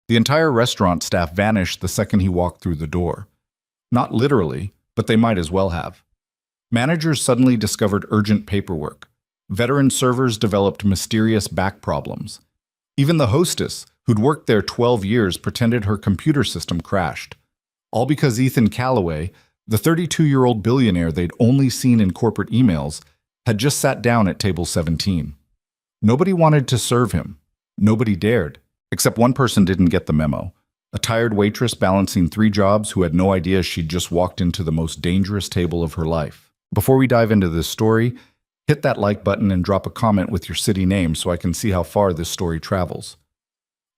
The entire restaurant staff vanished the second he walked through the door. Not literally, but they might as well have. Managers suddenly discovered urgent paperwork. Veteran servers developed mysterious back problems. Even the hostess, who'd worked there 12 years, pretended her computer system crashed. All because Ethan Callaway, the 32-year-old billionaire they'd only seen in corporate emails, had just sat down at table 17. Nobody wanted to serve him. Nobody dared. Except one person didn't get the memo. A tired waitress balancing 3 jobs who had no idea she'd just walked into the most dangerous table of her life. Before we dive into this story, hit that like button and drop a comment with your city name so I can see how far this story travels.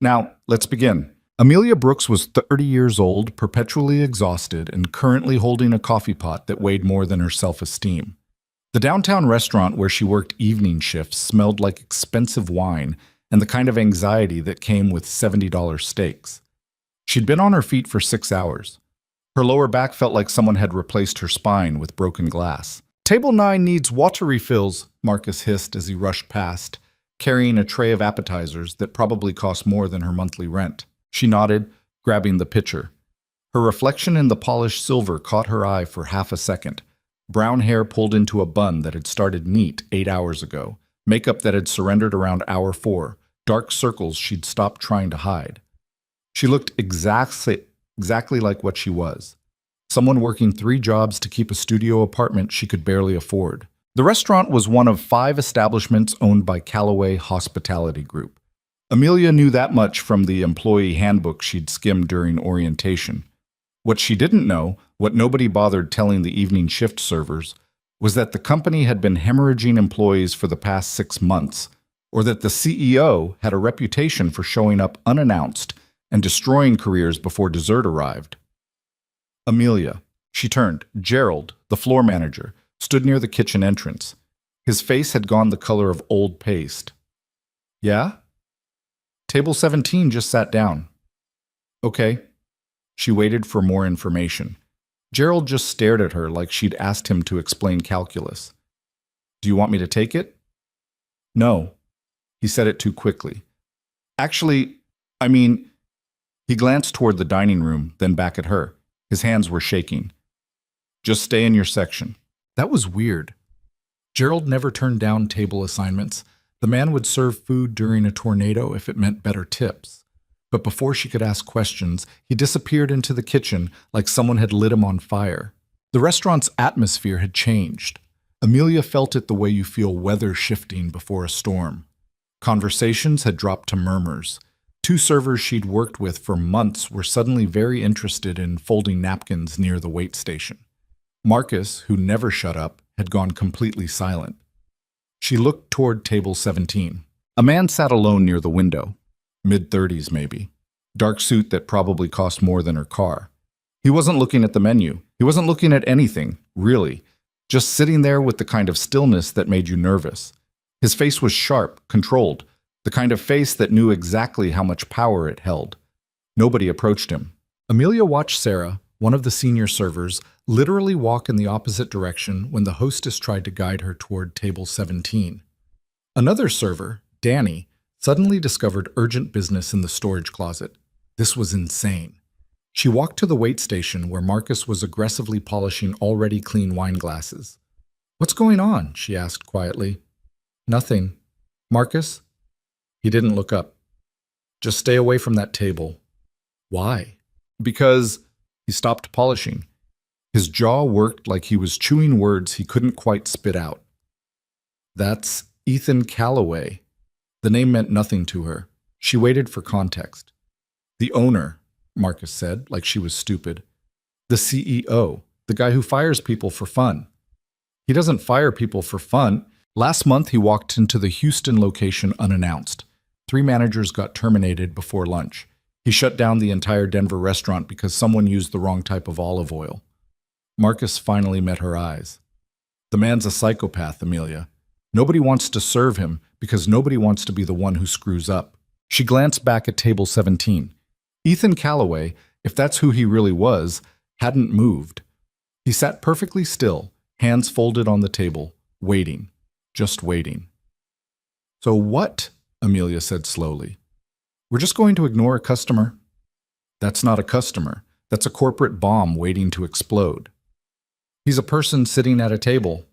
Now, let's begin. Amelia Brooks was 30 years old, perpetually exhausted, and currently holding a coffee pot that weighed more than her self-esteem. The downtown restaurant where she worked evening shifts smelled like expensive wine and the kind of anxiety that came with $70 steaks. She'd been on her feet for 6 hours. Her lower back felt like someone had replaced her spine with broken glass. "Table 9 needs water refills," Marcus hissed as he rushed past, carrying a tray of appetizers that probably cost more than her monthly rent. She nodded, grabbing the pitcher. Her reflection in the polished silver caught her eye for half a second. Brown hair pulled into a bun that had started neat 8 hours ago, makeup that had surrendered around hour 4, dark circles she'd stopped trying to hide. She looked exactly like what she was. Someone working 3 jobs to keep a studio apartment she could barely afford. The restaurant was one of 5 establishments owned by Callaway Hospitality Group. Amelia knew that much from the employee handbook she'd skimmed during orientation. What she didn't know, what nobody bothered telling the evening shift servers, was that the company had been hemorrhaging employees for the past 6 months, or that the CEO had a reputation for showing up unannounced and destroying careers before dessert arrived. Amelia. She turned. Gerald, the floor manager, stood near the kitchen entrance. His face had gone the color of old paste. "Yeah?" "Table 17 just sat down." "Okay." She waited for more information. Gerald just stared at her like she'd asked him to explain calculus. "Do you want me to take it?" "No." He said it too quickly. "Actually, I mean..." He glanced toward the dining room, then back at her. His hands were shaking. "Just stay in your section." That was weird. Gerald never turned down table assignments. The man would serve food during a tornado if it meant better tips. But before she could ask questions, he disappeared into the kitchen like someone had lit him on fire. The restaurant's atmosphere had changed. Amelia felt it the way you feel weather shifting before a storm. Conversations had dropped to murmurs. 2 servers she'd worked with for months were suddenly very interested in folding napkins near the wait station. Marcus, who never shut up, had gone completely silent. She looked toward table 17. A man sat alone near the window. Mid-30s maybe. Dark suit that probably cost more than her car. He wasn't looking at the menu. He wasn't looking at anything, really. Just sitting there with the kind of stillness that made you nervous. His face was sharp, controlled. The kind of face that knew exactly how much power it held. Nobody approached him. Amelia watched Sarah, one of the senior servers, literally walk in the opposite direction when the hostess tried to guide her toward table 17. Another server, Danny, suddenly discovered urgent business in the storage closet. This was insane. She walked to the wait station where Marcus was aggressively polishing already clean wine glasses. "What's going on?" she asked quietly. "Nothing." "Marcus?" He didn't look up. "Just stay away from that table." "Why?" "Because..." He stopped polishing. His jaw worked like he was chewing words he couldn't quite spit out. "That's Ethan Callaway." The name meant nothing to her. She waited for context. "The owner," Marcus said, like she was stupid. "The CEO, the guy who fires people for fun." "He doesn't fire people for fun." Last month, he walked into the Houston location unannounced. 3 managers got terminated before lunch. He shut down the entire Denver restaurant because someone used the wrong type of olive oil. Marcus finally met her eyes. "The man's a psychopath, Amelia. Nobody wants to serve him because nobody wants to be the one who screws up." She glanced back at table 17. Ethan Callaway, if that's who he really was, hadn't moved. He sat perfectly still, hands folded on the table, waiting, just waiting. "So what?" Amelia said slowly. We're just going to ignore a customer. That's not a customer. That's a corporate bomb waiting to explode. He's a person sitting at a table.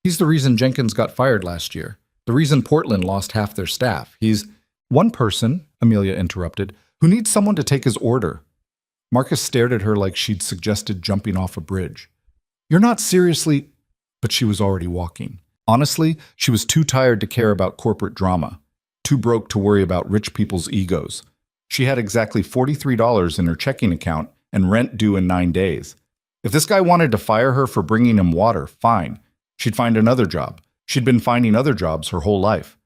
He's the reason Jenkins got fired last year. The reason Portland lost half their staff. He's one person, Amelia interrupted, who needs someone to take his order. Marcus stared at her like she'd suggested jumping off a bridge. You're not seriously... But she was already walking. Honestly, she was too tired to care about corporate drama, too broke to worry about rich people's egos. She had exactly $43 in her checking account and rent due in 9 days. If this guy wanted to fire her for bringing him water, fine. She'd find another job. She'd been finding other jobs her whole life.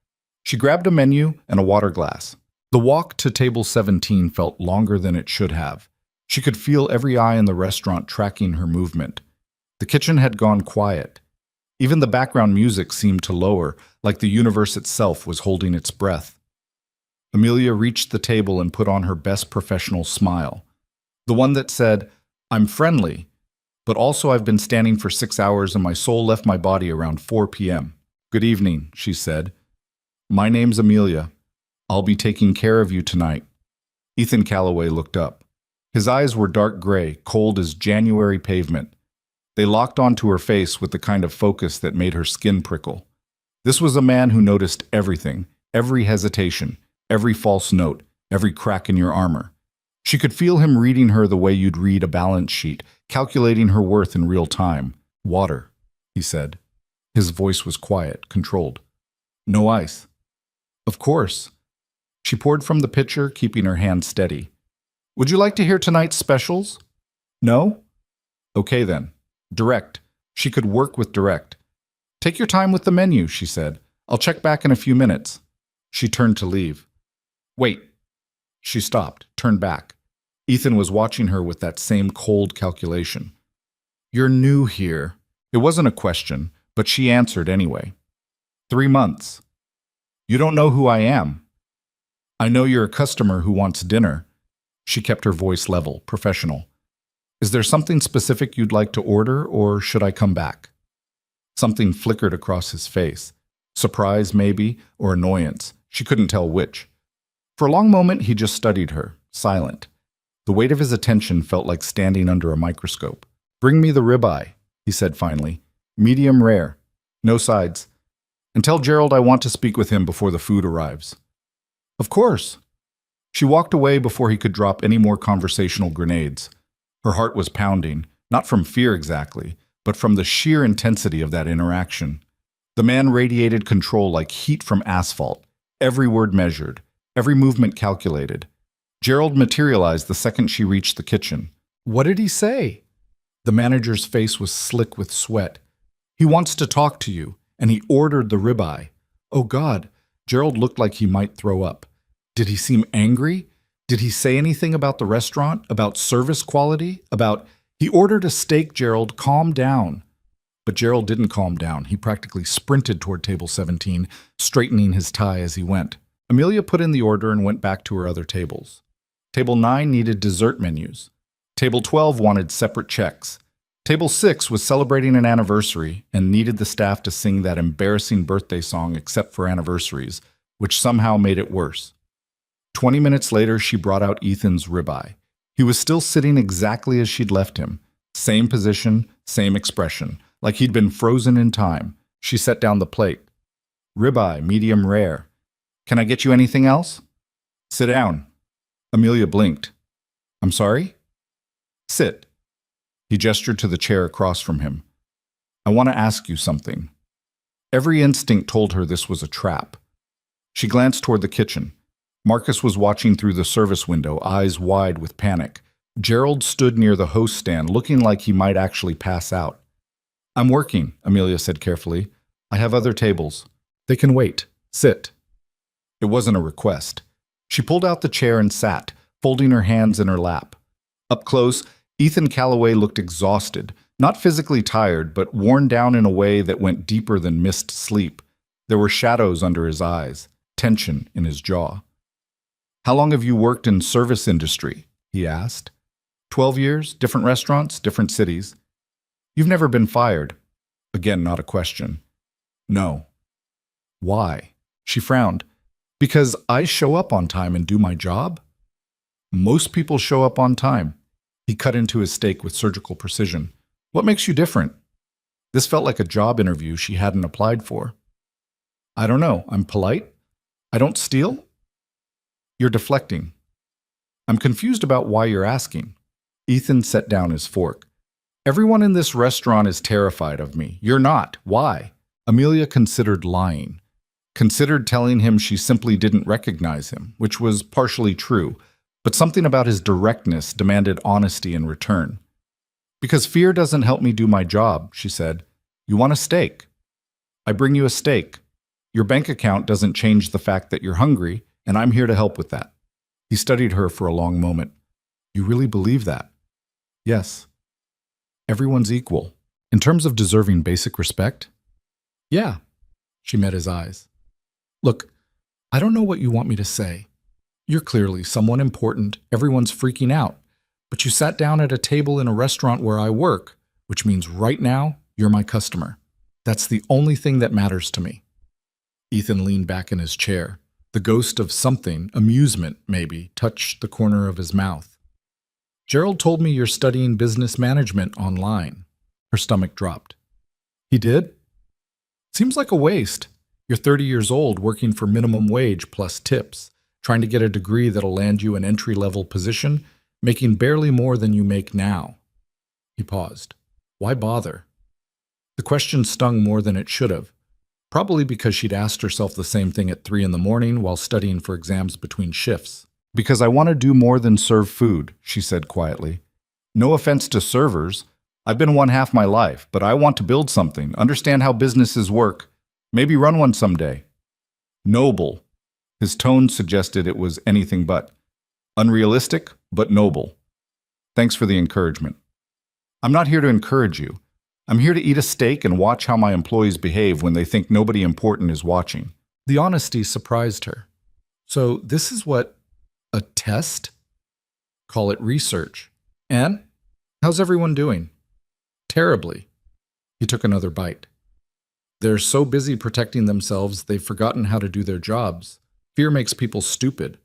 She grabbed a menu and a water glass. The walk to table 17 felt longer than it should have. She could feel every eye in the restaurant tracking her movement. The kitchen had gone quiet. Even the background music seemed to lower, like the universe itself was holding its breath. Amelia reached the table and put on her best professional smile. The one that said, I'm friendly, but also I've been standing for 6 hours and my soul left my body around 4 p.m. Good evening, she said. My name's Amelia. I'll be taking care of you tonight. Ethan Calloway looked up. His eyes were dark gray, cold as January pavement. They locked onto her face with the kind of focus that made her skin prickle. This was a man who noticed everything, every hesitation, every false note, every crack in your armor. She could feel him reading her the way you'd read a balance sheet, calculating her worth in real time. Water, he said. His voice was quiet, controlled. No ice. Of course. She poured from the pitcher, keeping her hand steady. Would you like to hear tonight's specials? No? Okay then. Direct. She could work with direct. Take your time with the menu, she said. I'll check back in a few minutes. She turned to leave. Wait. She stopped, turned back. Ethan was watching her with that same cold calculation. You're new here. It wasn't a question, but she answered anyway. 3 months. You don't know who I am. I know you're a customer who wants dinner. She kept her voice level, professional. Is there something specific you'd like to order, or should I come back? Something flickered across his face. Surprise, maybe, or annoyance. She couldn't tell which. For a long moment, he just studied her, silent. The weight of his attention felt like standing under a microscope. Bring me the ribeye, he said finally. Medium rare. No sides. And tell Gerald I want to speak with him before the food arrives. Of course. She walked away before he could drop any more conversational grenades. Her heart was pounding, not from fear exactly, but from the sheer intensity of that interaction. The man radiated control like heat from asphalt, every word measured, every movement calculated. Gerald materialized the second she reached the kitchen. What did he say? The manager's face was slick with sweat. He wants to talk to you, and he ordered the ribeye. Oh God, Gerald looked like he might throw up. Did he seem angry? Did he say anything about the restaurant, about service quality, about... He ordered a steak, Gerald, calm down. But Gerald didn't calm down. He practically sprinted toward table 17, straightening his tie as he went. Amelia put in the order and went back to her other tables. Table 9 needed dessert menus. Table 12 wanted separate checks. Table 6 was celebrating an anniversary and needed the staff to sing that embarrassing birthday song except for anniversaries, which somehow made it worse. 20 minutes later, she brought out Ethan's ribeye. He was still sitting exactly as she'd left him. Same position, same expression, like he'd been frozen in time. She set down the plate. Ribeye, medium rare. Can I get you anything else? Sit down. Amelia blinked. I'm sorry? Sit. He gestured to the chair across from him. I want to ask you something. Every instinct told her this was a trap. She glanced toward the kitchen. Marcus was watching through the service window, eyes wide with panic. Gerald stood near the host stand, looking like he might actually pass out. I'm working, Amelia said carefully. I have other tables. They can wait. Sit. It wasn't a request. She pulled out the chair and sat, folding her hands in her lap. Up close, Ethan Calloway looked exhausted, not physically tired, but worn down in a way that went deeper than missed sleep. There were shadows under his eyes, tension in his jaw. How long have you worked in service industry? He asked. 12 years, different restaurants, different cities. You've never been fired. Again, not a question. No. Why? She frowned. Because I show up on time and do my job? Most people show up on time. He cut into his steak with surgical precision. What makes you different? This felt like a job interview she hadn't applied for. I don't know. I'm polite. I don't steal. You're deflecting. I'm confused about why you're asking. Ethan set down his fork. Everyone in this restaurant is terrified of me. You're not. Why? Amelia considered lying. Considered telling him she simply didn't recognize him, which was partially true, but something about his directness demanded honesty in return. Because fear doesn't help me do my job, she said. You want a steak? I bring you a steak. Your bank account doesn't change the fact that you're hungry, and I'm here to help with that. He studied her for a long moment. You really believe that? Yes. Everyone's equal. In terms of deserving basic respect? Yeah. She met his eyes. Look, I don't know what you want me to say. You're clearly someone important. Everyone's freaking out. But you sat down at a table in a restaurant where I work, which means right now, you're my customer. That's the only thing that matters to me. Ethan leaned back in his chair. The ghost of something, amusement maybe, touched the corner of his mouth. Gerald told me you're studying business management online. Her stomach dropped. He did? Seems like a waste. You're 30 years old, working for minimum wage plus tips, trying to get a degree that'll land you an entry-level position, making barely more than you make now. He paused. Why bother? The question stung more than it should have, probably because she'd asked herself the same thing at 3 in the morning while studying for exams between shifts. Because I want to do more than serve food, she said quietly. No offense to servers. I've been one half my life, but I want to build something, understand how businesses work, maybe run one someday. Noble. His tone suggested it was anything but. Unrealistic, but noble. Thanks for the encouragement. I'm not here to encourage you. I'm here to eat a steak and watch how my employees behave when they think nobody important is watching. The honesty surprised her. So this is what? A test? Call it research. And? How's everyone doing? Terribly. He took another bite. They're so busy protecting themselves, they've forgotten how to do their jobs. Fear makes people stupid.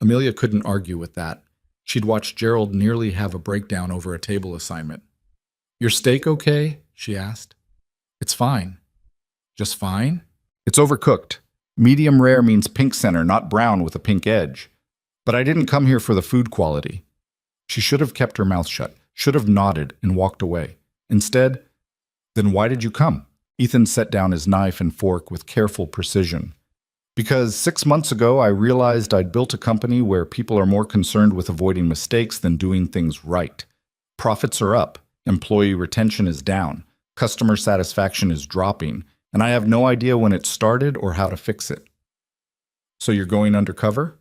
Amelia couldn't argue with that. She'd watched Gerald nearly have a breakdown over a table assignment. Your steak okay? She asked. It's fine. Just fine? It's overcooked. Medium rare means pink center, not brown with a pink edge. But I didn't come here for the food quality. She should have kept her mouth shut, should have nodded and walked away. Instead, then why did you come? Ethan set down his knife and fork with careful precision. Because 6 months ago, I realized I'd built a company where people are more concerned with avoiding mistakes than doing things right. Profits are up, employee retention is down, customer satisfaction is dropping, and I have no idea when it started or how to fix it. So you're going undercover?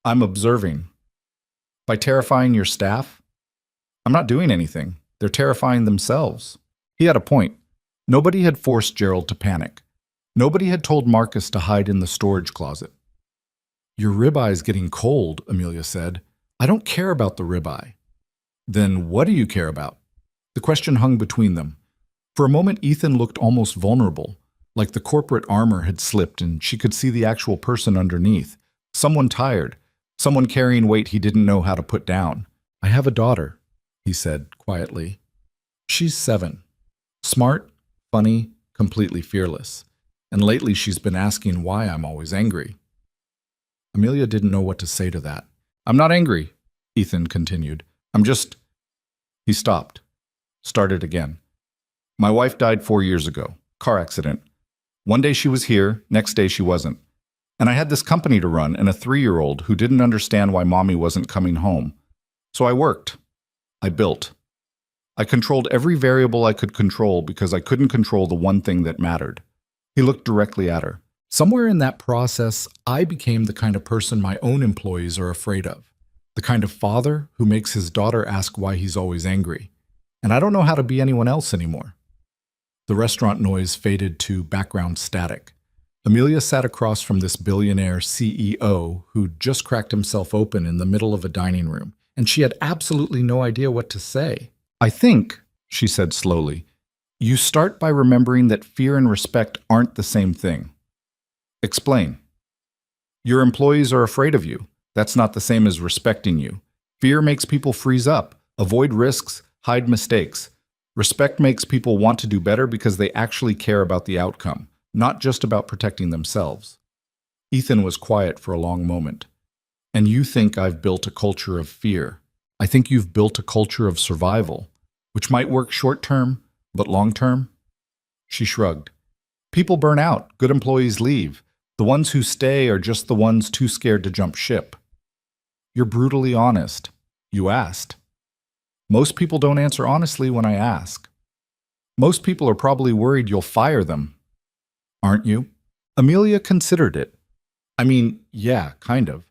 I'm observing. By terrifying your staff? I'm not doing anything. They're terrifying themselves. He had a point. Nobody had forced Gerald to panic. Nobody had told Marcus to hide in the storage closet. Your ribeye getting cold, Amelia said. I don't care about the ribeye. Then what do you care about? The question hung between them. For a moment, Ethan looked almost vulnerable, like the corporate armor had slipped and she could see the actual person underneath. Someone tired, someone carrying weight he didn't know how to put down. I have a daughter, he said quietly. She's 7. Smart, funny, completely fearless. And lately she's been asking why I'm always angry. Amelia didn't know what to say to that. I'm not angry, Ethan continued. I'm just... He stopped. Started again. My wife died 4 years ago. Car accident. One day she was here, next day she wasn't. And I had this company to run and a 3-year-old who didn't understand why mommy wasn't coming home. So I worked. I built. I controlled every variable I could control because I couldn't control the one thing that mattered. He looked directly at her. Somewhere in that process, I became the kind of person my own employees are afraid of. The kind of father who makes his daughter ask why he's always angry. And I don't know how to be anyone else anymore. The restaurant noise faded to background static. Amelia sat across from this billionaire CEO who'd just cracked himself open in the middle of a dining room, and she had absolutely no idea what to say. I think, she said slowly, you start by remembering that fear and respect aren't the same thing. Explain. Your employees are afraid of you. That's not the same as respecting you. Fear makes people freeze up, avoid risks, hide mistakes. Respect makes people want to do better because they actually care about the outcome, not just about protecting themselves. Ethan was quiet for a long moment. And you think I've built a culture of fear. I think you've built a culture of survival, which might work short term, but long term? She shrugged. People burn out, good employees leave. The ones who stay are just the ones too scared to jump ship. You're brutally honest. You asked. Most people don't answer honestly when I ask. Most people are probably worried you'll fire them. Aren't you? Amelia considered it. I mean, yeah, kind of.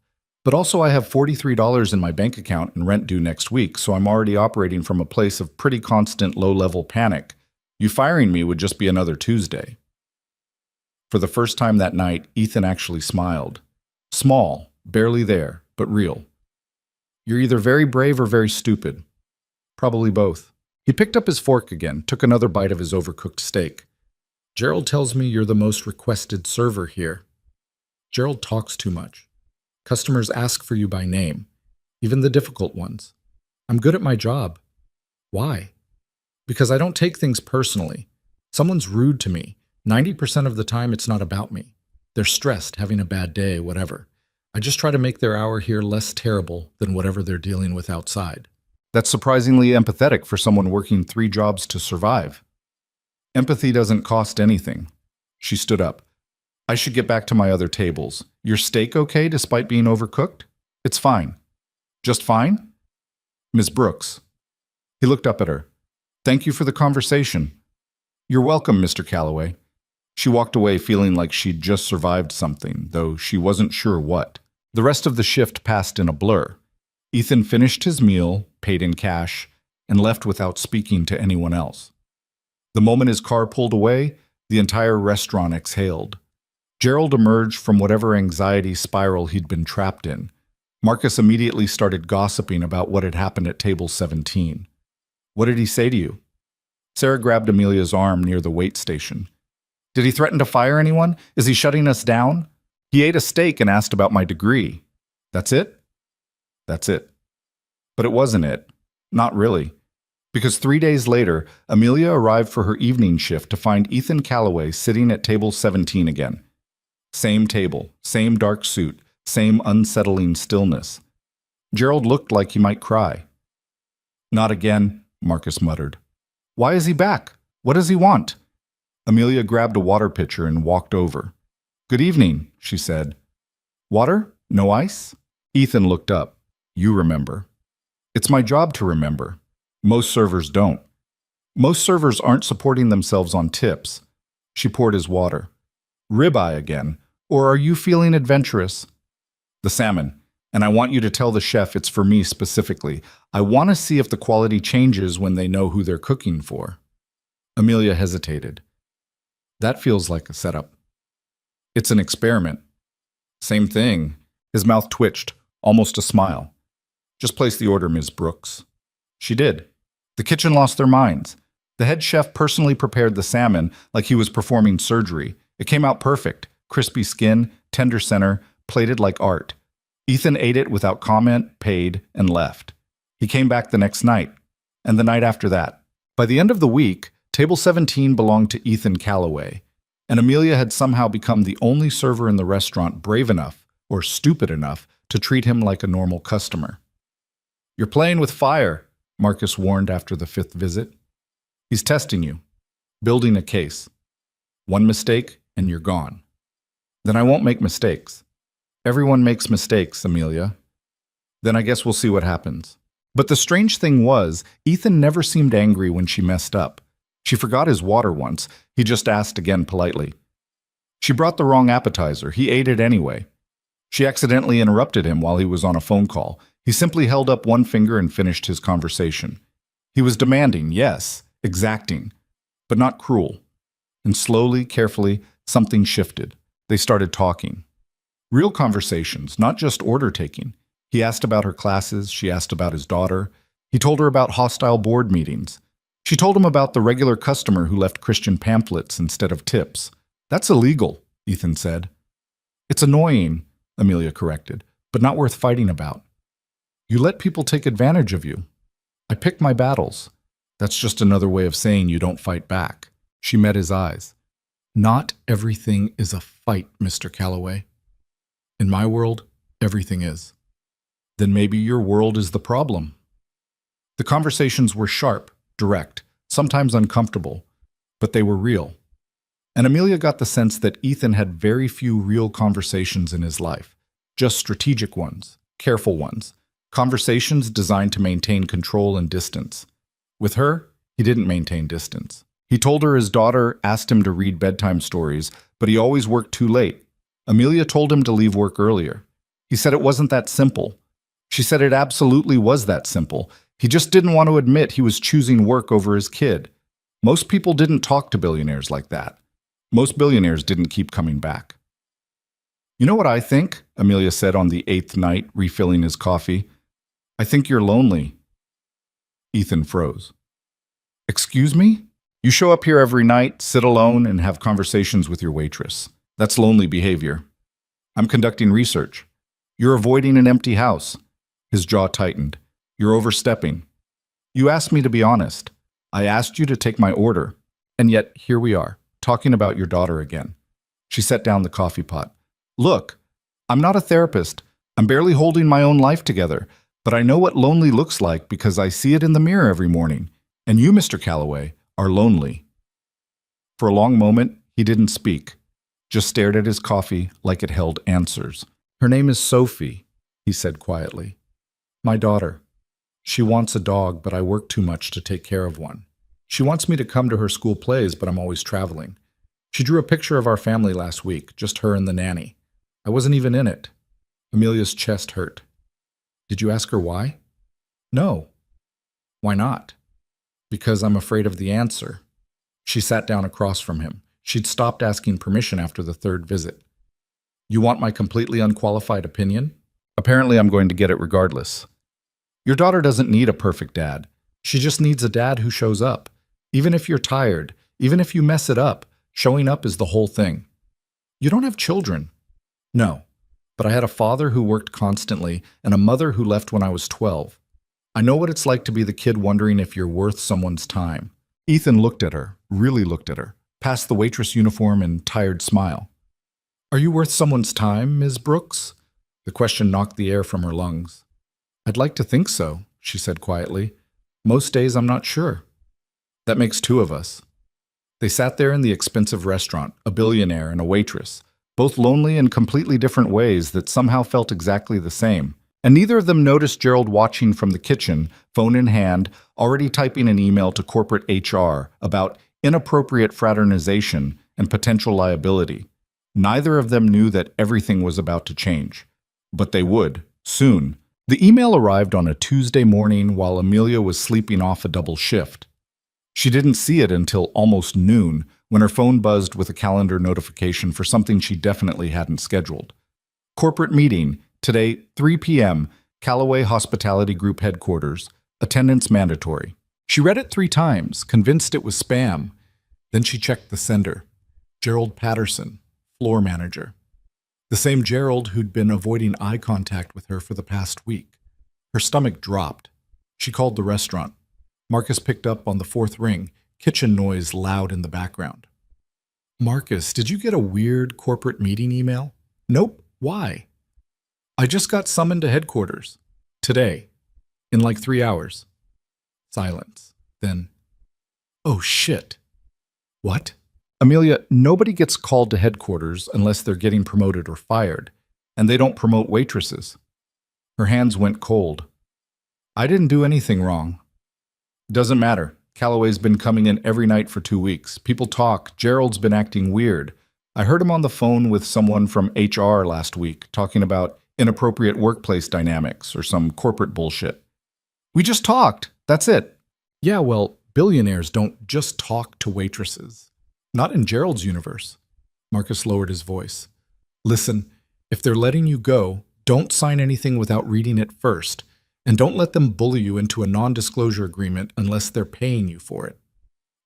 But also I have $43 in my bank account and rent due next week, so I'm already operating from a place of pretty constant low-level panic. You firing me would just be another Tuesday. For the first time that night, Ethan actually smiled. Small, barely there, but real. You're either very brave or very stupid. Probably both. He picked up his fork again, took another bite of his overcooked steak. Gerald tells me you're the most requested server here. Gerald talks too much. Customers ask for you by name, even the difficult ones. I'm good at my job. Why? Because I don't take things personally. Someone's rude to me. 90% of the time, it's not about me. They're stressed, having a bad day, whatever. I just try to make their hour here less terrible than whatever they're dealing with outside. That's surprisingly empathetic for someone working 3 jobs to survive. Empathy doesn't cost anything. She stood up. I should get back to my other tables. Your steak okay despite being overcooked? It's fine. Just fine? Ms. Brooks. He looked up at her. Thank you for the conversation. You're welcome, Mr. Calloway. She walked away feeling like she'd just survived something, though she wasn't sure what. The rest of the shift passed in a blur. Ethan finished his meal, paid in cash, and left without speaking to anyone else. The moment his car pulled away, the entire restaurant exhaled. Gerald emerged from whatever anxiety spiral he'd been trapped in. Marcus immediately started gossiping about what had happened at table 17. What did he say to you? Sarah grabbed Amelia's arm near the wait station. Did he threaten to fire anyone? Is he shutting us down? He ate a steak and asked about my degree. That's it? That's it. But it wasn't it. Not really. Because 3 days later, Amelia arrived for her evening shift to find Ethan Calloway sitting at table 17 again. Same table, same dark suit, same unsettling stillness. Gerald looked like he might cry. Not again, Marcus muttered. Why is he back? What does he want? Amelia grabbed a water pitcher and walked over. Good evening, she said. Water? No ice? Ethan looked up. You remember. It's my job to remember. Most servers don't. Most servers aren't supporting themselves on tips. She poured his water. Ribeye again. Or are you feeling adventurous? The salmon. And I want you to tell the chef it's for me specifically. I want to see if the quality changes when they know who they're cooking for. Amelia hesitated. That feels like a setup. It's an experiment. Same thing. His mouth twitched, almost a smile. Just place the order, Ms. Brooks. She did. The kitchen lost their minds. The head chef personally prepared the salmon like he was performing surgery. It came out perfect. Crispy skin, tender center, plated like art. Ethan ate it without comment, paid, and left. He came back the next night, and the night after that. By the end of the week, table 17 belonged to Ethan Calloway, and Amelia had somehow become the only server in the restaurant brave enough, or stupid enough, to treat him like a normal customer. You're playing with fire, Marcus warned after the 5th visit. He's testing you, building a case. One mistake, and you're gone. Then I won't make mistakes. Everyone makes mistakes, Amelia. Then I guess we'll see what happens. But the strange thing was, Ethan never seemed angry when she messed up. She forgot his water once. He just asked again politely. She brought the wrong appetizer. He ate it anyway. She accidentally interrupted him while he was on a phone call. He simply held up one finger and finished his conversation. He was demanding, yes, exacting, but not cruel. And slowly, carefully, something shifted. They started talking. Real conversations, not just order taking. He asked about her classes. She asked about his daughter. He told her about hostile board meetings. She told him about the regular customer who left Christian pamphlets instead of tips. That's illegal, Ethan said. It's annoying, Amelia corrected, but not worth fighting about. You let people take advantage of you. I pick my battles. That's just another way of saying you don't fight back. She met his eyes. Not everything is a fight, Mr. Calloway. In my world, everything is. Then maybe your world is the problem. The conversations were sharp, direct, sometimes uncomfortable, but they were real. And Amelia got the sense that Ethan had very few real conversations in his life, just strategic ones, careful ones, conversations designed to maintain control and distance. With her, he didn't maintain distance. He told her his daughter asked him to read bedtime stories, but he always worked too late. Amelia told him to leave work earlier. He said it wasn't that simple. She said it absolutely was that simple. He just didn't want to admit he was choosing work over his kid. Most people didn't talk to billionaires like that. Most billionaires didn't keep coming back. You know what I think? Amelia said on the 8th night, refilling his coffee. I think you're lonely. Ethan froze. Excuse me? You show up here every night, sit alone, and have conversations with your waitress. That's lonely behavior. I'm conducting research. You're avoiding an empty house. His jaw tightened. You're overstepping. You asked me to be honest. I asked you to take my order. And yet, here we are, talking about your daughter again. She set down the coffee pot. Look, I'm not a therapist. I'm barely holding my own life together. But I know what lonely looks like because I see it in the mirror every morning. And you, Mr. Calloway, are lonely. For a long moment, he didn't speak, just stared at his coffee like it held answers. Her name is Sophie, he said quietly. My daughter. She wants a dog, but I work too much to take care of one. She wants me to come to her school plays, but I'm always traveling. She drew a picture of our family last week, just her and the nanny. I wasn't even in it. Amelia's chest hurt. Did you ask her why? No. Why not? Because I'm afraid of the answer. She sat down across from him. She'd stopped asking permission after the 3rd visit. You want my completely unqualified opinion? Apparently I'm going to get it regardless. Your daughter doesn't need a perfect dad. She just needs a dad who shows up. Even if you're tired, even if you mess it up, showing up is the whole thing. You don't have children. No, but I had a father who worked constantly and a mother who left when I was 12. I know what it's like to be the kid wondering if you're worth someone's time. Ethan looked at her, really looked at her, past the waitress uniform and tired smile. Are you worth someone's time, Ms. Brooks? The question knocked the air from her lungs. I'd like to think so, she said quietly. Most days I'm not sure. That makes 2 of us. They sat there in the expensive restaurant, a billionaire and a waitress, both lonely in completely different ways that somehow felt exactly the same. And neither of them noticed Gerald watching from the kitchen, phone in hand, already typing an email to corporate HR about inappropriate fraternization and potential liability. Neither of them knew that everything was about to change. But they would, soon. The email arrived on a Tuesday morning while Amelia was sleeping off a double shift. She didn't see it until almost noon, when her phone buzzed with a calendar notification for something she definitely hadn't scheduled. Corporate meeting, today, 3 p.m., Calloway Hospitality Group headquarters, attendance mandatory. She read it 3 times, convinced it was spam. Then she checked the sender. Gerald Patterson, floor manager. The same Gerald who'd been avoiding eye contact with her for the past week. Her stomach dropped. She called the restaurant. Marcus picked up on the 4th ring, kitchen noise loud in the background. Marcus, did you get a weird corporate meeting email? Nope. Why? I just got summoned to headquarters. Today. In like 3 hours. Silence. Then, oh shit. What? Amelia, nobody gets called to headquarters unless they're getting promoted or fired, and they don't promote waitresses. Her hands went cold. I didn't do anything wrong. Doesn't matter. Calloway's been coming in every night for 2 weeks. People talk. Gerald's been acting weird. I heard him on the phone with someone from HR last week talking about inappropriate workplace dynamics or some corporate bullshit. We just talked. That's it. Yeah, well, billionaires don't just talk to waitresses. Not in Gerald's universe. Marcus lowered his voice. Listen, if they're letting you go, don't sign anything without reading it first. And don't let them bully you into a non-disclosure agreement unless they're paying you for it.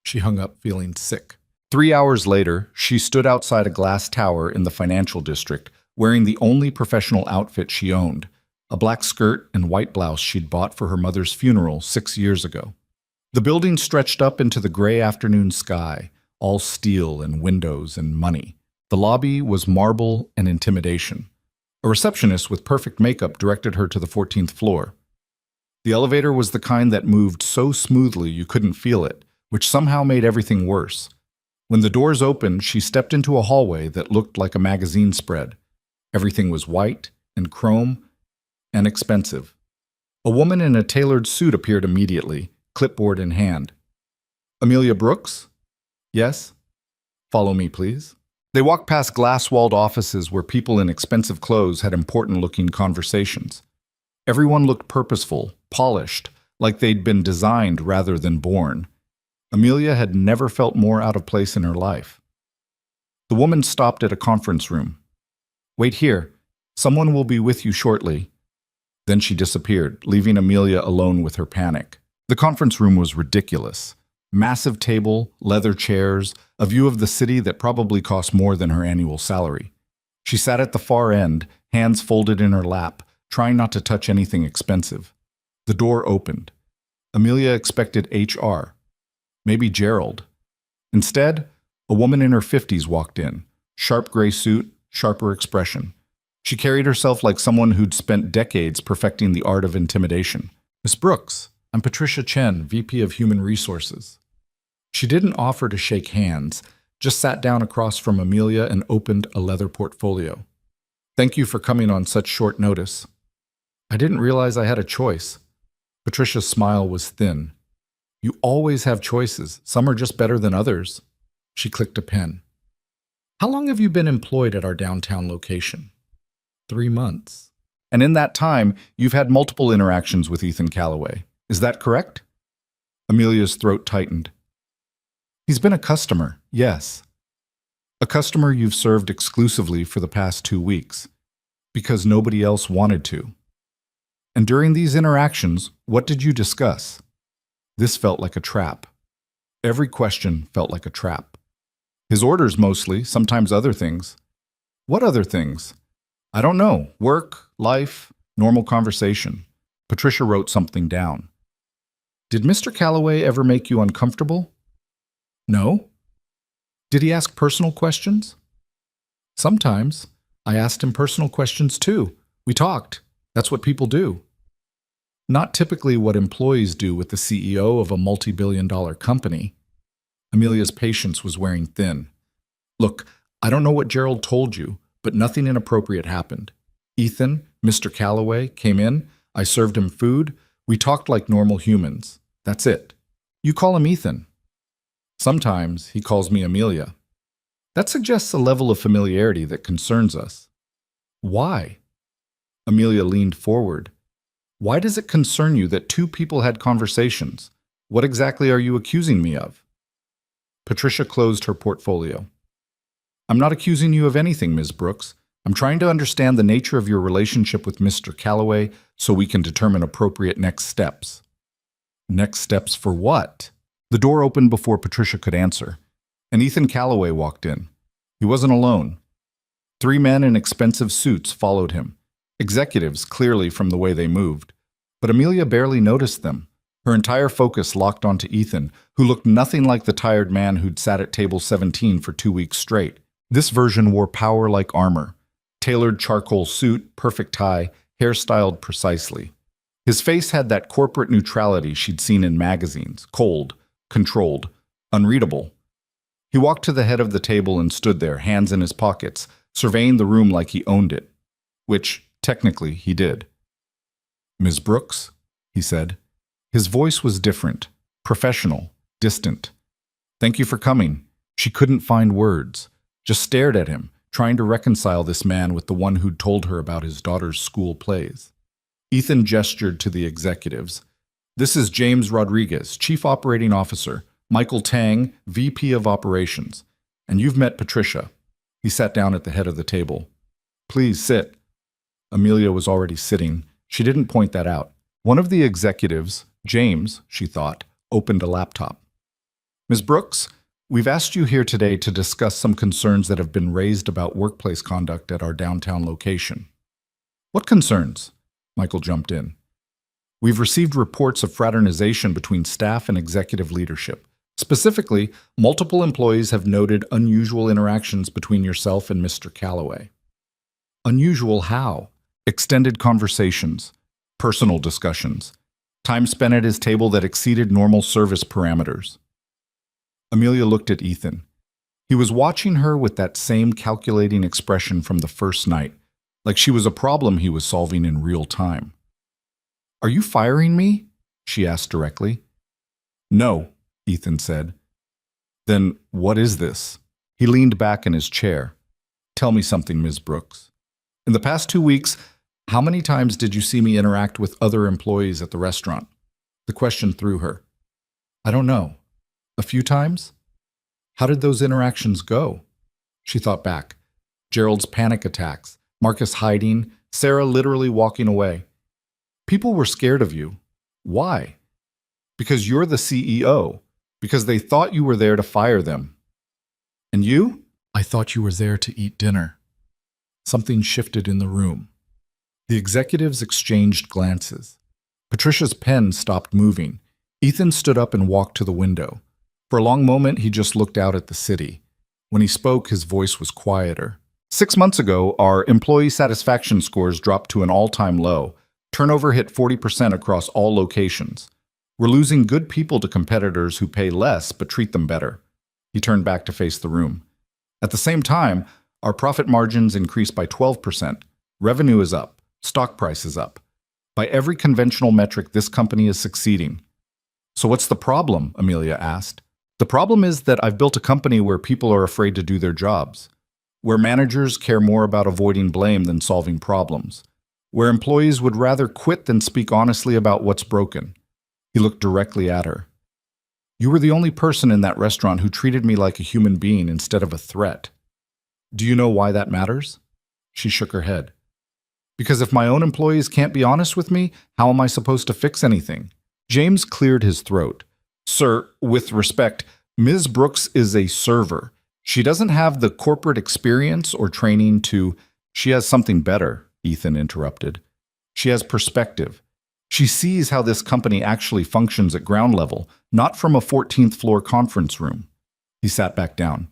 She hung up feeling sick. 3 hours later, she stood outside a glass tower in the financial district, wearing the only professional outfit she owned, a black skirt and white blouse she'd bought for her mother's funeral 6 years ago. The building stretched up into the gray afternoon sky, all steel and windows and money. The lobby was marble and intimidation. A receptionist with perfect makeup directed her to the 14th floor. The elevator was the kind that moved so smoothly you couldn't feel it, which somehow made everything worse. When the doors opened, she stepped into a hallway that looked like a magazine spread. Everything was white and chrome and expensive. A woman in a tailored suit appeared immediately, clipboard in hand. "Amelia Brooks?" "Yes." "Follow me, please." They walked past glass-walled offices where people in expensive clothes had important-looking conversations. Everyone looked purposeful, polished, like they'd been designed rather than born. Amelia had never felt more out of place in her life. The woman stopped at a conference room. "Wait here. Someone will be with you shortly." Then she disappeared, leaving Amelia alone with her panic. The conference room was ridiculous. Massive table, leather chairs, a view of the city that probably cost more than her annual salary. She sat at the far end, hands folded in her lap, trying not to touch anything expensive. The door opened. Amelia expected HR. Maybe Gerald. Instead, a woman in her 50s walked in. Sharp gray suit, sharper expression. She carried herself like someone who'd spent decades perfecting the art of intimidation. "Miss Brooks, I'm Patricia Chen, VP of Human Resources." She didn't offer to shake hands, just sat down across from Amelia and opened a leather portfolio. "Thank you for coming on such short notice." "I didn't realize I had a choice." Patricia's smile was thin. "You always have choices. Some are just better than others." She clicked a pen. "How long have you been employed at our downtown location?" 3 months. "And in that time, you've had multiple interactions with Ethan Calloway. Is that correct?" Amelia's throat tightened. "He's been a customer, yes. A customer you've served exclusively for the past 2 weeks, because nobody else wanted to. And during these interactions, what did you discuss?" This felt like a trap. Every question felt like a trap. His orders mostly, sometimes other things. "What other things?" "I don't know. Work, life, normal conversation." Patricia wrote something down. "Did Mr. Calloway ever make you uncomfortable?" "No." "Did he ask personal questions?" "Sometimes. I asked him personal questions too. We talked. That's what people do." "Not typically what employees do with the CEO of a multi-billion-dollar company." Amelia's patience was wearing thin. "Look, I don't know what Gerald told you, but nothing inappropriate happened. Ethan, Mr. Calloway, came in. I served him food. We talked like normal humans. That's it. You call him Ethan." "Sometimes he calls me Amelia." "That suggests a level of familiarity that concerns us." "Why?" Amelia leaned forward. "Why does it concern you that 2 people had conversations? What exactly are you accusing me of?" Patricia closed her portfolio. "I'm not accusing you of anything, Ms. Brooks. I'm trying to understand the nature of your relationship with Mr. Calloway so we can determine appropriate next steps." "Next steps for what?" The door opened before Patricia could answer, and Ethan Calloway walked in. He wasn't alone. 3 men in expensive suits followed him, executives clearly from the way they moved. But Amelia barely noticed them, her entire focus locked onto Ethan, who looked nothing like the tired man who'd sat at table 17 for 2 weeks straight. This version wore power like armor. Tailored charcoal suit, perfect tie, hairstyled precisely. His face had that corporate neutrality she'd seen in magazines, cold, controlled, unreadable. He walked to the head of the table and stood there, hands in his pockets, surveying the room like he owned it, which, technically, he did. "Ms. Brooks," he said. His voice was different, professional, distant. "Thank you for coming." She couldn't find words, just stared at him, trying to reconcile this man with the one who'd told her about his daughter's school plays. Ethan gestured to the executives. "This is James Rodriguez, Chief Operating Officer, Michael Tang, VP of Operations, and you've met Patricia." He sat down at the head of the table. "Please sit." Amelia was already sitting. She didn't point that out. One of the executives, James, she thought, opened a laptop. "Ms. Brooks, We've asked you here today to discuss some concerns that have been raised about workplace conduct at our downtown location. What concerns? Michael jumped in. We've received reports of fraternization between staff and executive leadership. Specifically, multiple employees have noted unusual interactions between yourself and Mr. Calloway. Unusual how? Extended conversations, personal discussions, time spent at his table that exceeded normal service parameters. Amelia looked at Ethan. He was watching her with that same calculating expression from the first night, like she was a problem he was solving in real time. Are you firing me? She asked directly. No, Ethan said. Then what is this? He leaned back in his chair. Tell me something, Ms. Brooks. In the past 2 weeks, how many times did you see me interact with other employees at the restaurant? The question threw her. I don't know. A few times? How did those interactions go? She thought back. Gerald's panic attacks, Marcus hiding, Sarah literally walking away. People were scared of you. Why? Because you're the CEO. Because they thought you were there to fire them. And you? I thought you were there to eat dinner. Something shifted in the room. The executives exchanged glances. Patricia's pen stopped moving. Ethan stood up and walked to the window. For a long moment, he just looked out at the city. When he spoke, his voice was quieter. 6 months ago, our employee satisfaction scores dropped to an all-time low. Turnover hit 40% across all locations. We're losing good people to competitors who pay less but treat them better. He turned back to face the room. At the same time, our profit margins increased by 12%. Revenue is up. Stock price is up. By every conventional metric, this company is succeeding. So what's the problem? Amelia asked. The problem is that I've built a company where people are afraid to do their jobs, where managers care more about avoiding blame than solving problems, where employees would rather quit than speak honestly about what's broken. He looked directly at her. You were the only person in that restaurant who treated me like a human being instead of a threat. Do you know why that matters? She shook her head. Because if my own employees can't be honest with me, how am I supposed to fix anything? James cleared his throat. Sir, with respect, Ms. Brooks is a server. She doesn't have the corporate experience or training to— She has something better, Ethan interrupted. She has perspective. She sees how this company actually functions at ground level, not from a 14th floor conference room. He sat back down.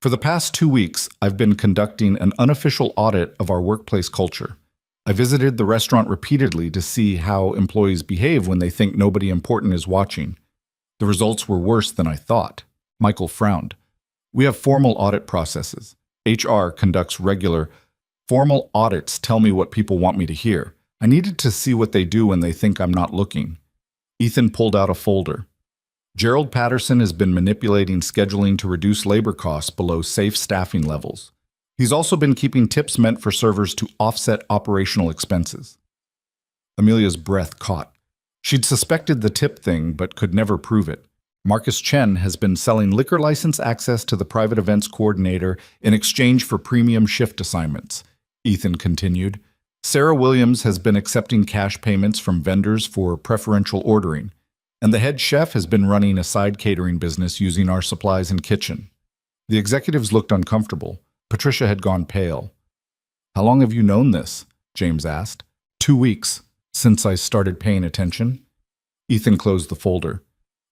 For the past 2 weeks, I've been conducting an unofficial audit of our workplace culture. I visited the restaurant repeatedly to see how employees behave when they think nobody important is watching. The results were worse than I thought. Michael frowned. We have formal audit processes. HR conducts regular. Formal audits tell me what people want me to hear. I needed to see what they do when they think I'm not looking. Ethan pulled out a folder. Gerald Patterson has been manipulating scheduling to reduce labor costs below safe staffing levels. He's also been keeping tips meant for servers to offset operational expenses. Amelia's breath caught. She'd suspected the tip thing, but could never prove it. Marcus Chen has been selling liquor license access to the private events coordinator in exchange for premium shift assignments, Ethan continued. Sarah Williams has been accepting cash payments from vendors for preferential ordering, and the head chef has been running a side catering business using our supplies and kitchen. The executives looked uncomfortable. Patricia had gone pale. How long have you known this? James asked. 2 weeks, since I started paying attention. Ethan closed the folder.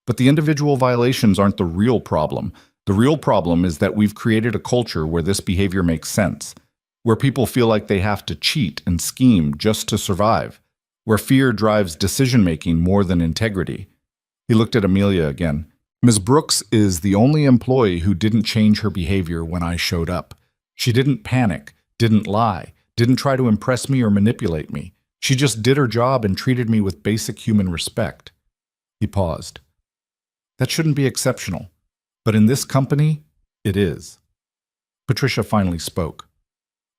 But the individual violations aren't the real problem. The real problem is that we've created a culture where this behavior makes sense, where people feel like they have to cheat and scheme just to survive, where fear drives decision-making more than integrity. He looked at Amelia again. Ms. Brooks is the only employee who didn't change her behavior when I showed up. She didn't panic, didn't lie, didn't try to impress me or manipulate me. She just did her job and treated me with basic human respect. He paused. That shouldn't be exceptional, but in this company, it is. Patricia finally spoke.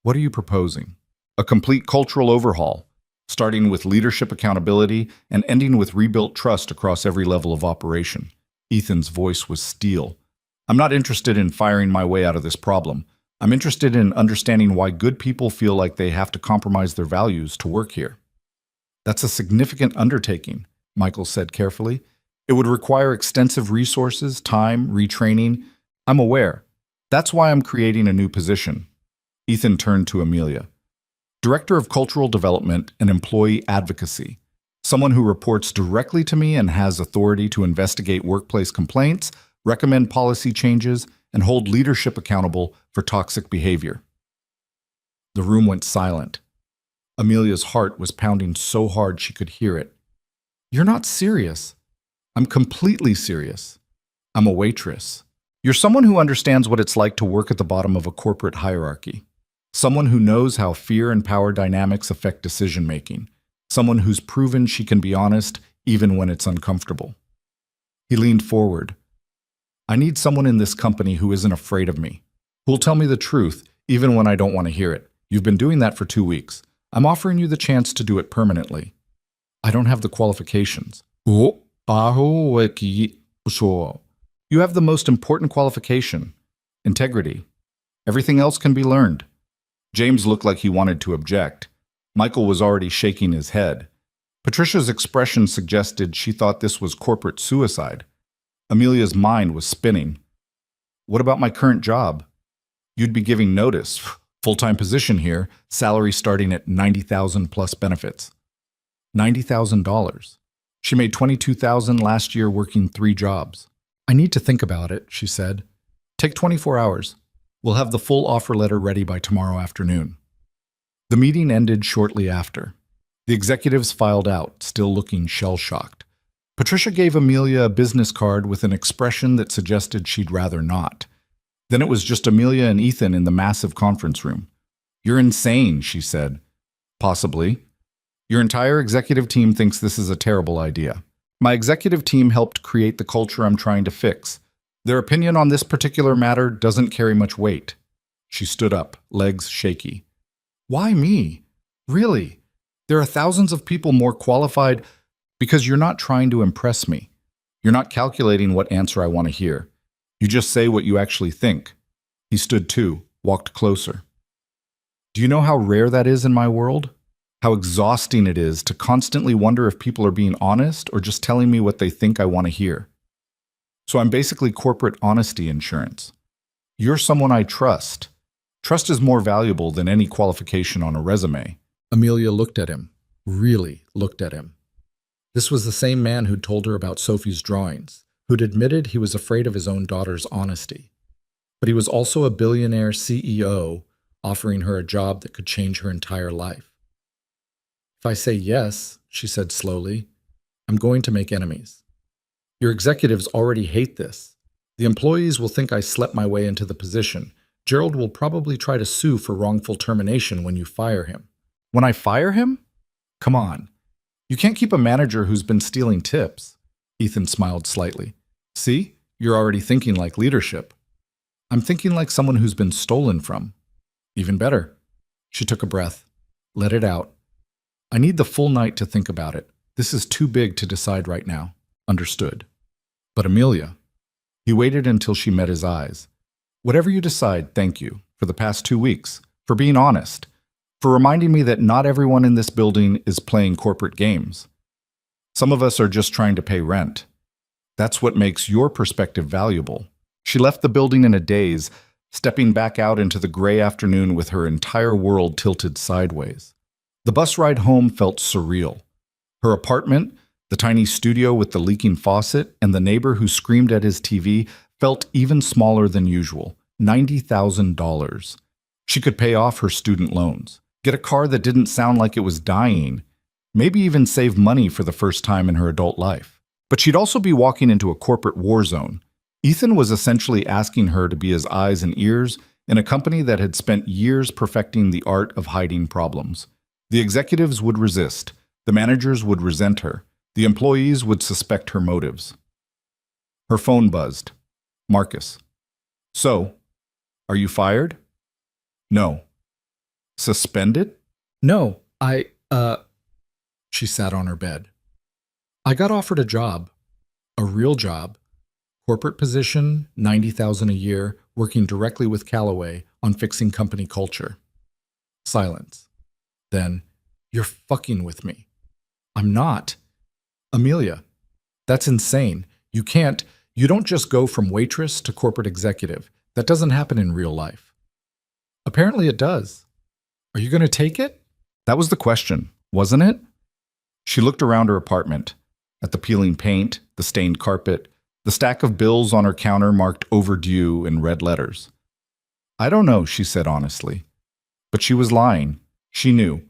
What are you proposing? A complete cultural overhaul, starting with leadership accountability and ending with rebuilt trust across every level of operation. Ethan's voice was steel. I'm not interested in firing my way out of this problem. I'm interested in understanding why good people feel like they have to compromise their values to work here. That's a significant undertaking, Michael said carefully. It would require extensive resources, time, retraining. I'm aware. That's why I'm creating a new position. Ethan turned to Amelia. Director of Cultural Development and Employee Advocacy. Someone who reports directly to me and has authority to investigate workplace complaints, recommend policy changes, and hold leadership accountable for toxic behavior. The room went silent. Amelia's heart was pounding so hard she could hear it. You're not serious. I'm completely serious. I'm a waitress. You're someone who understands what it's like to work at the bottom of a corporate hierarchy. Someone who knows how fear and power dynamics affect decision-making. Someone who's proven she can be honest even when it's uncomfortable. He leaned forward. I need someone in this company who isn't afraid of me, who'll tell me the truth even when I don't want to hear it. You've been doing that for 2 weeks. I'm offering you the chance to do it permanently. I don't have the qualifications. You have the most important qualification, integrity. Everything else can be learned. James looked like he wanted to object. Michael was already shaking his head. Patricia's expression suggested she thought this was corporate suicide. Amelia's mind was spinning. What about my current job? You'd be giving notice. Full-time position here, salary starting at $90,000 plus benefits. $90,000. She made $22,000 last year working 3 jobs. I need to think about it, she said. Take 24 hours. We'll have the full offer letter ready by tomorrow afternoon. The meeting ended shortly after. The executives filed out, still looking shell-shocked. Patricia gave Amelia a business card with an expression that suggested she'd rather not. Then it was just Amelia and Ethan in the massive conference room. You're insane, she said. Possibly. Your entire executive team thinks this is a terrible idea. My executive team helped create the culture I'm trying to fix. Their opinion on this particular matter doesn't carry much weight. She stood up, legs shaky. Why me? Really? There are thousands of people more qualified because you're not trying to impress me. You're not calculating what answer I want to hear. You just say what you actually think. He stood too, walked closer. Do you know how rare that is in my world? How exhausting it is to constantly wonder if people are being honest or just telling me what they think I want to hear. So I'm basically corporate honesty insurance. You're someone I trust. Trust is more valuable than any qualification on a resume. Amelia looked at him, really looked at him. This was the same man who'd told her about Sophie's drawings, who'd admitted he was afraid of his own daughter's honesty. But he was also a billionaire CEO offering her a job that could change her entire life. If I say yes, she said slowly, I'm going to make enemies. Your executives already hate this. The employees will think I slept my way into the position. Gerald will probably try to sue for wrongful termination when you fire him. When I fire him? Come on. You can't keep a manager who's been stealing tips. Ethan smiled slightly. See, you're already thinking like leadership. I'm thinking like someone who's been stolen from. Even better. She took a breath. Let it out. I need the full night to think about it. This is too big to decide right now. Understood. But Amelia. He waited until she met his eyes. Whatever you decide, thank you, for the past 2 weeks, for being honest, for reminding me that not everyone in this building is playing corporate games. Some of us are just trying to pay rent. That's what makes your perspective valuable. She left the building in a daze, stepping back out into the gray afternoon with her entire world tilted sideways. The bus ride home felt surreal. Her apartment, the tiny studio with the leaking faucet, and the neighbor who screamed at his TV felt even smaller than usual, $90,000. She could pay off her student loans, get a car that didn't sound like it was dying, maybe even save money for the first time in her adult life. But she'd also be walking into a corporate war zone. Ethan was essentially asking her to be his eyes and ears in a company that had spent years perfecting the art of hiding problems. The executives would resist. The managers would resent her. The employees would suspect her motives. Her phone buzzed. Marcus. So, are you fired? No. Suspended? No, She sat on her bed. I got offered a job. A real job. Corporate position, $90,000 a year, working directly with Callaway on fixing company culture. Silence. Then, you're fucking with me. I'm not. Amelia, That's insane. You don't just go from waitress to corporate executive. That doesn't happen in real life. Apparently it does. Are you going to take it? That was the question, wasn't it? She looked around her apartment, at the peeling paint, the stained carpet, the stack of bills on her counter marked overdue in red letters. I don't know, she said honestly. But she was lying. She knew.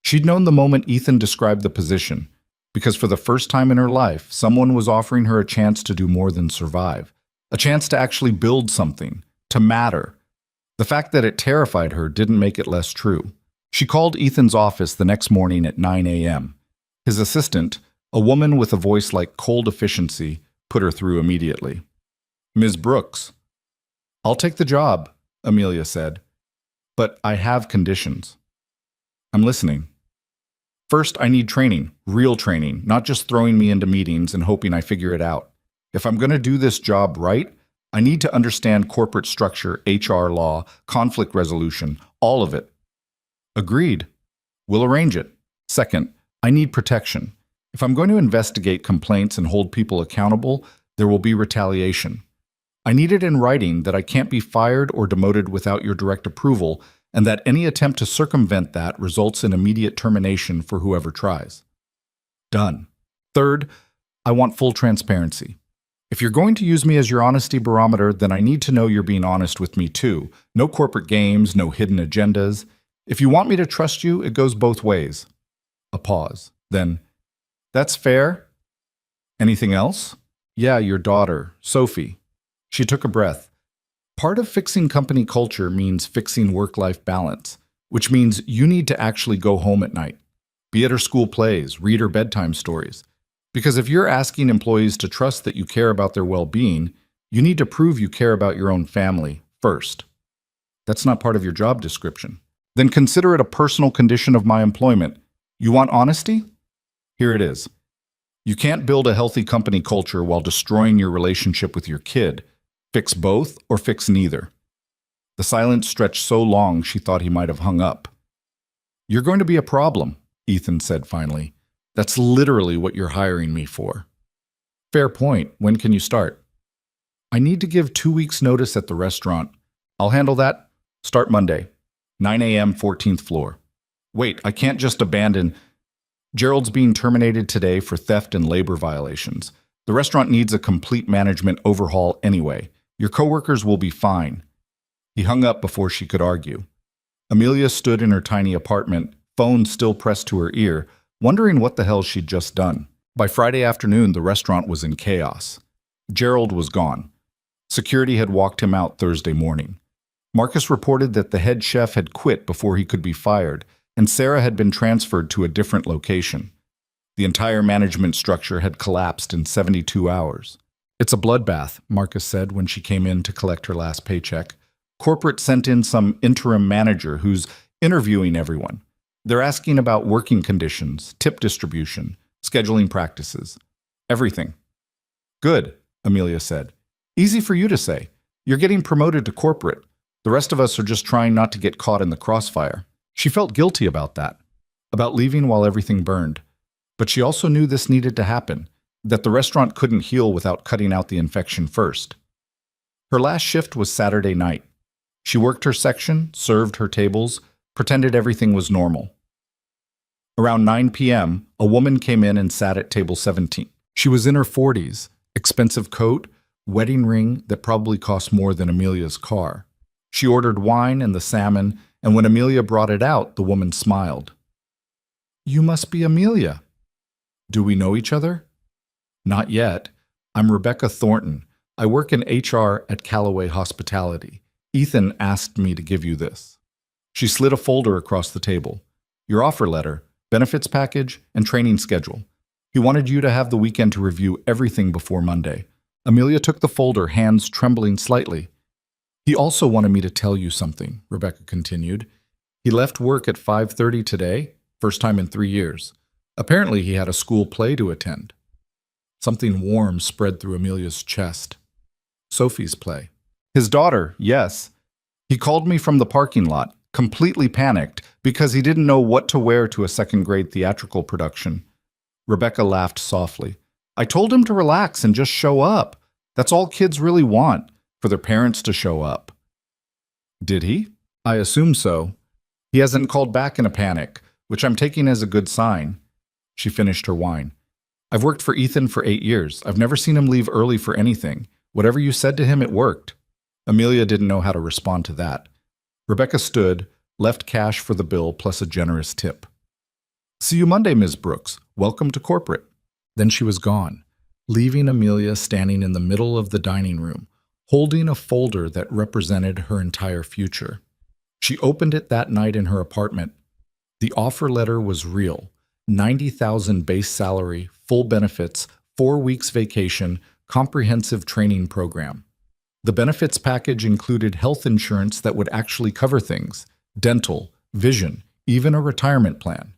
She'd known the moment Ethan described the position, because for the first time in her life, someone was offering her a chance to do more than survive, a chance to actually build something, to matter. The fact that it terrified her didn't make it less true. She called Ethan's office the next morning at 9 a.m. His assistant, a woman with a voice like cold efficiency, put her through immediately. Ms. Brooks. I'll take the job, Amelia said. But I have conditions. I'm listening. First, I need training, real training, not just throwing me into meetings and hoping I figure it out. If I'm going to do this job right, I need to understand corporate structure, HR law, conflict resolution, all of it. Agreed. We'll arrange it. Second, I need protection. If I'm going to investigate complaints and hold people accountable, there will be retaliation. I need it in writing that I can't be fired or demoted without your direct approval, and that any attempt to circumvent that results in immediate termination for whoever tries. Done. Third, I want full transparency. If you're going to use me as your honesty barometer, then I need to know you're being honest with me too. No corporate games, no hidden agendas. If you want me to trust you, it goes both ways. A pause. Then, that's fair. Anything else? Yeah, your daughter, Sophie. She took a breath. Part of fixing company culture means fixing work-life balance, which means you need to actually go home at night, be at her school plays, read her bedtime stories. Because if you're asking employees to trust that you care about their well-being, you need to prove you care about your own family first. That's not part of your job description. Then consider it a personal condition of my employment. You want honesty? Here it is. You can't build a healthy company culture while destroying your relationship with your kid. Fix both or fix neither. The silence stretched so long she thought he might have hung up. You're going to be a problem, Ethan said finally. That's literally what you're hiring me for. Fair point. When can you start? I need to give 2 weeks' notice at the restaurant. I'll handle that. Start Monday, 9 a.m., 14th floor. Wait, I can't just abandon. Gerald's being terminated today for theft and labor violations. The restaurant needs a complete management overhaul anyway. Your coworkers will be fine. He hung up before she could argue. Amelia stood in her tiny apartment, phone still pressed to her ear, wondering what the hell she'd just done. By Friday afternoon, the restaurant was in chaos. Gerald was gone. Security had walked him out Thursday morning. Marcus reported that the head chef had quit before he could be fired, and Sarah had been transferred to a different location. The entire management structure had collapsed in 72 hours. It's a bloodbath, Marcus said when she came in to collect her last paycheck. Corporate sent in some interim manager who's interviewing everyone. They're asking about working conditions, tip distribution, scheduling practices. Everything. Good, Amelia said. Easy for you to say. You're getting promoted to corporate. The rest of us are just trying not to get caught in the crossfire. She felt guilty about that, about leaving while everything burned. But she also knew this needed to happen, that the restaurant couldn't heal without cutting out the infection first. Her last shift was Saturday night. She worked her section, served her tables, pretended everything was normal. Around 9 p.m., a woman came in and sat at table 17. She was in her 40s, expensive coat, wedding ring that probably cost more than Amelia's car. She ordered wine and the salmon, and when Amelia brought it out, the woman smiled. You must be Amelia. Do we know each other? Not yet. I'm Rebecca Thornton. I work in HR at Callaway Hospitality. Ethan asked me to give you this. She slid a folder across the table. Your offer letter, benefits package, and training schedule. He wanted you to have the weekend to review everything before Monday. Amelia took the folder, hands trembling slightly. He also wanted me to tell you something, Rebecca continued. He left work at 5:30 today, first time in 3 years. Apparently he had a school play to attend. Something warm spread through Amelia's chest. Sophie's play. His daughter, yes. He called me from the parking lot, completely panicked, because he didn't know what to wear to a second-grade theatrical production. Rebecca laughed softly. I told him to relax and just show up. That's all kids really want, for their parents to show up. Did he? I assume so. He hasn't called back in a panic, which I'm taking as a good sign. She finished her wine. I've worked for Ethan for 8 years. I've never seen him leave early for anything. Whatever you said to him, it worked. Amelia didn't know how to respond to that. Rebecca stood, left cash for the bill plus a generous tip. See you Monday, Ms. Brooks. Welcome to corporate. Then she was gone, leaving Amelia standing in the middle of the dining room, holding a folder that represented her entire future. She opened it that night in her apartment. The offer letter was real. $90,000 base salary, full benefits, 4 weeks vacation, comprehensive training program. The benefits package included health insurance that would actually cover things, dental, vision, even a retirement plan.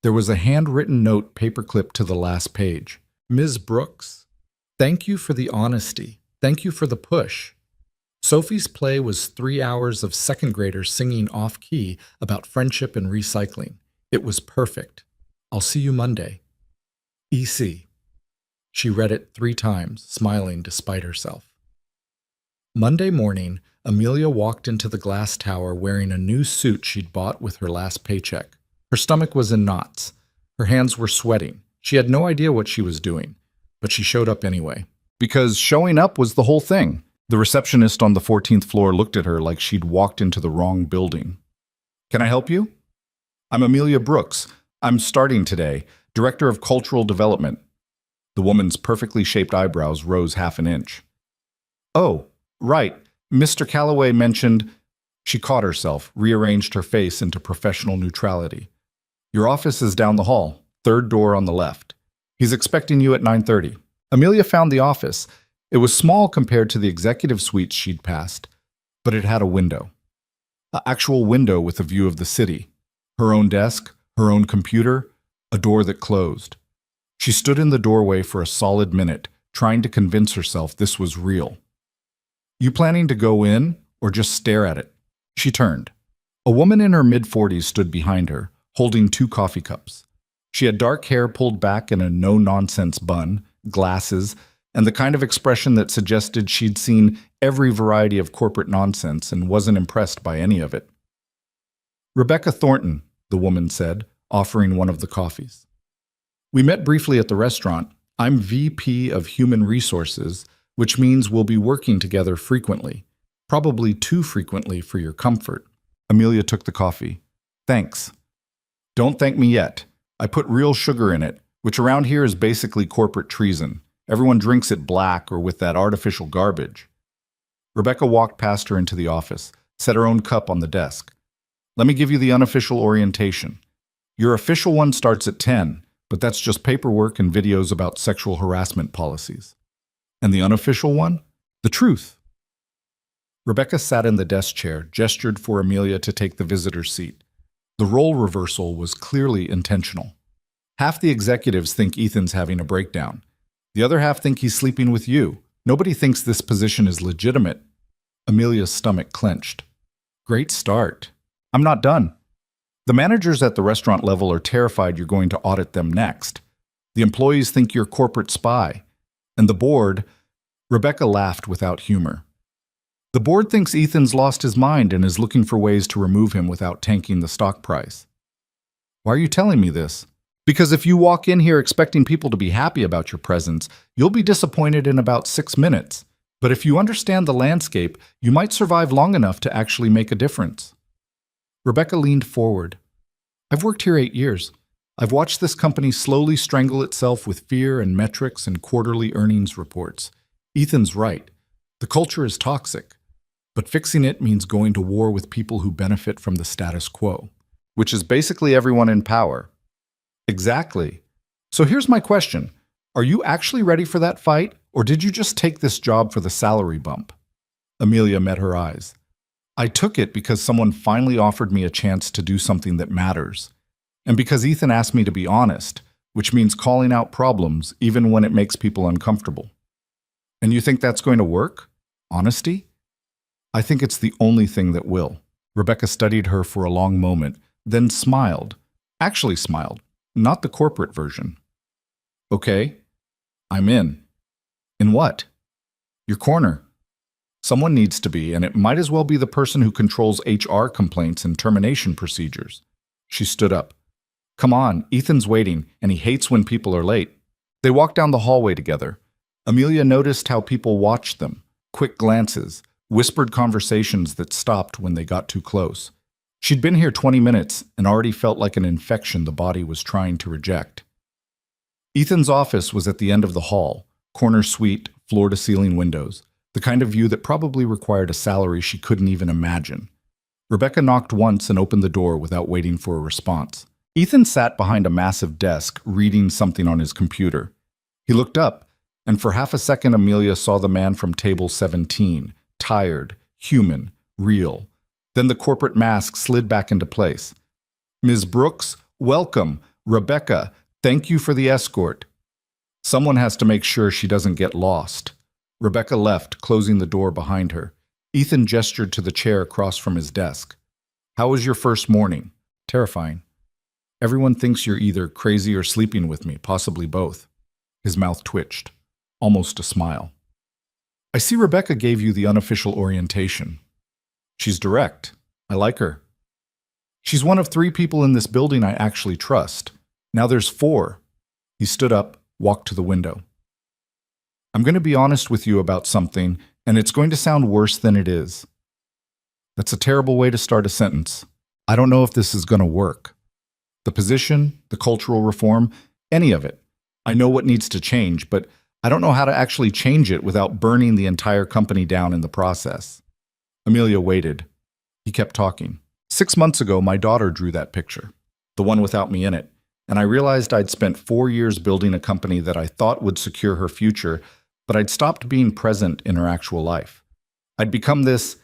There was a handwritten note paperclipped to the last page. Ms. Brooks, thank you for the honesty. Thank you for the push. Sophie's play was 3 hours of second graders singing off-key about friendship and recycling. It was perfect. I'll see you Monday. EC. She read it 3 times, smiling despite herself. Monday morning, Amelia walked into the glass tower wearing a new suit she'd bought with her last paycheck. Her stomach was in knots. Her hands were sweating. She had no idea what she was doing, but she showed up anyway. Because showing up was the whole thing. The receptionist on the 14th floor looked at her like she'd walked into the wrong building. Can I help you? I'm Amelia Brooks. I'm starting today, Director of Cultural Development. The woman's perfectly shaped eyebrows rose half an inch. Oh, right. Mr. Calloway mentioned... She caught herself, rearranged her face into professional neutrality. Your office is down the hall, 3rd door on the left. He's expecting you at 9:30. Amelia found the office. It was small compared to the executive suites she'd passed, but it had a window. An actual window with a view of the city. Her own desk, her own computer, a door that closed. She stood in the doorway for a solid minute, trying to convince herself this was real. You planning to go in or just stare at it? She turned. A woman in her mid-40s stood behind her, holding 2 coffee cups. She had dark hair pulled back in a no-nonsense bun, glasses, and the kind of expression that suggested she'd seen every variety of corporate nonsense and wasn't impressed by any of it. Rebecca Thornton, the woman said, offering one of the coffees. We met briefly at the restaurant. I'm VP of Human Resources, which means we'll be working together frequently, probably too frequently for your comfort. Amelia took the coffee. Thanks. Don't thank me yet. I put real sugar in it, which around here is basically corporate treason. Everyone drinks it black or with that artificial garbage. Rebecca walked past her into the office, set her own cup on the desk. Let me give you the unofficial orientation. Your official one starts at 10, but that's just paperwork and videos about sexual harassment policies. And the unofficial one? The truth. Rebecca sat in the desk chair, gestured for Amelia to take the visitor's seat. The role reversal was clearly intentional. Half the executives think Ethan's having a breakdown. The other half think he's sleeping with you. Nobody thinks this position is legitimate. Amelia's stomach clenched. Great start. I'm not done. The managers at the restaurant level are terrified you're going to audit them next. The employees think you're a corporate spy. And the board... Rebecca laughed without humor. The board thinks Ethan's lost his mind and is looking for ways to remove him without tanking the stock price. Why are you telling me this? Because if you walk in here expecting people to be happy about your presence, you'll be disappointed in about 6 minutes. But if you understand the landscape, you might survive long enough to actually make a difference. Rebecca leaned forward. I've worked here 8 years. I've watched this company slowly strangle itself with fear and metrics and quarterly earnings reports. Ethan's right. The culture is toxic. But fixing it means going to war with people who benefit from the status quo, which is basically everyone in power. Exactly. So here's my question. Are you actually ready for that fight, or did you just take this job for the salary bump? Amelia met her eyes. I took it because someone finally offered me a chance to do something that matters. And because Ethan asked me to be honest, which means calling out problems even when it makes people uncomfortable. And you think that's going to work? Honesty? I think it's the only thing that will. Rebecca studied her for a long moment, then smiled. Actually smiled, not the corporate version. Okay, I'm in. In what? Your corner. Someone needs to be, and it might as well be the person who controls HR complaints and termination procedures. She stood up. Come on, Ethan's waiting, and he hates when people are late. They walked down the hallway together. Amelia noticed how people watched them, quick glances, whispered conversations that stopped when they got too close. She'd been here 20 minutes and already felt like an infection the body was trying to reject. Ethan's office was at the end of the hall, corner suite, floor-to-ceiling windows, the kind of view that probably required a salary she couldn't even imagine. Rebecca knocked once and opened the door without waiting for a response. Ethan sat behind a massive desk, reading something on his computer. He looked up, and for half a second Amelia saw the man from table 17, tired, human, real. Then the corporate mask slid back into place. Ms. Brooks, welcome. Rebecca, thank you for the escort. Someone has to make sure she doesn't get lost. Rebecca left, closing the door behind her. Ethan gestured to the chair across from his desk. How was your first morning? Terrifying. Everyone thinks you're either crazy or sleeping with me, possibly both. His mouth twitched, almost a smile. I see Rebecca gave you the unofficial orientation. She's direct. I like her. She's one of 3 people in this building I actually trust. Now there's 4. He stood up, walked to the window. I'm going to be honest with you about something, and it's going to sound worse than it is. That's a terrible way to start a sentence. I don't know if this is going to work. The position, the cultural reform, any of it. I know what needs to change, but I don't know how to actually change it without burning the entire company down in the process. Amelia waited. He kept talking. 6 months ago, my daughter drew that picture, the one without me in it, and I realized I'd spent 4 years building a company that I thought would secure her future, but I'd stopped being present in her actual life. I'd become this,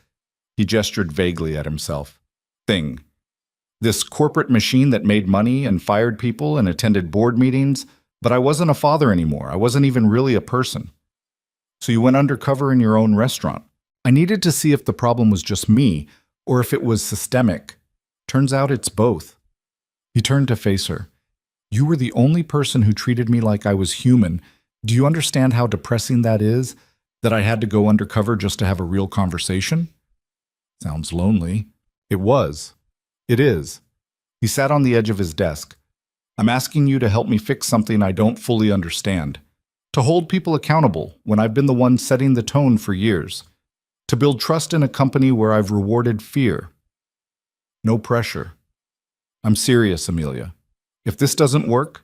he gestured vaguely at himself, thing. This corporate machine that made money and fired people and attended board meetings, but I wasn't a father anymore. I wasn't even really a person. So you went undercover in your own restaurant. I needed to see if the problem was just me or if it was systemic. Turns out it's both. He turned to face her. You were the only person who treated me like I was human. Do you understand how depressing that is? That I had to go undercover just to have a real conversation? Sounds lonely. It was. It is. He sat on the edge of his desk. I'm asking you to help me fix something I don't fully understand. To hold people accountable when I've been the one setting the tone for years. To build trust in a company where I've rewarded fear. No pressure. I'm serious, Amelia. If this doesn't work,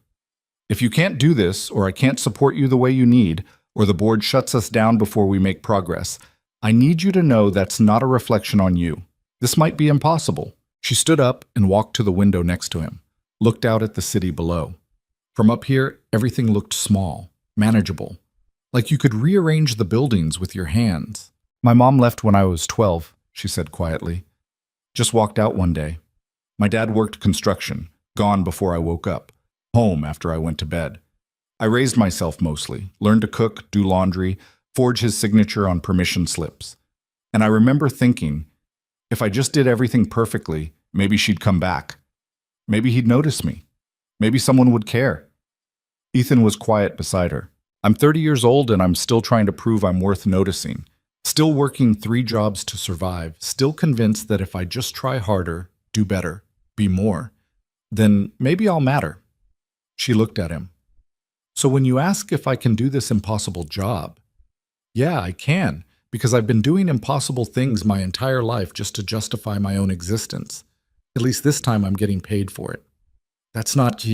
if you can't do this, or I can't support you the way you need, or the board shuts us down before we make progress, I need you to know that's not a reflection on you. This might be impossible. She stood up and walked to the window next to him, looked out at the city below. From up here, everything looked small, manageable, like you could rearrange the buildings with your hands. My mom left when I was 12, she said quietly. Just walked out one day. My dad worked construction, gone before I woke up, home after I went to bed. I raised myself mostly, learned to cook, do laundry, forge his signature on permission slips. And I remember thinking, if I just did everything perfectly, maybe she'd come back. Maybe he'd notice me. Maybe someone would care. Ethan was quiet beside her. I'm 30 years old and I'm still trying to prove I'm worth noticing. Still working 3 jobs to survive. Still convinced that if I just try harder, do better, be more, then maybe I'll matter. She looked at him. So when you ask if I can do this impossible job, yeah, I can, because I've been doing impossible things my entire life just to justify my own existence. At least this time I'm getting paid for it. That's not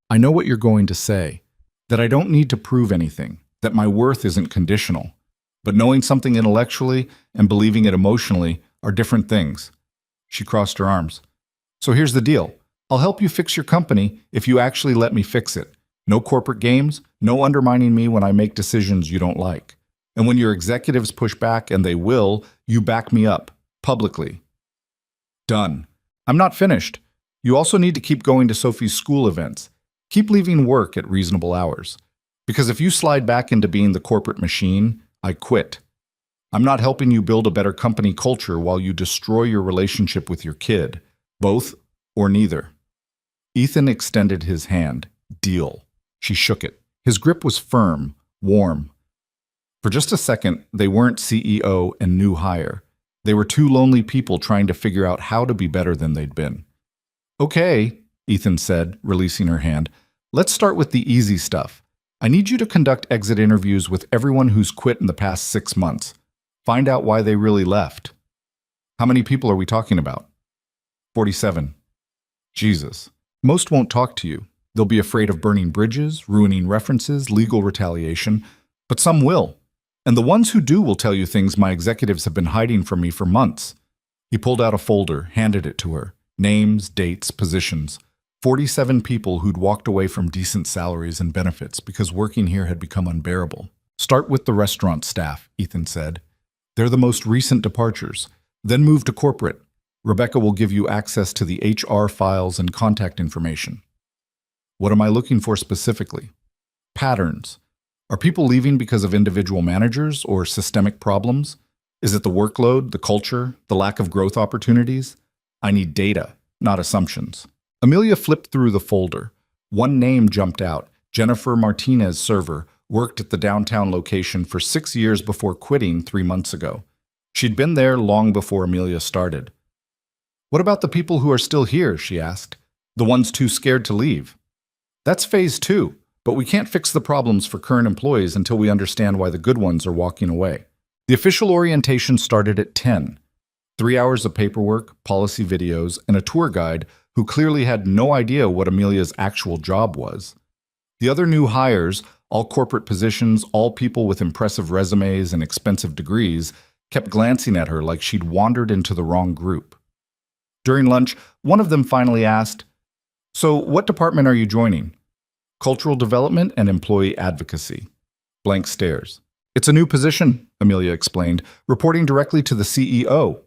I know what you're going to say, that I don't need to prove anything, that my worth isn't conditional. But knowing something intellectually and believing it emotionally are different things. She crossed her arms. So here's the deal. I'll help you fix your company if you actually let me fix it. No corporate games, no undermining me when I make decisions you don't like. And when your executives push back, and they will, you back me up, publicly. Done. I'm not finished. You also need to keep going to Sophie's school events. Keep leaving work at reasonable hours. Because if you slide back into being the corporate machine, I quit. I'm not helping you build a better company culture while you destroy your relationship with your kid. Both or neither. Ethan extended his hand. Deal. She shook it. His grip was firm, warm. For just a second, they weren't CEO and new hire. They were two lonely people trying to figure out how to be better than they'd been. Okay, Ethan said, releasing her hand. Let's start with the easy stuff. I need you to conduct exit interviews with everyone who's quit in the past 6 months. Find out why they really left. How many people are we talking about? 47. Jesus. Most won't talk to you. They'll be afraid of burning bridges, ruining references, legal retaliation, but some will. And the ones who do will tell you things my executives have been hiding from me for months. He pulled out a folder, handed it to her. Names, dates, positions. 47 people who'd walked away from decent salaries and benefits because working here had become unbearable. Start with the restaurant staff, Ethan said. They're the most recent departures. Then move to corporate. Rebecca will give you access to the HR files and contact information. What am I looking for specifically? Patterns. Are people leaving because of individual managers or systemic problems? Is it the workload, the culture, the lack of growth opportunities? I need data, not assumptions. Amelia flipped through the folder. One name jumped out. Jennifer Martinez Server worked at the downtown location for 6 years before quitting 3 months ago. She'd been there long before Amelia started. What about the people who are still here, she asked. The ones too scared to leave. That's phase 2, but we can't fix the problems for current employees until we understand why the good ones are walking away. The official orientation started at 10. 3 hours of paperwork, policy videos, and a tour guide who clearly had no idea what Amelia's actual job was. The other new hires, all corporate positions, all people with impressive resumes and expensive degrees, kept glancing at her like she'd wandered into the wrong group. During lunch, one of them finally asked, "So what department are you joining?" "Cultural development and employee advocacy." Blank stares. "It's a new position," Amelia explained, "reporting directly to the CEO."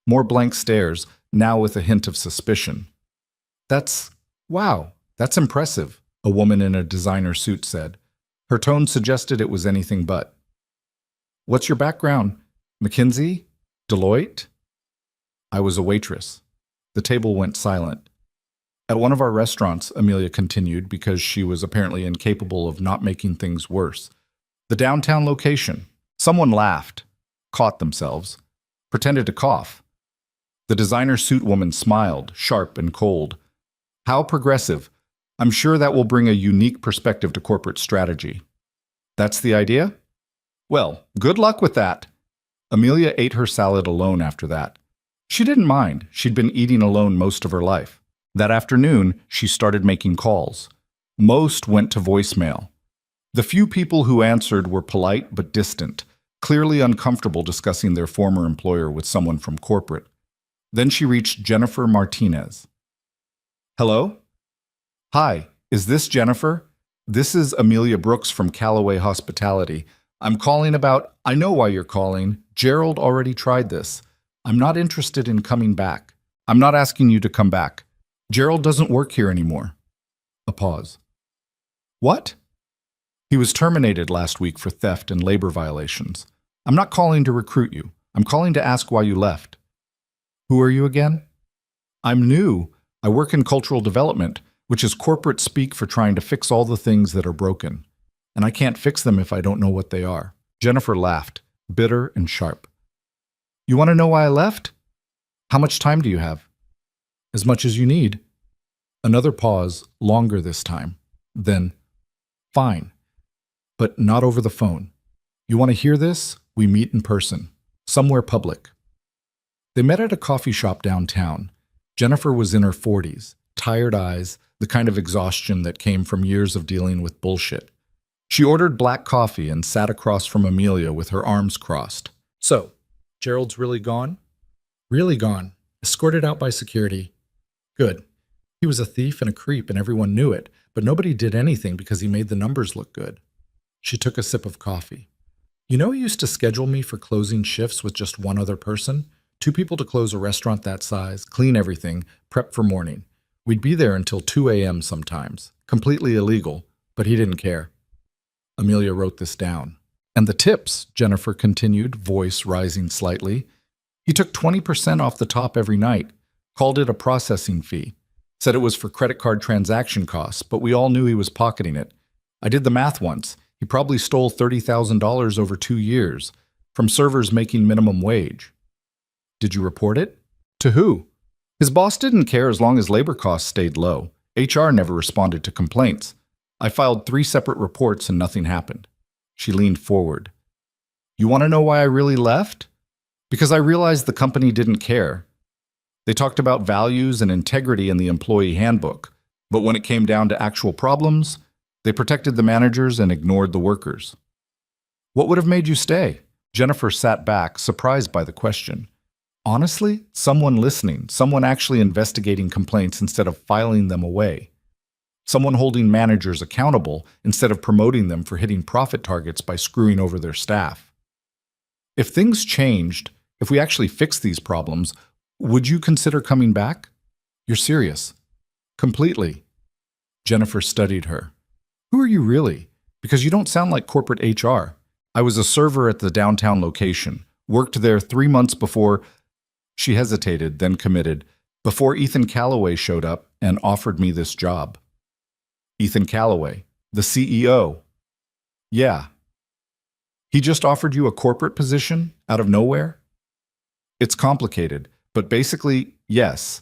More blank stares, now with a hint of suspicion. Wow, that's impressive," a woman in a designer suit said. Her tone suggested it was anything but. "What's your background? McKinsey? Deloitte?" "I was a waitress." The table went silent. "At one of our restaurants," Amelia continued, because she was apparently incapable of not making things worse. "The downtown location." Someone laughed, caught themselves, pretended to cough. The designer suit woman smiled, sharp and cold. "How progressive. I'm sure that will bring a unique perspective to corporate strategy." "That's the idea?" "Well, good luck with that." Amelia ate her salad alone after that. She didn't mind. She'd been eating alone most of her life. That afternoon, she started making calls. Most went to voicemail. The few people who answered were polite but distant, clearly uncomfortable discussing their former employer with someone from corporate. Then she reached Jennifer Martinez. "Hello? Hi, is this Jennifer? This is Amelia Brooks from Callaway Hospitality. I'm calling about—" "I know why you're calling. Gerald already tried this. I'm not interested in coming back." "I'm not asking you to come back. Gerald doesn't work here anymore." A pause. "What?" "He was terminated last week for theft and labor violations. I'm not calling to recruit you. I'm calling to ask why you left." "Who are you again?" "I'm new. I work in cultural development, which is corporate speak for trying to fix all the things that are broken. And I can't fix them if I don't know what they are." Jennifer laughed, bitter and sharp. "You want to know why I left? How much time do you have?" "As much as you need." Another pause, longer this time. Then, "Fine, but not over the phone. You want to hear this? We meet in person, somewhere public." They met at a coffee shop downtown. Jennifer was in her 40s, tired eyes, the kind of exhaustion that came from years of dealing with bullshit. She ordered black coffee and sat across from Amelia with her arms crossed. "So, Gerald's really gone?" "Really gone. Escorted out by security." "Good. He was a thief and a creep and everyone knew it, but nobody did anything because he made the numbers look good." She took a sip of coffee. "You know, he used to schedule me for closing shifts with just one other person? 2 people to close a restaurant that size, clean everything, prep for morning. We'd be there until 2 a.m. sometimes. Completely illegal, but he didn't care." Amelia wrote this down. "And the tips," Jennifer continued, voice rising slightly. "He took 20% off the top every night, called it a processing fee, said it was for credit card transaction costs, but we all knew he was pocketing it. I did the math once. He probably stole $30,000 over 2 years from servers making minimum wage. Did you report it? To who? His boss didn't care as long as labor costs stayed low. HR never responded to complaints. I filed 3 separate reports and nothing happened. She leaned forward. You want to know why I really left? Because I realized the company didn't care. They talked about values and integrity in the employee handbook, but when it came down to actual problems, they protected the managers and ignored the workers. What would have made you stay? Jennifer sat back, surprised by the question. Honestly, someone listening, someone actually investigating complaints instead of filing them away. Someone holding managers accountable instead of promoting them for hitting profit targets by screwing over their staff. If things changed, if we actually fixed these problems, would you consider coming back? You're serious. Completely. Jennifer studied her. Who are you really? Because you don't sound like corporate HR. I was a server at the downtown location, worked there 3 months before. She hesitated, then committed, before Ethan Calloway showed up and offered me this job. Ethan Calloway, the CEO. Yeah. He just offered you a corporate position out of nowhere? It's complicated, but basically, yes.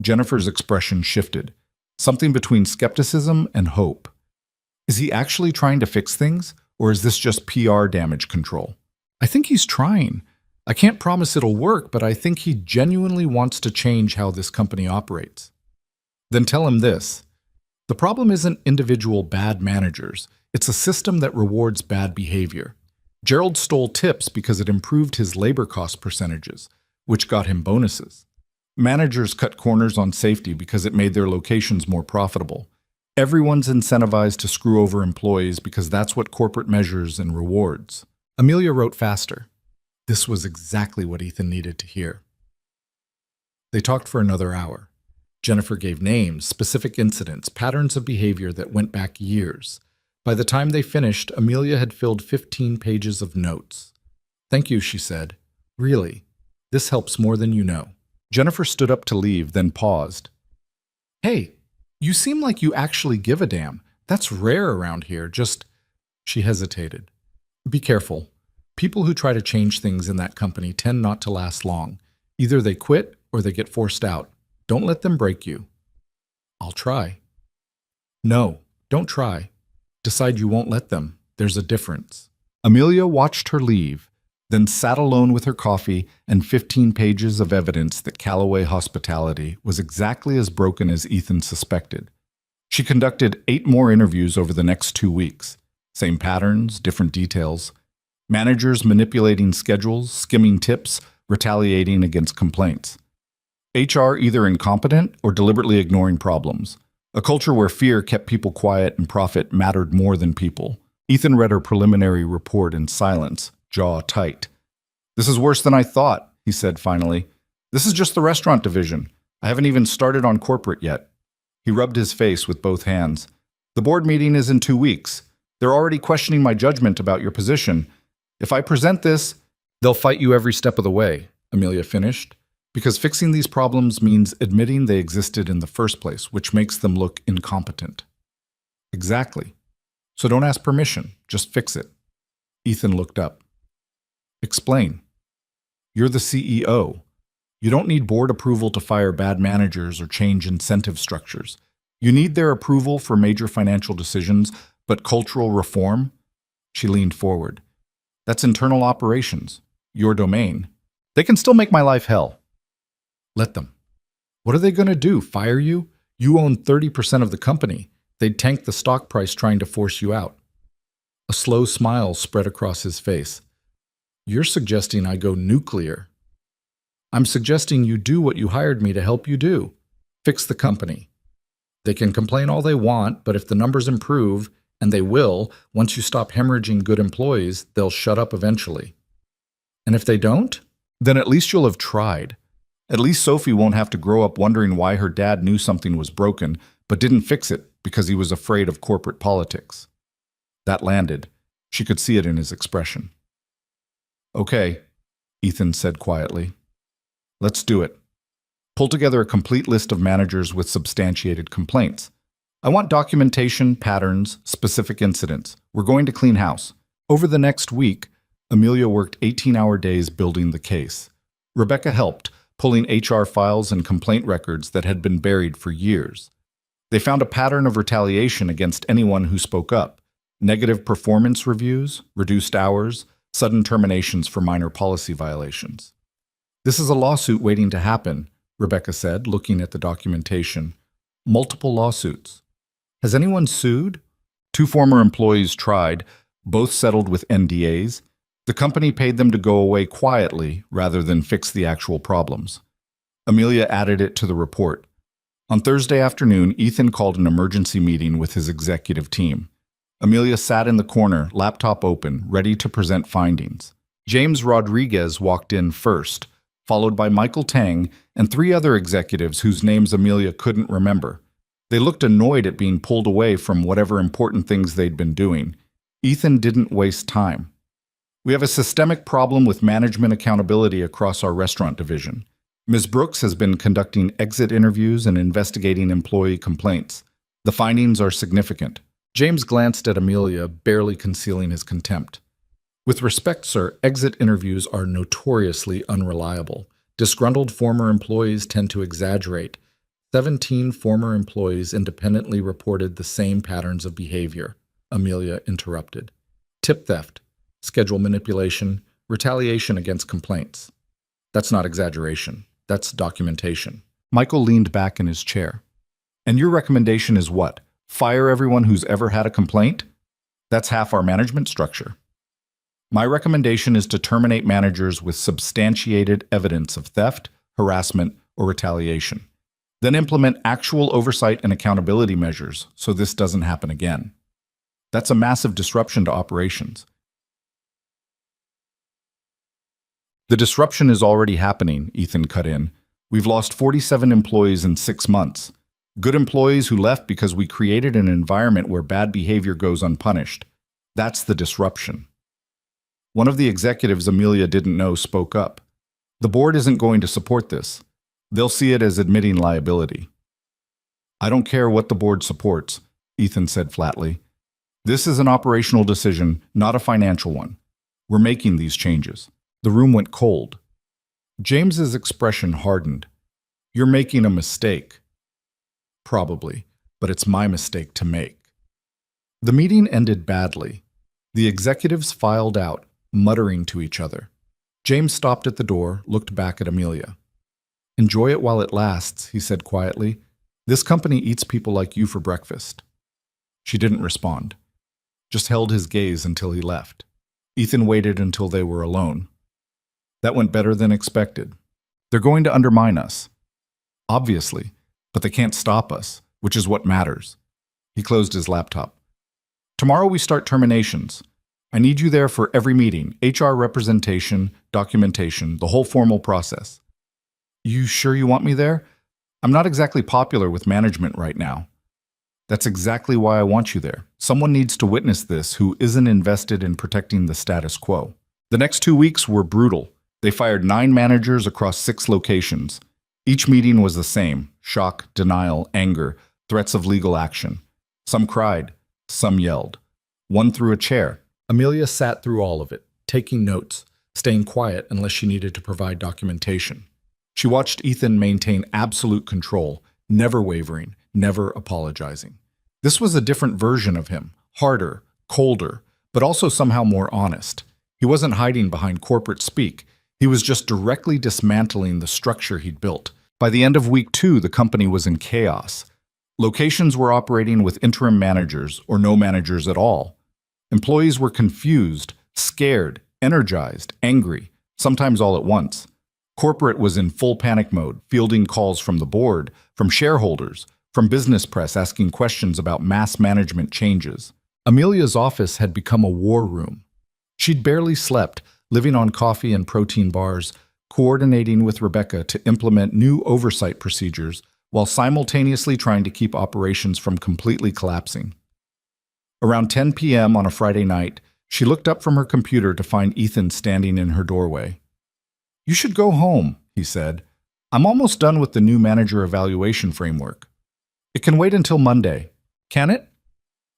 Jennifer's expression shifted, something between skepticism and hope. Is he actually trying to fix things, or is this just PR damage control? I think he's trying. I can't promise it'll work, but I think he genuinely wants to change how this company operates. Then tell him this. The problem isn't individual bad managers. It's a system that rewards bad behavior. Gerald stole tips because it improved his labor cost percentages, which got him bonuses. Managers cut corners on safety because it made their locations more profitable. Everyone's incentivized to screw over employees because that's what corporate measures and rewards. Amelia wrote faster. This was exactly what Ethan needed to hear. They talked for another hour. Jennifer gave names, specific incidents, patterns of behavior that went back years. By the time they finished, Amelia had filled 15 pages of notes. Thank you, she said. Really, this helps more than you know. Jennifer stood up to leave, then paused. Hey, you seem like you actually give a damn. That's rare around here, She hesitated. Be careful. People who try to change things in that company tend not to last long. Either they quit or they get forced out. Don't let them break you. I'll try. No, don't try. Decide you won't let them. There's a difference. Amelia watched her leave, then sat alone with her coffee and 15 pages of evidence that Calloway Hospitality was exactly as broken as Ethan suspected. She conducted 8 more interviews over the next 2 weeks. Same patterns, different details. Managers manipulating schedules, skimming tips, retaliating against complaints. HR either incompetent or deliberately ignoring problems. A culture where fear kept people quiet and profit mattered more than people. Ethan read her preliminary report in silence, jaw tight. This is worse than I thought, he said finally. This is just the restaurant division. I haven't even started on corporate yet. He rubbed his face with both hands. The board meeting is in 2 weeks. They're already questioning my judgment about your position. If I present this, they'll fight you every step of the way, Amelia finished. Because fixing these problems means admitting they existed in the first place, which makes them look incompetent. Exactly. So don't ask permission, just fix it. Ethan looked up. Explain. You're the CEO. You don't need board approval to fire bad managers or change incentive structures. You need their approval for major financial decisions, but cultural reform? She leaned forward. That's internal operations, your domain. They can still make my life hell. Let them. What are they going to do, fire you? You own 30% of the company. They'd tank the stock price trying to force you out. A slow smile spread across his face. You're suggesting I go nuclear. I'm suggesting you do what you hired me to help you do. Fix the company. They can complain all they want, but if the numbers improve, and they will, once you stop hemorrhaging good employees, they'll shut up eventually. And if they don't, then at least you'll have tried. At least Sophie won't have to grow up wondering why her dad knew something was broken, but didn't fix it because he was afraid of corporate politics. That landed. She could see it in his expression. Okay, Ethan said quietly. Let's do it. Pull together a complete list of managers with substantiated complaints. I want documentation, patterns, specific incidents. We're going to clean house. Over the next week, Amelia worked 18-hour days building the case. Rebecca helped, pulling HR files and complaint records that had been buried for years. They found a pattern of retaliation against anyone who spoke up. Negative performance reviews, reduced hours, sudden terminations for minor policy violations. This is a lawsuit waiting to happen, Rebecca said, looking at the documentation. Multiple lawsuits. Has anyone sued? 2 former employees tried, both settled with NDAs. The company paid them to go away quietly rather than fix the actual problems. Amelia added it to the report. On Thursday afternoon, Ethan called an emergency meeting with his executive team. Amelia sat in the corner, laptop open, ready to present findings. James Rodriguez walked in first, followed by Michael Tang and 3 other executives whose names Amelia couldn't remember. They looked annoyed at being pulled away from whatever important things they'd been doing. Ethan didn't waste time. We have a systemic problem with management accountability across our restaurant division. Ms. Brooks has been conducting exit interviews and investigating employee complaints. The findings are significant. James glanced at Amelia, barely concealing his contempt. With respect, sir, exit interviews are notoriously unreliable. Disgruntled former employees tend to exaggerate. 17 former employees independently reported the same patterns of behavior, Amelia interrupted. Tip theft, schedule manipulation, retaliation against complaints. That's not exaggeration. That's documentation. Michael leaned back in his chair. And your recommendation is what? Fire everyone who's ever had a complaint? That's half our management structure. My recommendation is to terminate managers with substantiated evidence of theft, harassment, or retaliation. Then implement actual oversight and accountability measures so this doesn't happen again. That's a massive disruption to operations. The disruption is already happening, Ethan cut in. We've lost 47 employees in 6 months. Good employees who left because we created an environment where bad behavior goes unpunished. That's the disruption. One of the executives Amelia didn't know spoke up. The board isn't going to support this. They'll see it as admitting liability. I don't care what the board supports, Ethan said flatly. This is an operational decision, not a financial one. We're making these changes. The room went cold. James's expression hardened. You're making a mistake. Probably, but it's my mistake to make. The meeting ended badly. The executives filed out, muttering to each other. James stopped at the door, looked back at Amelia. Enjoy it while it lasts, he said quietly. This company eats people like you for breakfast. She didn't respond, just held his gaze until he left. Ethan waited until they were alone. That went better than expected. They're going to undermine us. Obviously, but they can't stop us, which is what matters. He closed his laptop. Tomorrow we start terminations. I need you there for every meeting, HR representation, documentation, the whole formal process. You sure you want me there? I'm not exactly popular with management right now. That's exactly why I want you there. Someone needs to witness this who isn't invested in protecting the status quo. The next 2 weeks were brutal. They fired 9 managers across 6 locations. Each meeting was the same: shock, denial, anger, threats of legal action. Some cried, some yelled. One threw a chair. Amelia sat through all of it, taking notes, staying quiet unless she needed to provide documentation. She watched Ethan maintain absolute control, never wavering, never apologizing. This was a different version of him, harder, colder, but also somehow more honest. He wasn't hiding behind corporate speak. He was just directly dismantling the structure he'd built. By the end of week 2, the company was in chaos. Locations were operating with interim managers or no managers at all. Employees were confused, scared, energized, angry, sometimes all at once. Corporate was in full panic mode, fielding calls from the board, from shareholders, from business press asking questions about mass management changes. Amelia's office had become a war room. She'd barely slept, living on coffee and protein bars, coordinating with Rebecca to implement new oversight procedures while simultaneously trying to keep operations from completely collapsing. Around 10 p.m. on a Friday night, she looked up from her computer to find Ethan standing in her doorway. "You should go home," he said. "I'm almost done with the new manager evaluation framework. It can wait until Monday." Can it?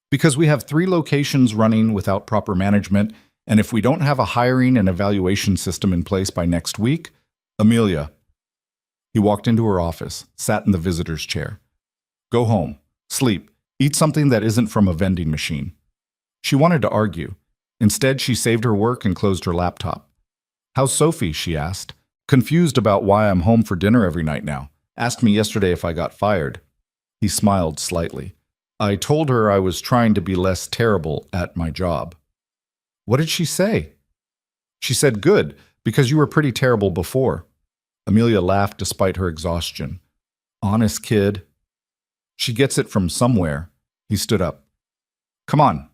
Because we have 3 locations running without proper management, and if we don't have a hiring and evaluation system in place by next week, Amelia. He walked into her office, sat in the visitor's chair. Go home, sleep, eat something that isn't from a vending machine. She wanted to argue. Instead, she saved her work and closed her laptop. How's Sophie? She asked. Confused about why I'm home for dinner every night now. Asked me yesterday if I got fired. He smiled slightly. I told her I was trying to be less terrible at my job. What did she say? She said, good, because you were pretty terrible before. Amelia laughed despite her exhaustion. Honest kid. She gets it from somewhere. He stood up. Come on.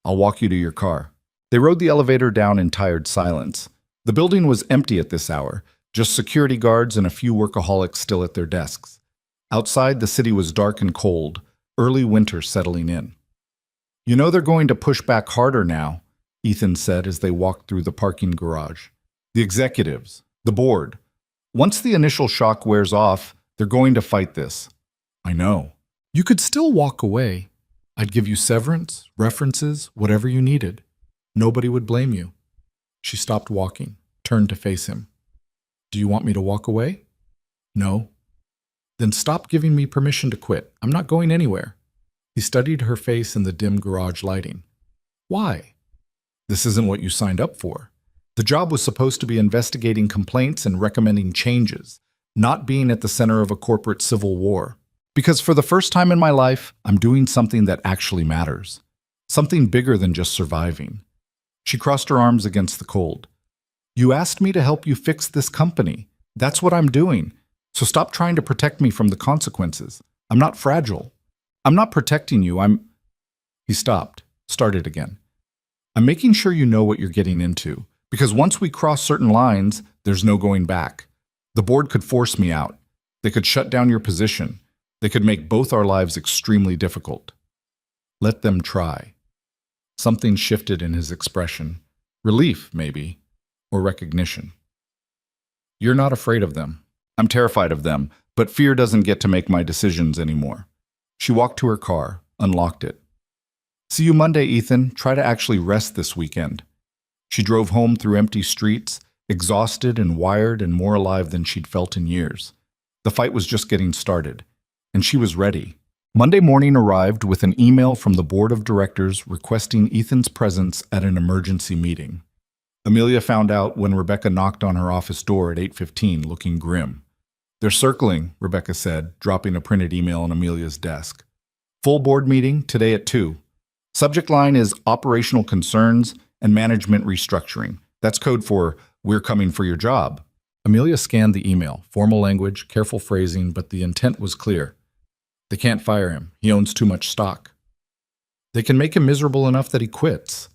I'll walk you to your car. They rode the elevator down in tired silence. The building was empty at this hour, just security guards and a few workaholics still at their desks. Outside, the city was dark and cold, early winter settling in. You know they're going to push back harder now, Ethan said as they walked through the parking garage. The executives, the board. Once the initial shock wears off, they're going to fight this. I know. You could still walk away. I'd give you severance, references, whatever you needed. Nobody would blame you. She stopped walking, turned to face him. Do you want me to walk away? No. Then stop giving me permission to quit. I'm not going anywhere. He studied her face in the dim garage lighting. Why? This isn't what you signed up for. The job was supposed to be investigating complaints and recommending changes, not being at the center of a corporate civil war. Because for the first time in my life, I'm doing something that actually matters. Something bigger than just surviving. She crossed her arms against the cold. You asked me to help you fix this company. That's what I'm doing. So stop trying to protect me from the consequences. I'm not fragile. I'm not protecting you. He stopped, started again. I'm making sure you know what you're getting into. Because once we cross certain lines, there's no going back. The board could force me out. They could shut down your position. They could make both our lives extremely difficult. Let them try. Something shifted in his expression. Relief, maybe, or recognition. You're not afraid of them. I'm terrified of them, but fear doesn't get to make my decisions anymore. She walked to her car, unlocked it. See you Monday, Ethan. Try to actually rest this weekend. She drove home through empty streets, exhausted and wired and more alive than she'd felt in years. The fight was just getting started, and she was ready. Monday morning arrived with an email from the board of directors requesting Ethan's presence at an emergency meeting. Amelia found out when Rebecca knocked on her office door at 8:15, looking grim. They're circling, Rebecca said, dropping a printed email on Amelia's desk. Full board meeting today at 2. Subject line is operational concerns and management restructuring. That's code for we're coming for your job. Amelia scanned the email, formal language, careful phrasing, but the intent was clear. They can't fire him. He owns too much stock. They can make him miserable enough that he quits.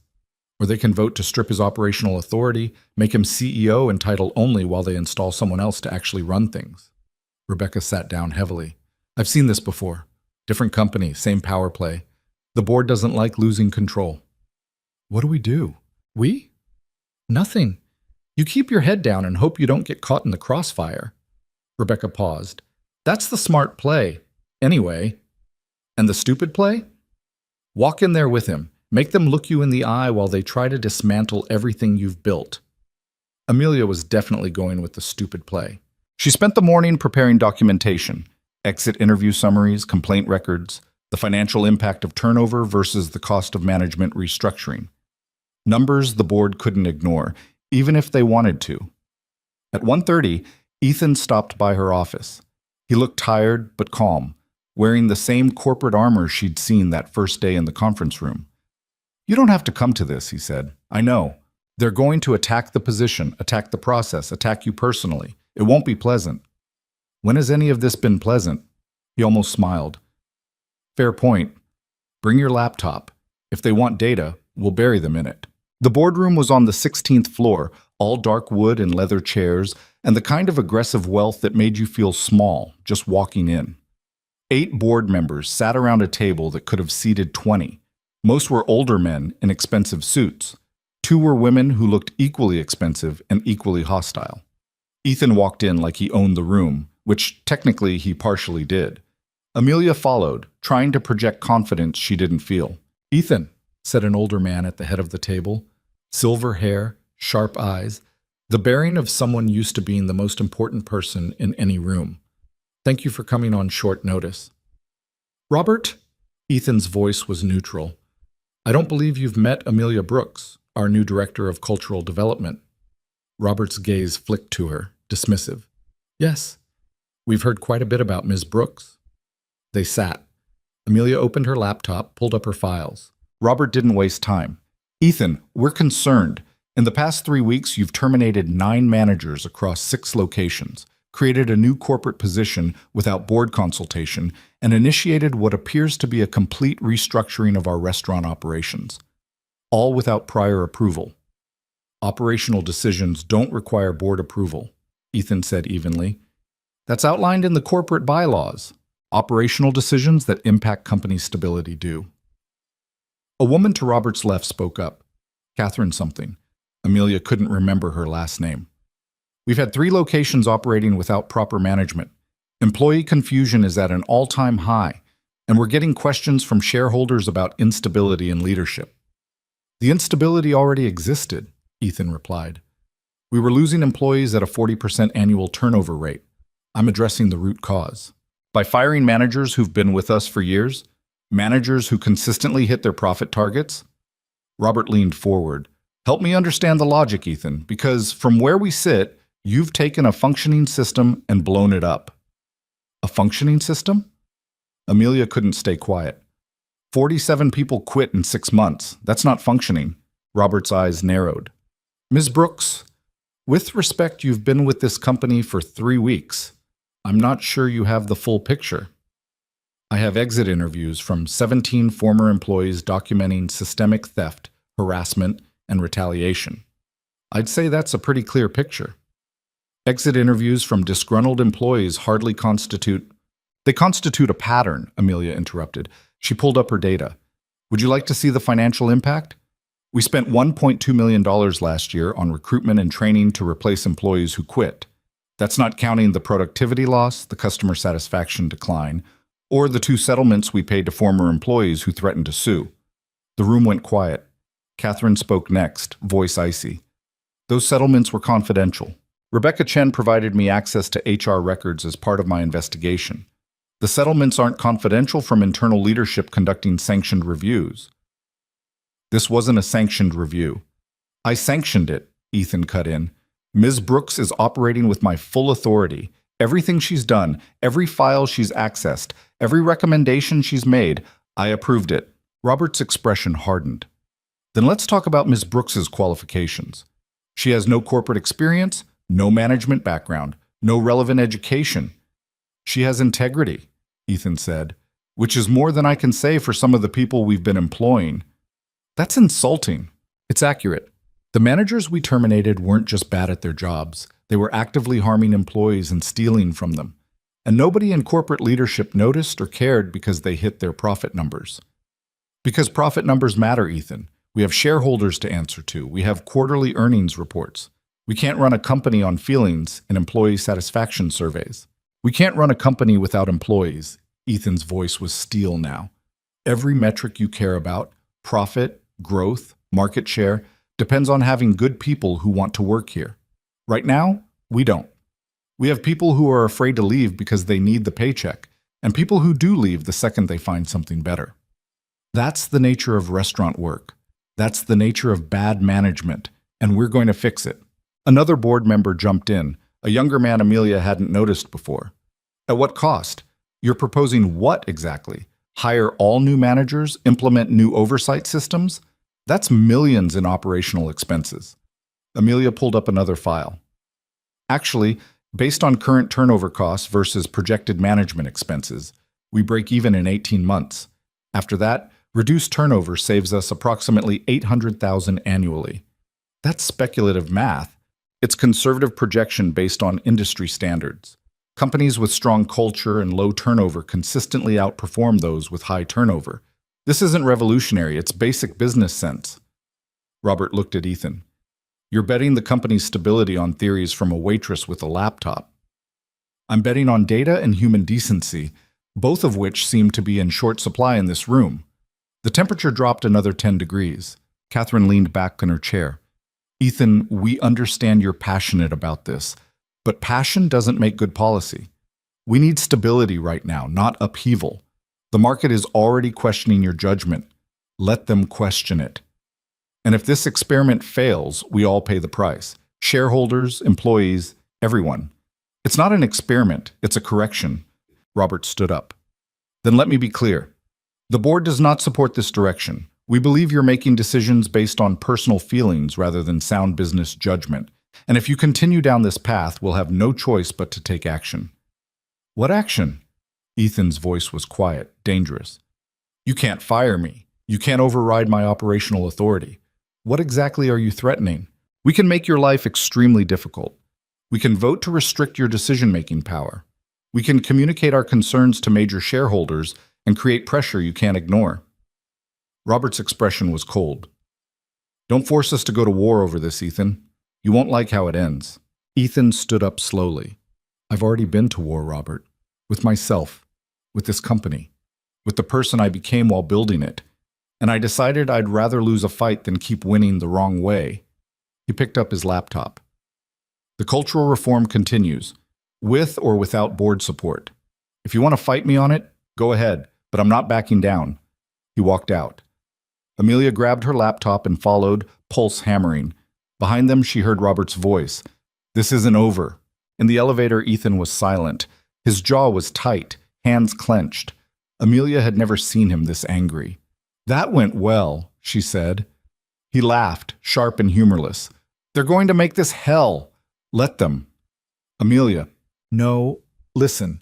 Or they can vote to strip his operational authority, make him CEO and title only while they install someone else to actually run things. Rebecca sat down heavily. I've seen this before. Different company, same power play. The board doesn't like losing control. What do we do? We? Nothing. You keep your head down and hope you don't get caught in the crossfire. Rebecca paused. That's the smart play. Anyway. And the stupid play? Walk in there with him. Make them look you in the eye while they try to dismantle everything you've built. Amelia was definitely going with the stupid play. She spent the morning preparing documentation, exit interview summaries, complaint records, the financial impact of turnover versus the cost of management restructuring. Numbers the board couldn't ignore, even if they wanted to. At 1:30, Ethan stopped by her office. He looked tired but calm, wearing the same corporate armor she'd seen that first day in the conference room. You don't have to come to this, he said. I know. They're going to attack the position, attack the process, attack you personally. It won't be pleasant. When has any of this been pleasant? He almost smiled. Fair point. Bring your laptop. If they want data, we'll bury them in it. The boardroom was on the 16th floor, all dark wood and leather chairs, and the kind of aggressive wealth that made you feel small just walking in. 8 board members sat around a table that could have seated 20. Most were older men in expensive suits. 2 were women who looked equally expensive and equally hostile. Ethan walked in like he owned the room, which technically he partially did. Amelia followed, trying to project confidence she didn't feel. "Ethan," said an older man at the head of the table. Silver hair, sharp eyes, the bearing of someone used to being the most important person in any room. "Thank you for coming on short notice." "Robert?" Ethan's voice was neutral. "I don't believe you've met Amelia Brooks, our new Director of Cultural Development." Robert's gaze flicked to her, dismissive. "Yes, we've heard quite a bit about Ms. Brooks." They sat. Amelia opened her laptop, pulled up her files. Robert didn't waste time. "Ethan, we're concerned. In the past 3 weeks, you've terminated 9 managers across 6 locations, created a new corporate position without board consultation, and initiated what appears to be a complete restructuring of our restaurant operations, all without prior approval." "Operational decisions don't require board approval," Ethan said evenly. "That's outlined in the corporate bylaws. Operational decisions that impact company stability do." A woman to Robert's left spoke up. Catherine something. Amelia couldn't remember her last name. "We've had 3 locations operating without proper management. Employee confusion is at an all-time high, and we're getting questions from shareholders about instability in leadership." "The instability already existed," Ethan replied. "We were losing employees at a 40% annual turnover rate. I'm addressing the root cause. By firing managers who've been with us for years, managers who consistently hit their profit targets." Robert leaned forward. "Help me understand the logic, Ethan, because from where we sit, you've taken a functioning system and blown it up." "A functioning system?" Amelia couldn't stay quiet. 47 people quit in 6 months. That's not functioning." Robert's eyes narrowed. "Ms. Brooks, with respect, you've been with this company for 3 weeks. I'm not sure you have the full picture." "I have exit interviews from 17 former employees documenting systemic theft, harassment, and retaliation. I'd say that's a pretty clear picture." "Exit interviews from disgruntled employees hardly constitute—" "They constitute a pattern," Amelia interrupted. She pulled up her data. "Would you like to see the financial impact? We spent $1.2 million last year on recruitment and training to replace employees who quit. That's not counting the productivity loss, the customer satisfaction decline, or the 2 settlements we paid to former employees who threatened to sue." The room went quiet. Catherine spoke next, voice icy. "Those settlements were confidential. Rebecca Chen provided me access to HR records as part of my investigation. The settlements aren't confidential from internal leadership conducting sanctioned reviews." "This wasn't a sanctioned review." "I sanctioned it," Ethan cut in. "Ms. Brooks is operating with my full authority. Everything she's done, every file she's accessed, every recommendation she's made, I approved it." Robert's expression hardened. "Then let's talk about Ms. Brooks's qualifications. She has no corporate experience, no management background, no relevant education. She has integrity," Ethan said, "which is more than I can say for some of the people we've been employing." "That's insulting." "It's accurate. The managers we terminated weren't just bad at their jobs. They were actively harming employees and stealing from them. And nobody in corporate leadership noticed or cared because they hit their profit numbers." "Because profit numbers matter, Ethan. We have shareholders to answer to. We have quarterly earnings reports. We can't run a company on feelings and employee satisfaction surveys." "We can't run a company without employees." Ethan's voice was steel now. "Every metric you care about, profit, growth, market share, depends on having good people who want to work here. Right now, we don't. We have people who are afraid to leave because they need the paycheck, and people who do leave the second they find something better. That's the nature of restaurant work. That's the nature of bad management, and we're going to fix it." Another board member jumped in, a younger man Amelia hadn't noticed before. "At what cost? You're proposing what exactly? Hire all new managers, implement new oversight systems? That's millions in operational expenses." Amelia pulled up another file. "Actually, based on current turnover costs versus projected management expenses, we break even in 18 months. After that, reduced turnover saves us approximately $800,000 annually. That's speculative math. It's conservative projection based on industry standards. Companies with strong culture and low turnover consistently outperform those with high turnover. This isn't revolutionary, it's basic business sense." Robert looked at Ethan. "You're betting the company's stability on theories from a waitress with a laptop." "I'm betting on data and human decency. both of which seemed to be in short supply in this room. The temperature dropped another 10 degrees. Catherine leaned back in her chair. Ethan, we understand you're passionate about this, but passion doesn't make good policy. We need stability right now, not upheaval. The market is already questioning your judgment. Let them question it. And if this experiment fails, we all pay the price. Shareholders, employees, everyone. It's not an experiment, it's a correction. Robert stood up. Then let me be clear. The board does not support this direction. We believe you're making decisions based on personal feelings rather than sound business judgment. And if you continue down this path, we'll have no choice but to take action. What action? Ethan's voice was quiet, dangerous. You can't fire me. You can't override my operational authority. What exactly are you threatening? We can make your life extremely difficult. We can vote to restrict your decision-making power. We can communicate our concerns to major shareholders and create pressure you can't ignore. Robert's expression was cold. Don't force us to go to war over this, Ethan. You won't like how it ends. Ethan stood up slowly. I've already been to war, Robert. With myself. With this company. With the person I became while building it. And I decided I'd rather lose a fight than keep winning the wrong way. He picked up his laptop. The cultural reform continues, with or without board support. If you want to fight me on it, go ahead, but I'm not backing down. He walked out. Amelia grabbed her laptop and followed, pulse hammering. Behind them, she heard Robert's voice. This isn't over. In the elevator, Ethan was silent. His jaw was tight, hands clenched. Amelia had never seen him this angry. That went well, she said. He laughed, sharp and humorless. They're going to make this hell. Let them. Amelia. No, listen.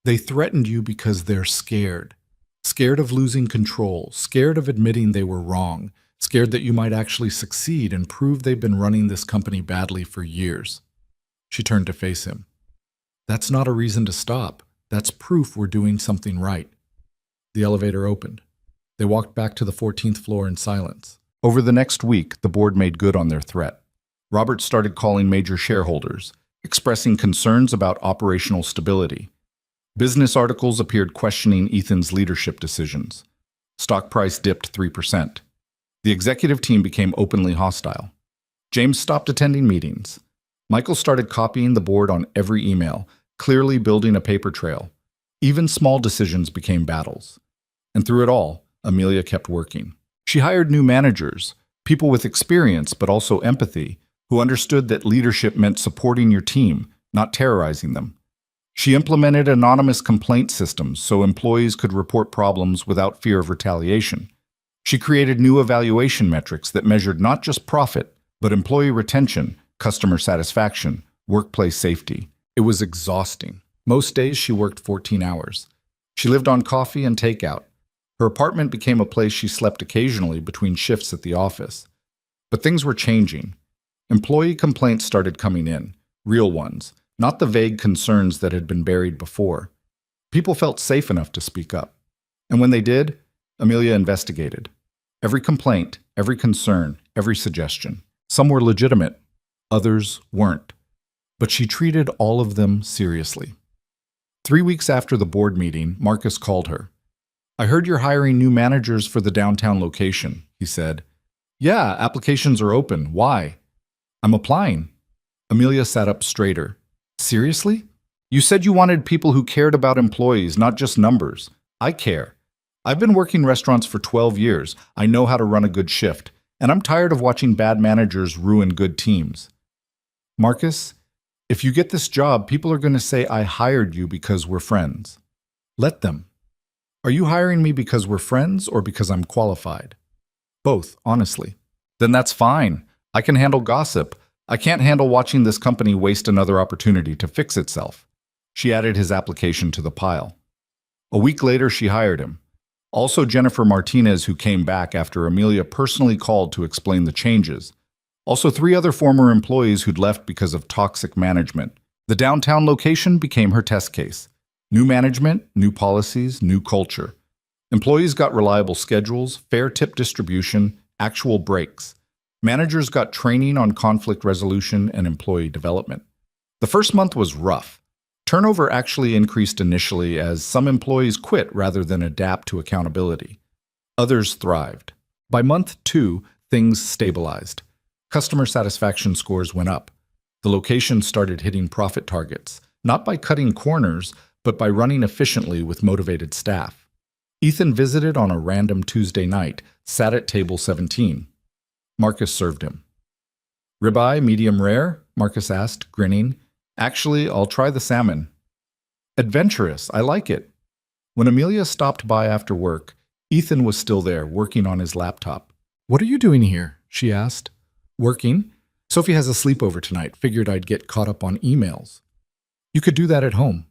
They threatened you because they're scared. Scared of losing control, scared of admitting they were wrong, scared that you might actually succeed and prove they've been running this company badly for years. She turned to face him. That's not a reason to stop. That's proof we're doing something right. The elevator opened. They walked back to the 14th floor in silence. Over the next week, the board made good on their threat. Robert started calling major shareholders, expressing concerns about operational stability. Business articles appeared questioning Ethan's leadership decisions. Stock price dipped 3%. The executive team became openly hostile. James stopped attending meetings. Michael started copying the board on every email, clearly building a paper trail. Even small decisions became battles. And through it all, Amelia kept working. She hired new managers, people with experience but also empathy, who understood that leadership meant supporting your team, not terrorizing them. She implemented anonymous complaint systems so employees could report problems without fear of retaliation. She created new evaluation metrics that measured not just profit, but employee retention, customer satisfaction, workplace safety. It was exhausting. Most days she worked 14 hours. She lived on coffee and takeout. Her apartment became a place she slept occasionally between shifts at the office. But things were changing. Employee complaints started coming in, real ones, not the vague concerns that had been buried before. People felt safe enough to speak up. And when they did, Amelia investigated. Every complaint, every concern, every suggestion. Some were legitimate, others weren't. But she treated all of them seriously. 3 weeks after the board meeting, Marcus called her. I heard you're hiring new managers for the downtown location, he said. Yeah, applications are open. Why? I'm applying. Amelia sat up straighter. Seriously? You said you wanted people who cared about employees, not just numbers. I care. I've been working restaurants for 12 years. I know how to run a good shift, and I'm tired of watching bad managers ruin good teams. Marcus, if you get this job, people are going to say I hired you because we're friends. Let them. Are you hiring me because we're friends or because I'm qualified? Both, honestly. Then that's fine. I can handle gossip. I can't handle watching this company waste another opportunity to fix itself. She added his application to the pile. A week later, she hired him. Also Jennifer Martinez, who came back after Amelia personally called to explain the changes. Also 3 other former employees who'd left because of toxic management. The downtown location became her test case. New management, new policies, new culture. Employees got reliable schedules, fair tip distribution, actual breaks. Managers got training on conflict resolution and employee development. The first month was rough. Turnover actually increased initially as some employees quit rather than adapt to accountability. Others thrived. By month 2, things stabilized. Customer satisfaction scores went up. The location started hitting profit targets, not by cutting corners, but by running efficiently with motivated staff. Ethan visited on a random Tuesday night, sat at table 17. Marcus served him. "Ribeye, medium rare?" Marcus asked, grinning. "Actually, I'll try the salmon." "Adventurous, I like it." When Amelia stopped by after work, Ethan was still there, working on his laptop. "What are you doing here?" she asked. "Working. Sophie has a sleepover tonight. Figured I'd get caught up on emails." "You could do that at home."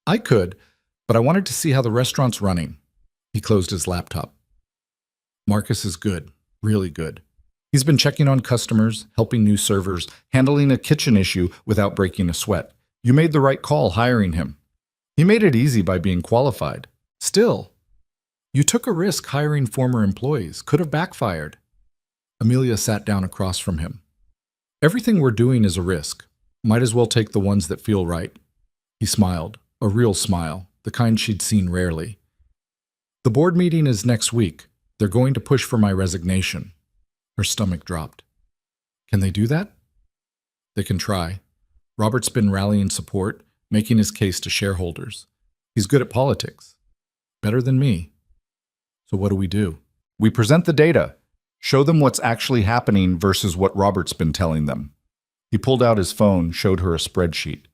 "I could, but I wanted to see how the restaurant's running." He closed his laptop. Marcus is good, really good. He's been checking on customers, helping new servers, handling a kitchen issue without breaking a sweat. You made the right call hiring him. He made it easy by being qualified. Still, you took a risk hiring former employees. Could have backfired. Amelia sat down across from him. "Everything we're doing is a risk. Might as well take the ones that feel right." He smiled, a real smile, the kind she'd seen rarely. "The board meeting is next week. They're going to push for my resignation." Her stomach dropped. "Can they do that?" "They can try. Robert's been rallying support, making his case to shareholders. He's good at politics. Better than me. So what do? We present the data. Show them what's actually happening versus what Robert's been telling them." He pulled out his phone, showed her a spreadsheet.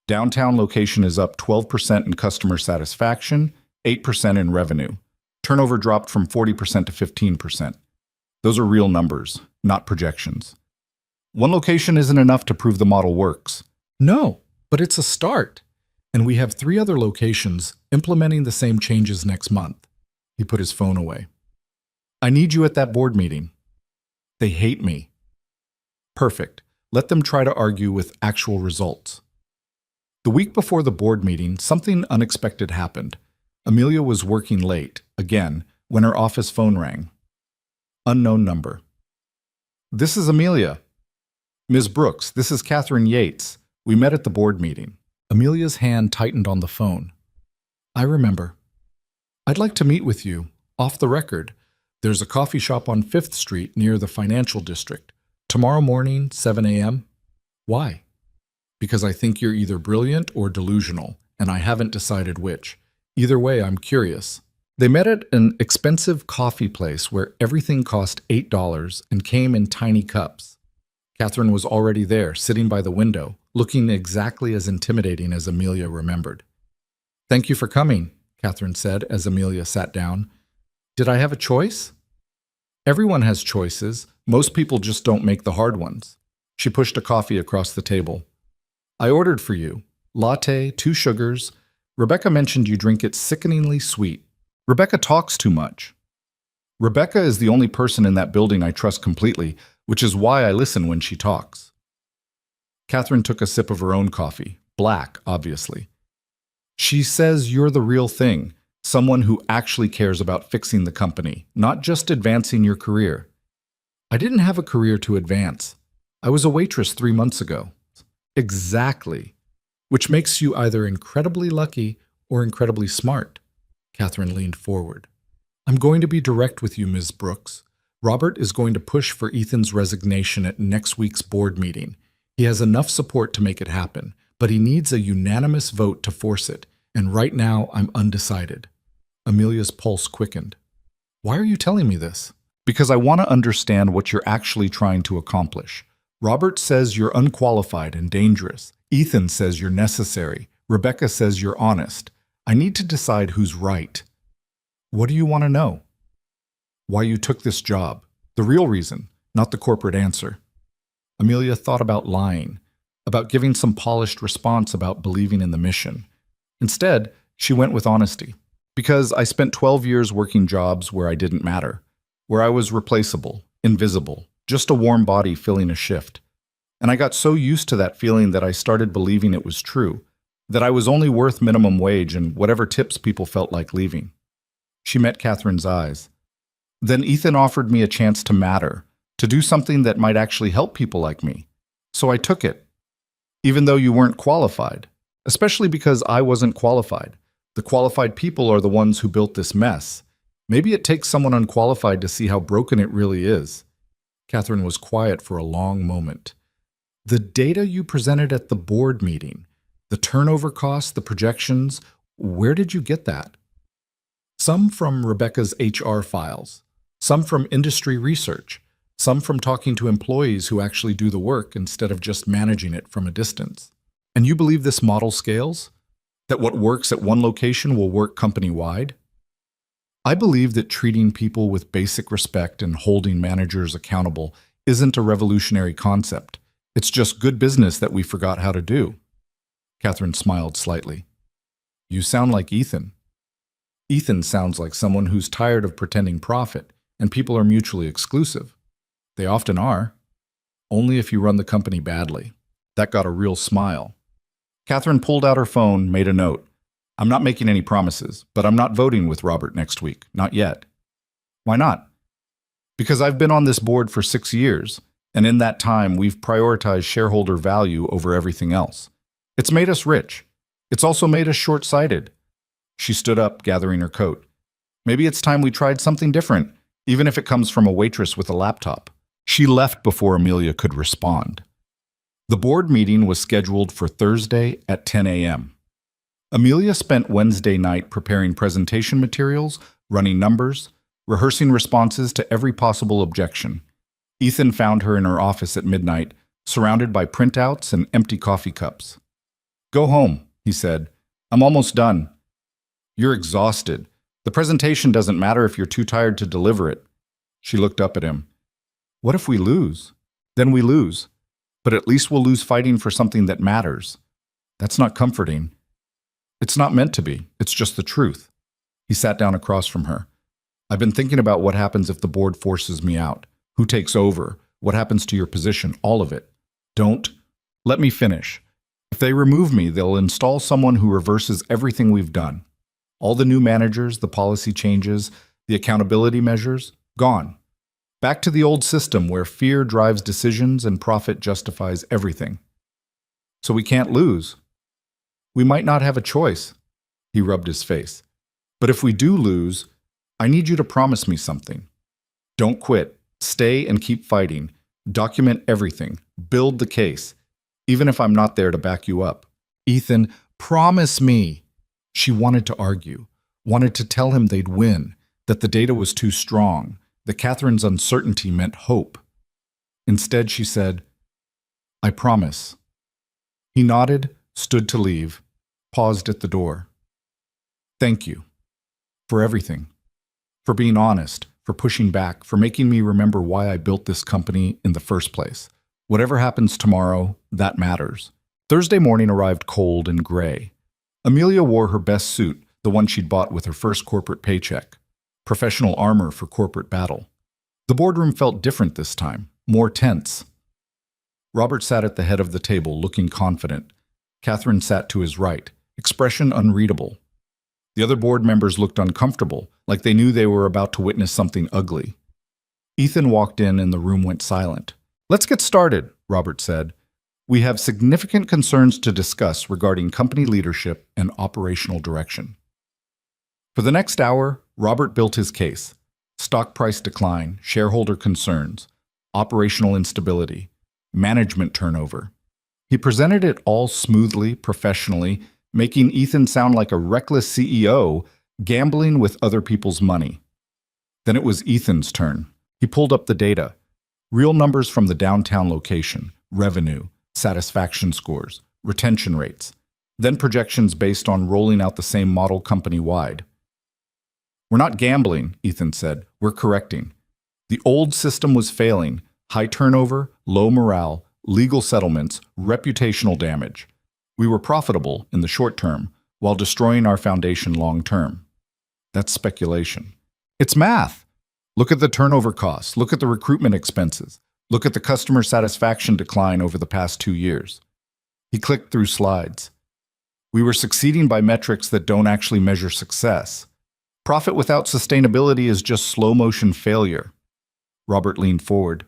Downtown location is up 12% in customer satisfaction, 8% in revenue. Turnover dropped from 40% to 15%. Those are real numbers, not projections. One location isn't enough to prove the model works. No, but it's a start. And we have 3 other locations implementing the same changes next month. He put his phone away. "I need you at that board meeting." "They hate me." "Perfect. Let them try to argue with actual results." The week before the board meeting, something unexpected happened. Amelia was working late, again, when her office phone rang. Unknown number. "This is Amelia." "Ms. Brooks, this is Catherine Yates. We met at the board meeting." Amelia's hand tightened on the phone. "I remember. I'd like to meet with you, off the record. There's a coffee shop on 5th Street near the financial district. Tomorrow morning, 7 a.m. "Why?" "Because I think you're either brilliant or delusional, and I haven't decided which. Either way, I'm curious." They met at an expensive coffee place where everything cost $8 and came in tiny cups. Catherine was already there, sitting by the window, looking exactly as intimidating as Amelia remembered. "Thank you for coming," Catherine said as Amelia sat down. "Did I have a choice?" "Everyone has choices. Most people just don't make the hard ones." She pushed a coffee across the table. "I ordered for you. Latte, 2 sugars. Rebecca mentioned you drink it sickeningly sweet." "Rebecca talks too much." "Rebecca is the only person in that building I trust completely, which is why I listen when she talks." Catherine took a sip of her own coffee, black, obviously. "She says you're the real thing, someone who actually cares about fixing the company, not just advancing your career." "I didn't have a career to advance. I was a waitress 3 months ago." "Exactly. Which makes you either incredibly lucky or incredibly smart." Catherine leaned forward. "I'm going to be direct with you, Ms. Brooks. Robert is going to push for Ethan's resignation at next week's board meeting. He has enough support to make it happen, but he needs a unanimous vote to force it, and right now I'm undecided." Amelia's pulse quickened. "Why are you telling me this?" "Because I want to understand what you're actually trying to accomplish. Robert says you're unqualified and dangerous. Ethan says you're necessary. Rebecca says you're honest. I need to decide who's right." "What do you want to know?" "Why you took this job. The real reason, not the corporate answer." Amelia thought about lying, about giving some polished response about believing in the mission. Instead, she went with honesty. "Because I spent 12 years working jobs where I didn't matter, where I was replaceable, invisible, just a warm body filling a shift. And I got so used to that feeling that I started believing it was true, that I was only worth minimum wage and whatever tips people felt like leaving." She met Catherine's eyes. "Then Ethan offered me a chance to matter, to do something that might actually help people like me. So I took it, even though you weren't qualified." especially because I wasn't qualified. The qualified people are the ones who built this mess. Maybe it takes someone unqualified to see how broken it really is." Catherine was quiet for a long moment. "The data you presented at the board meeting, the turnover costs, the projections, where did you get that?" "Some from Rebecca's HR files, some from industry research, some from talking to employees who actually do the work instead of just managing it from a distance." "And you believe this model scales? That what works at one location will work company-wide?" "I believe that treating people with basic respect and holding managers accountable isn't a revolutionary concept. It's just good business that we forgot how to do." Catherine smiled slightly. "You sound like Ethan." "Ethan sounds like someone who's tired of pretending profit, and people are mutually exclusive." "They often are. Only if you run the company badly." That got a real smile. Catherine pulled out her phone, made a note. "I'm not making any promises, but I'm not voting with Robert next week. Not yet." "Why not?" "Because I've been on this board for 6 years, and in that time we've prioritized shareholder value over everything else. It's made us rich. It's also made us short-sighted." She stood up, gathering her coat. "Maybe it's time we tried something different, even if it comes from a waitress with a laptop." She left before Amelia could respond. The board meeting was scheduled for Thursday at 10 a.m. Amelia spent Wednesday night preparing presentation materials, running numbers, rehearsing responses to every possible objection. Ethan found her in her office at midnight, surrounded by printouts and empty coffee cups. "Go home," he said. "I'm almost done." "You're exhausted. The presentation doesn't matter if you're too tired to deliver it." She looked up at him. "What if we lose?" "Then we lose. But at least we'll lose fighting for something that matters." "That's not comforting." "It's not meant to be. It's just the truth." He sat down across from her. "I've been thinking about what happens if the board forces me out. Who takes over? What happens to your position? All of it." "Don't. Let me finish. If they remove me, they'll install someone who reverses everything we've done. All the new managers, the policy changes, the accountability measures, gone. Back to the old system where fear drives decisions and profit justifies everything. So we can't lose. We might not have a choice." He rubbed his face. "But if we do lose, I need you to promise me something. Don't quit. Stay and keep fighting. Document everything. Build the case. Even if I'm not there to back you up." "Ethan, promise me." She wanted to argue, wanted to tell him they'd win, that the data was too strong, that Catherine's uncertainty meant hope. Instead, she said, "I promise." He nodded, stood to leave, paused at the door. "Thank you. For everything. For being honest, for pushing back, for making me remember why I built this company in the first place. Whatever happens tomorrow, that matters." Thursday morning arrived cold and gray. Amelia wore her best suit, the one she'd bought with her first corporate paycheck. Professional armor for corporate battle. The boardroom felt different this time, more tense. Robert sat at the head of the table, looking confident. Catherine sat to his right, expression unreadable. The other board members looked uncomfortable, like they knew they were about to witness something ugly. Ethan walked in and the room went silent. "Let's get started," Robert said. "We have significant concerns to discuss regarding company leadership and operational direction." For the next hour, Robert built his case. Stock price decline, shareholder concerns, operational instability, management turnover. He presented it all smoothly, professionally, making Ethan sound like a reckless CEO gambling with other people's money. Then it was Ethan's turn. He pulled up the data. Real numbers from the downtown location, revenue, satisfaction scores, retention rates, then projections based on rolling out the same model company-wide. "We're not gambling," Ethan said. "We're correcting. The old system was failing. High turnover, low morale, legal settlements, reputational damage. We were profitable in the short term while destroying our foundation long term." That's speculation. It's math. Look at the turnover costs. Look at the recruitment expenses. Look at the customer satisfaction decline over the past 2 years. He clicked through slides. We were succeeding by metrics that don't actually measure success. Profit without sustainability is just slow-motion failure. Robert leaned forward.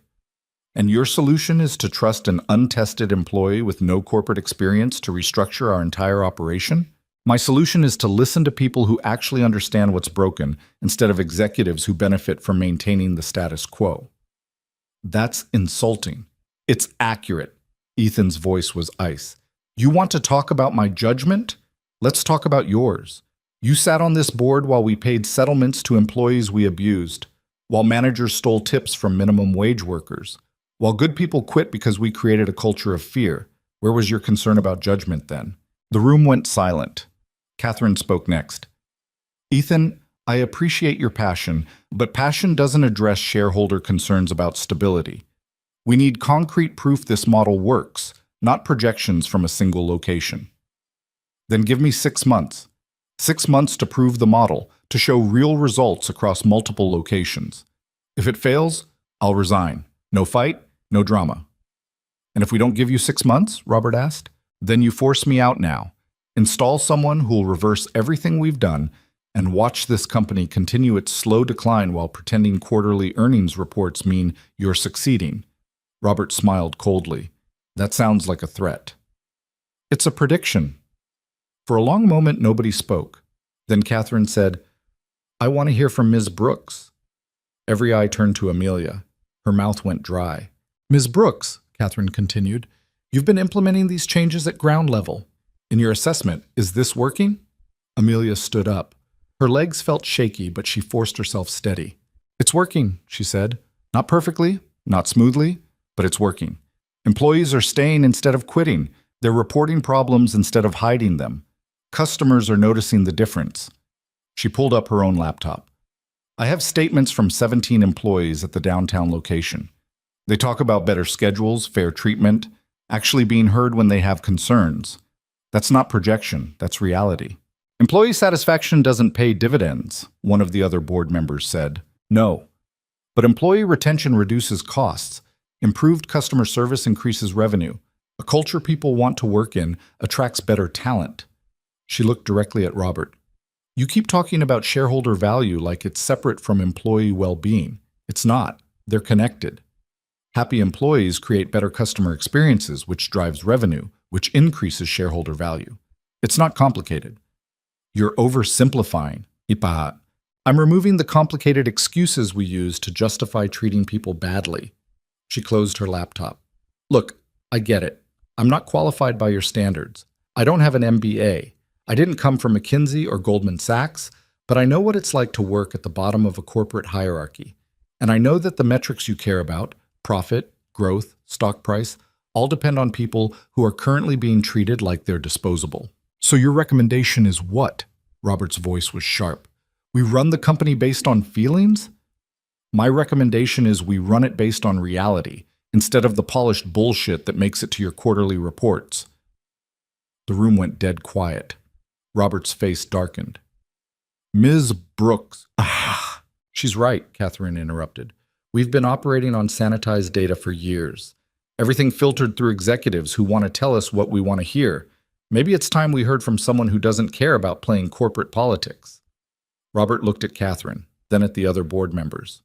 And your solution is to trust an untested employee with no corporate experience to restructure our entire operation? My solution is to listen to people who actually understand what's broken instead of executives who benefit from maintaining the status quo. That's insulting. It's accurate. Ethan's voice was ice. You want to talk about my judgment? Let's talk about yours. You sat on this board while we paid settlements to employees we abused, while managers stole tips from minimum wage workers, while good people quit because we created a culture of fear. Where was your concern about judgment then? The room went silent. Catherine spoke next. Ethan, I appreciate your passion, but passion doesn't address shareholder concerns about stability. We need concrete proof this model works, not projections from a single location. Then give me 6 months. 6 months to prove the model, to show real results across multiple locations. If it fails, I'll resign. No fight, no drama. And if we don't give you 6 months, Robert asked, then you force me out now. Install someone who will reverse everything we've done and watch this company continue its slow decline while pretending quarterly earnings reports mean you're succeeding. Robert smiled coldly. That sounds like a threat. It's a prediction. For a long moment, nobody spoke. Then Catherine said, I want to hear from Ms. Brooks. Every eye turned to Amelia. Her mouth went dry. Ms. Brooks, Catherine continued, you've been implementing these changes at ground level. In your assessment, is this working? Amelia stood up. Her legs felt shaky, but she forced herself steady. It's working, she said. Not perfectly, not smoothly, but it's working. Employees are staying instead of quitting. They're reporting problems instead of hiding them. Customers are noticing the difference. She pulled up her own laptop. I have statements from 17 employees at the downtown location. They talk about better schedules, fair treatment, actually being heard when they have concerns. That's not projection, that's reality. Employee satisfaction doesn't pay dividends, one of the other board members said. No. But employee retention reduces costs. Improved customer service increases revenue. A culture people want to work in attracts better talent. She looked directly at Robert. You keep talking about shareholder value like it's separate from employee well-being. It's not. They're connected. Happy employees create better customer experiences, which drives revenue, which increases shareholder value. It's not complicated. You're oversimplifying. Ipahat. I'm removing the complicated excuses we use to justify treating people badly. She closed her laptop. Look, I get it. I'm not qualified by your standards. I don't have an MBA. I didn't come from McKinsey or Goldman Sachs, but I know what it's like to work at the bottom of a corporate hierarchy. And I know that the metrics you care about, profit, growth, stock price, all depend on people who are currently being treated like they're disposable. So your recommendation is what? Robert's voice was sharp. We run the company based on feelings? My recommendation is we run it based on reality, instead of the polished bullshit that makes it to your quarterly reports. The room went dead quiet. Robert's face darkened. Ms. Brooks. Ah, she's right, Catherine interrupted. We've been operating on sanitized data for years. Everything filtered through executives who want to tell us what we want to hear. Maybe it's time we heard from someone who doesn't care about playing corporate politics. Robert looked at Catherine, then at the other board members.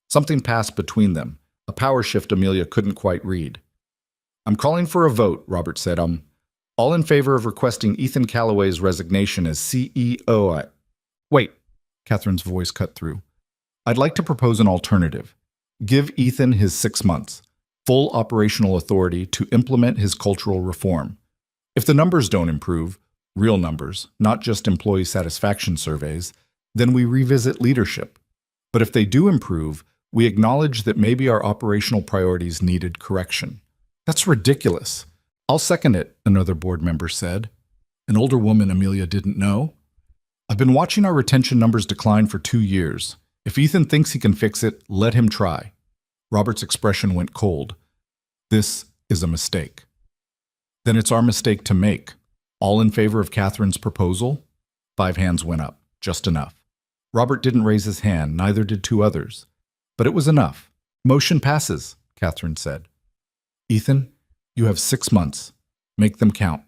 Something passed between them, a power shift Amelia couldn't quite read. I'm calling for a vote, Robert said. All in favor of requesting Ethan Callaway's resignation as CEO. Wait, Catherine's voice cut through. I'd like to propose an alternative. Give Ethan his 6 months, full operational authority to implement his cultural reform. If the numbers don't improve, real numbers, not just employee satisfaction surveys, then we revisit leadership. But if they do improve, we acknowledge that maybe our operational priorities needed correction. That's ridiculous. I'll second it, another board member said. An older woman Amelia didn't know. I've been watching our retention numbers decline for 2 years. If Ethan thinks he can fix it, let him try. Robert's expression went cold. This is a mistake. Then it's our mistake to make. All in favor of Catherine's proposal? 5 hands went up, just enough. Robert didn't raise his hand, neither did 2 others. But it was enough. Motion passes, Catherine said. Ethan, you have 6 months. Make them count.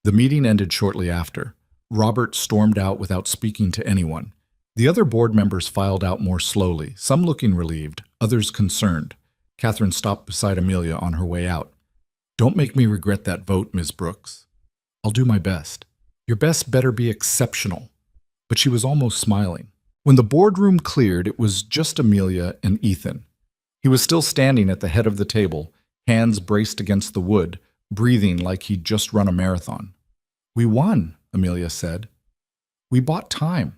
The meeting ended shortly after. Robert stormed out without speaking to anyone. The other board members filed out more slowly, some looking relieved, others concerned. Catherine stopped beside Amelia on her way out. Don't make me regret that vote, Ms. Brooks. I'll do my best. Your best better be exceptional. But she was almost smiling. When the boardroom cleared, it was just Amelia and Ethan. He was still standing at the head of the table, hands braced against the wood, breathing like he'd just run a marathon. We won, Amelia said. We bought time.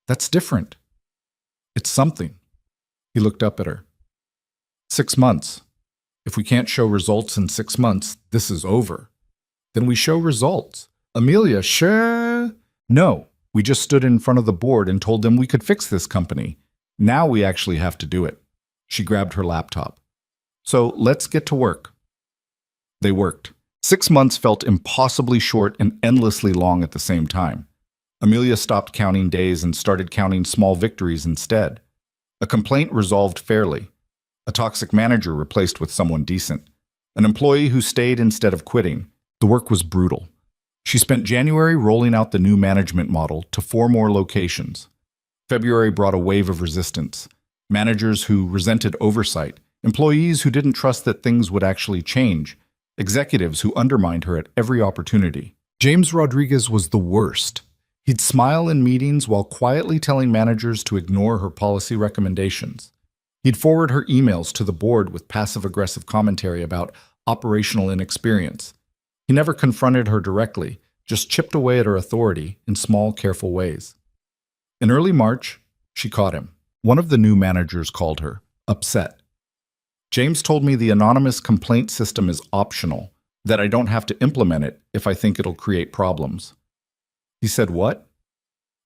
That's different. It's something. He looked up at her. 6 months. If we can't show results in 6 months, this is over. Then we show results. Amelia, sure. No, we just stood in front of the board and told them we could fix this company. Now we actually have to do it. She grabbed her laptop. So let's get to work. They worked. 6 months felt impossibly short and endlessly long at the same time. Amelia stopped counting days and started counting small victories instead. A complaint resolved fairly. A toxic manager replaced with someone decent. An employee who stayed instead of quitting. The work was brutal. She spent January rolling out the new management model to 4 more locations. February brought a wave of resistance. Managers who resented oversight. Employees who didn't trust that things would actually change. Executives who undermined her at every opportunity. James Rodriguez was the worst. He'd smile in meetings while quietly telling managers to ignore her policy recommendations. He'd forward her emails to the board with passive-aggressive commentary about operational inexperience. He never confronted her directly, just chipped away at her authority in small, careful ways. In early March, she caught him. One of the new managers called her, upset. James told me the anonymous complaint system is optional, that I don't have to implement it if I think it'll create problems. He said, what?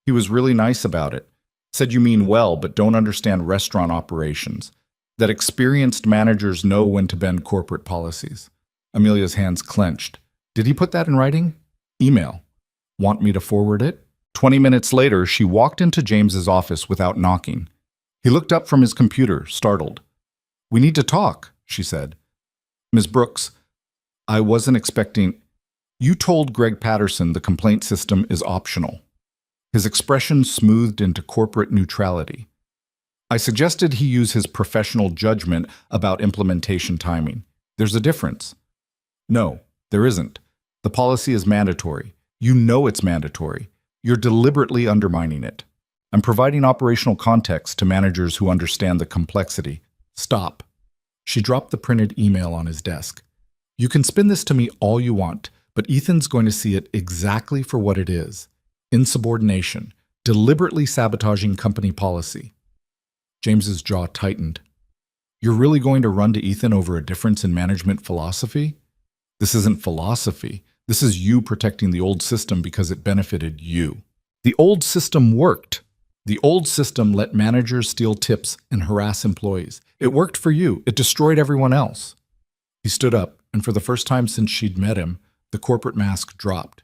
He was really nice about it. Said you mean well, but don't understand restaurant operations. That experienced managers know when to bend corporate policies. Amelia's hands clenched. Did he put that in writing? Email. Want me to forward it? 20 minutes later, she walked into James's office without knocking. He looked up from his computer, startled. We need to talk, she said. Ms. Brooks, I wasn't expecting... You told Greg Patterson the complaint system is optional. His expression smoothed into corporate neutrality. I suggested he use his professional judgment about implementation timing. There's a difference. No, there isn't. The policy is mandatory. You know it's mandatory. You're deliberately undermining it. I'm providing operational context to managers who understand the complexity. Stop. She dropped the printed email on his desk. You can spin this to me all you want, but Ethan's going to see it exactly for what it is. Insubordination, deliberately sabotaging company policy. James's jaw tightened. You're really going to run to Ethan over a difference in management philosophy? This isn't philosophy. This is you protecting the old system because it benefited you. The old system worked. The old system let managers steal tips and harass employees. It worked for you. It destroyed everyone else. He stood up, and for the first time since she'd met him, the corporate mask dropped.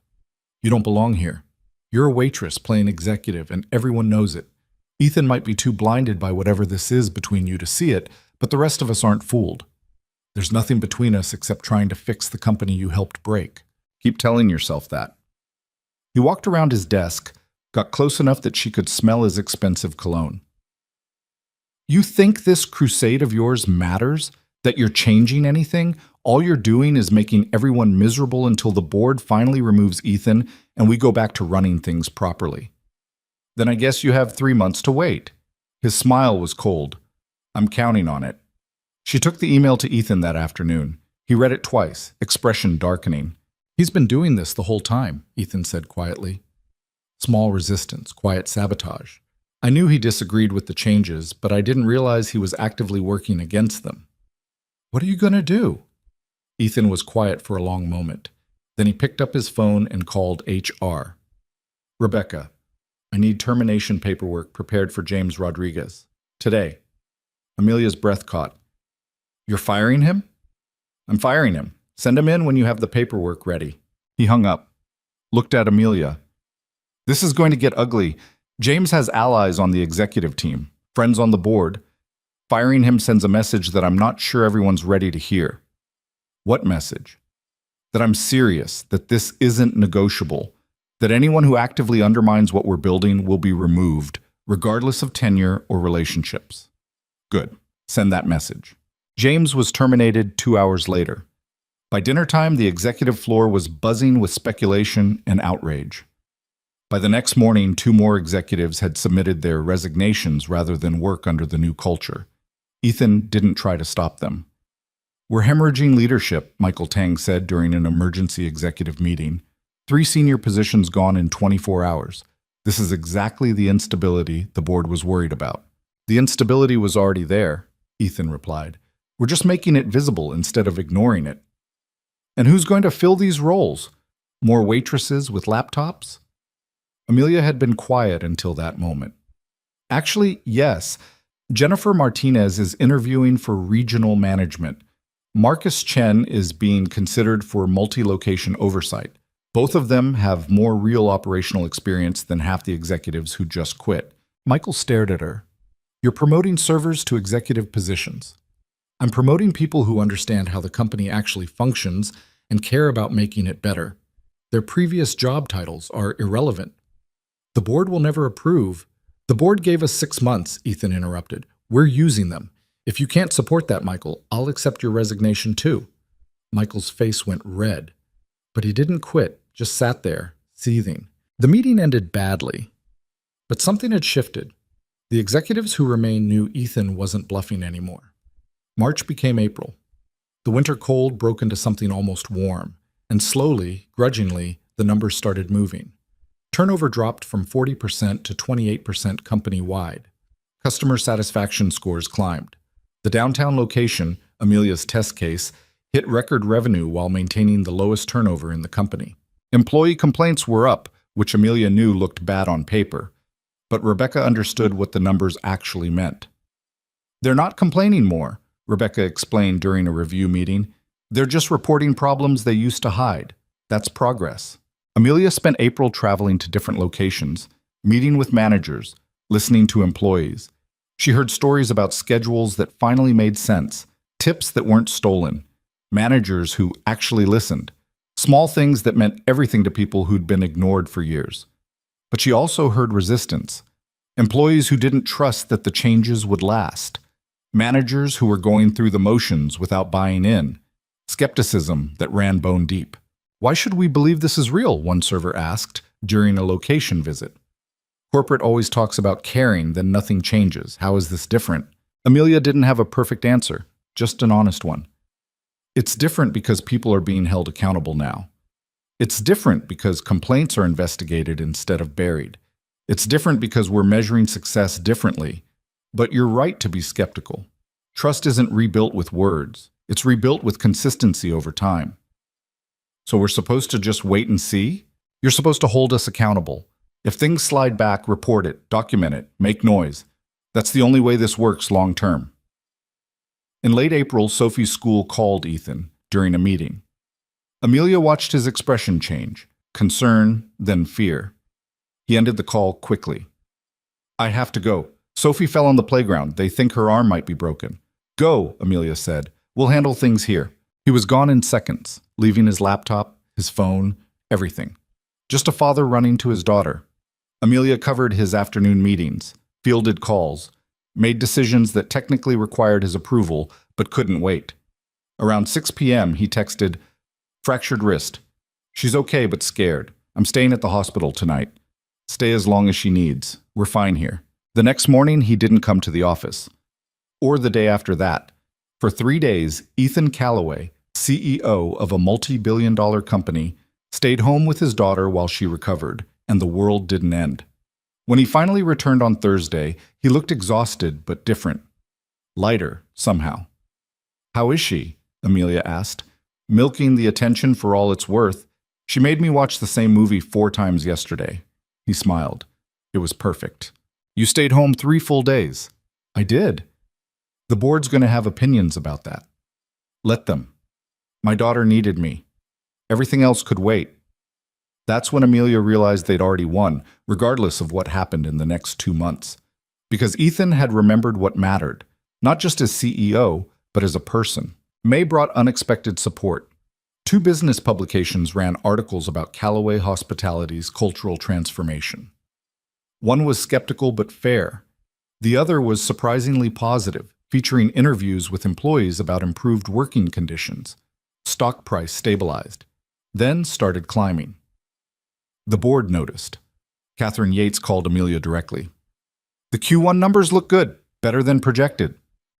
You don't belong here. You're a waitress playing executive, and everyone knows it. Ethan might be too blinded by whatever this is between you to see it, but the rest of us aren't fooled. There's nothing between us except trying to fix the company you helped break. Keep telling yourself that. He walked around his desk, got close enough that she could smell his expensive cologne. You think this crusade of yours matters? That you're changing anything? All you're doing is making everyone miserable until the board finally removes Ethan and we go back to running things properly. Then I guess you have 3 months to wait. His smile was cold. I'm counting on it. She took the email to Ethan that afternoon. He read it twice, expression darkening. He's been doing this the whole time, Ethan said quietly. Small resistance, quiet sabotage. I knew he disagreed with the changes, but I didn't realize he was actively working against them. What are you going to do? Ethan was quiet for a long moment. Then he picked up his phone and called HR. Rebecca, I need termination paperwork prepared for James Rodriguez. Today. Amelia's breath caught. You're firing him? I'm firing him. Send him in when you have the paperwork ready. He hung up. Looked at Amelia. This is going to get ugly. James has allies on the executive team, friends on the board. Firing him sends a message that I'm not sure everyone's ready to hear. What message? That I'm serious, that this isn't negotiable, that anyone who actively undermines what we're building will be removed, regardless of tenure or relationships. Good. Send that message. James was terminated 2 hours later. By dinner time, the executive floor was buzzing with speculation and outrage. By the next morning, 2 more executives had submitted their resignations rather than work under the new culture. Ethan didn't try to stop them. "We're hemorrhaging leadership," Michael Tang said during an emergency executive meeting. 3 senior positions gone in 24 hours. This is exactly the instability the board was worried about. "The instability was already there," Ethan replied. "We're just making it visible instead of ignoring it." "And who's going to fill these roles? More waitresses with laptops?" Amelia had been quiet until that moment. "Actually, yes. Jennifer Martinez is interviewing for regional management. Marcus Chen is being considered for multi-location oversight. Both of them have more real operational experience than half the executives who just quit." Michael stared at her. "You're promoting servers to executive positions. I'm promoting people who understand how the company actually functions and care about making it better. Their previous job titles are irrelevant. The board will never approve." "The board gave us 6 months," Ethan interrupted. "We're using them. If you can't support that, Michael, I'll accept your resignation too." Michael's face went red, but he didn't quit, just sat there, seething. The meeting ended badly, but something had shifted. The executives who remained knew Ethan wasn't bluffing anymore. March became April. The winter cold broke into something almost warm, and slowly, grudgingly, the numbers started moving. Turnover dropped from 40% to 28% company-wide. Customer satisfaction scores climbed. The downtown location, Amelia's test case, hit record revenue while maintaining the lowest turnover in the company. Employee complaints were up, which Amelia knew looked bad on paper, but Rebecca understood what the numbers actually meant. "They're not complaining more," Rebecca explained during a review meeting. "They're just reporting problems they used to hide. That's progress." Amelia spent April traveling to different locations, meeting with managers, listening to employees. She heard stories about schedules that finally made sense, tips that weren't stolen, managers who actually listened, small things that meant everything to people who'd been ignored for years. But she also heard resistance, employees who didn't trust that the changes would last, managers who were going through the motions without buying in, skepticism that ran bone deep. "Why should we believe this is real?" one server asked during a location visit. "Corporate always talks about caring, then nothing changes. How is this different?" Amelia didn't have a perfect answer, just an honest one. "It's different because people are being held accountable now. It's different because complaints are investigated instead of buried. It's different because we're measuring success differently. But you're right to be skeptical. Trust isn't rebuilt with words. It's rebuilt with consistency over time. So we're supposed to just wait and see? You're supposed to hold us accountable. If things slide back, report it, document it, make noise. That's the only way this works long term." In late April, Sophie's school called Ethan during a meeting. Amelia watched his expression change, concern, then fear. He ended the call quickly. "I have to go. Sophie fell on the playground. They think her arm might be broken." "Go," Amelia said. "We'll handle things here." He was gone in seconds, leaving his laptop, his phone, everything. Just a father running to his daughter. Amelia covered his afternoon meetings, fielded calls, made decisions that technically required his approval but couldn't wait. Around 6 p.m., he texted, "Fractured wrist. She's okay but scared. I'm staying at the hospital tonight. Stay as long as she needs. We're fine here." The next morning, he didn't come to the office. Or the day after that. For 3 days, Ethan Callaway, CEO of a multi-billion-dollar company, stayed home with his daughter while she recovered, and the world didn't end. When he finally returned on Thursday, he looked exhausted but different. Lighter, somehow. "How is she?" Amelia asked, milking the attention for all it's worth. "She made me watch the same movie 4 times yesterday." He smiled. It was perfect. "You stayed home 3 full days." "I did." "The board's going to have opinions about that." "Let them. My daughter needed me. Everything else could wait." That's when Amelia realized they'd already won, regardless of what happened in the next 2 months. Because Ethan had remembered what mattered, not just as CEO, but as a person. May brought unexpected support. 2 business publications ran articles about Callaway Hospitality's cultural transformation. One was skeptical but fair. The other was surprisingly positive, featuring interviews with employees about improved working conditions. Stock price stabilized, then started climbing. The board noticed. Catherine Yates called Amelia directly. The Q1 numbers look good, better than projected.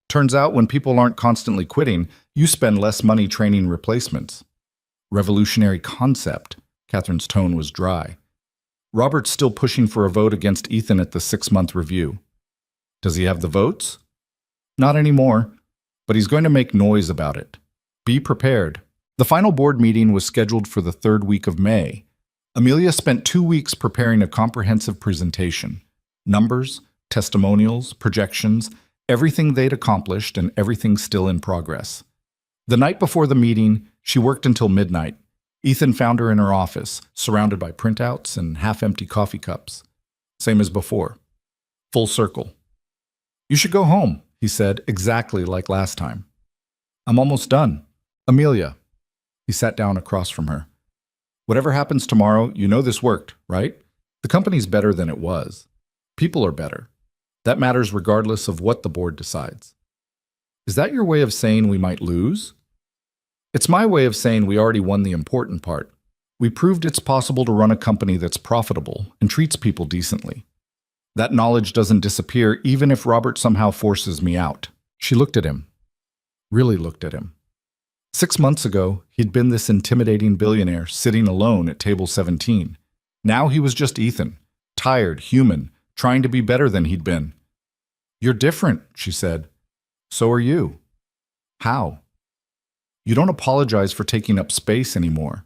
Turns out when people aren't constantly quitting, you spend less money training replacements. Revolutionary concept. Catherine's tone was dry. Robert's still pushing for a vote against Ethan at the 6-month review. Does he have the votes? Not anymore, but he's going to make noise about it. Be prepared. The final board meeting was scheduled for the 3rd week of May. Amelia spent 2 weeks preparing a comprehensive presentation. Numbers, testimonials, projections, everything they'd accomplished and everything still in progress. The night before the meeting, she worked until midnight. Ethan found her in her office, surrounded by printouts and half-empty coffee cups. Same as before. Full circle. You should go home, he said, exactly like last time. I'm almost done. Amelia. He sat down across from her. Whatever happens tomorrow, you know this worked, right? The company's better than it was. People are better. That matters regardless of what the board decides. Is that your way of saying we might lose? It's my way of saying we already won the important part. We proved it's possible to run a company that's profitable and treats people decently. That knowledge doesn't disappear even if Robert somehow forces me out. She looked at him. Really looked at him. 6 months ago, he'd been this intimidating billionaire sitting alone at table 17. Now he was just Ethan, tired, human, trying to be better than he'd been. You're different, she said. So are you. How? You don't apologize for taking up space anymore.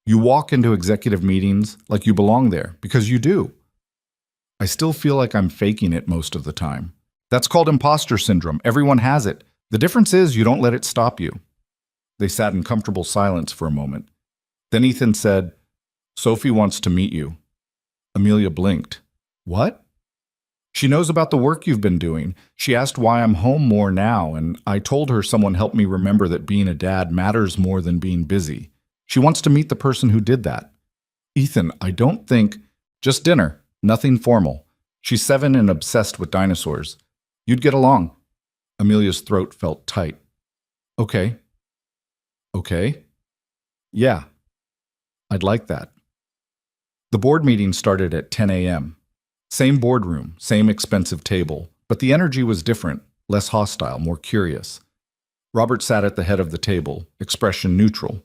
You walk into executive meetings like you belong there, because you do. I still feel like I'm faking it most of the time. That's called imposter syndrome. Everyone has it. The difference is you don't let it stop you. They sat in comfortable silence for a moment. Then Ethan said, Sophie wants to meet you. Amelia blinked. What? She knows about the work you've been doing. She asked why I'm home more now, and I told her someone helped me remember that being a dad matters more than being busy. She wants to meet the person who did that. Ethan, I don't think... Just dinner. Nothing formal. She's 7 and obsessed with dinosaurs. You'd get along. Amelia's throat felt tight. Okay. Okay. Yeah. I'd like that. The board meeting started at 10 a.m. Same boardroom, same expensive table, but the energy was different, less hostile, more curious. Robert sat at the head of the table, expression neutral.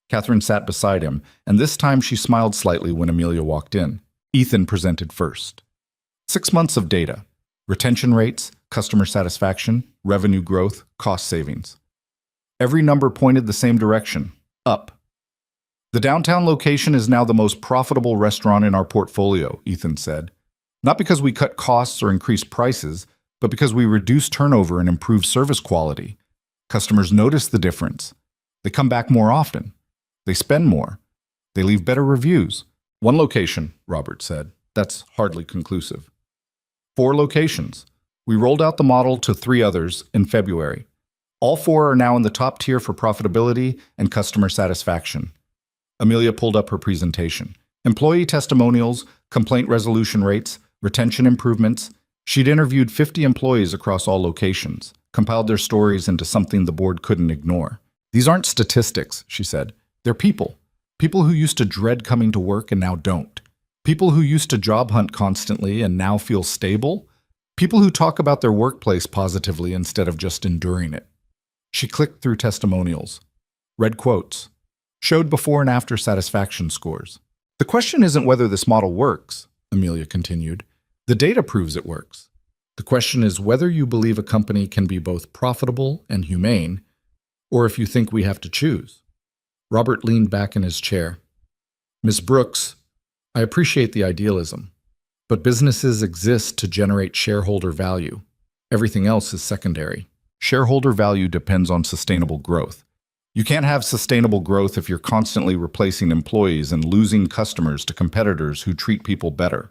Catherine sat beside him, and this time she smiled slightly when Amelia walked in. Ethan presented first. 6 months of data. Retention rates, customer satisfaction, revenue growth, cost savings. Every number pointed the same direction, up. The downtown location is now the most profitable restaurant in our portfolio, Ethan said. Not because we cut costs or increased prices, but because we reduced turnover and improved service quality. Customers notice the difference. They come back more often. They spend more. They leave better reviews. 1 location, Robert said. That's hardly conclusive. 4 locations. We rolled out the model to 3 others in February. All 4 are now in the top tier for profitability and customer satisfaction. Amelia pulled up her presentation. Employee testimonials, complaint resolution rates, retention improvements. She'd interviewed 50 employees across all locations, compiled their stories into something the board couldn't ignore. These aren't statistics, she said. They're people. People who used to dread coming to work and now don't. People who used to job hunt constantly and now feel stable. People who talk about their workplace positively instead of just enduring it. She clicked through testimonials, read quotes, showed before and after satisfaction scores. The question isn't whether this model works, Amelia continued. The data proves it works. The question is whether you believe a company can be both profitable and humane, or if you think we have to choose. Robert leaned back in his chair. Ms. Brooks, I appreciate the idealism, but businesses exist to generate shareholder value. Everything else is secondary. Shareholder value depends on sustainable growth. You can't have sustainable growth if you're constantly replacing employees and losing customers to competitors who treat people better.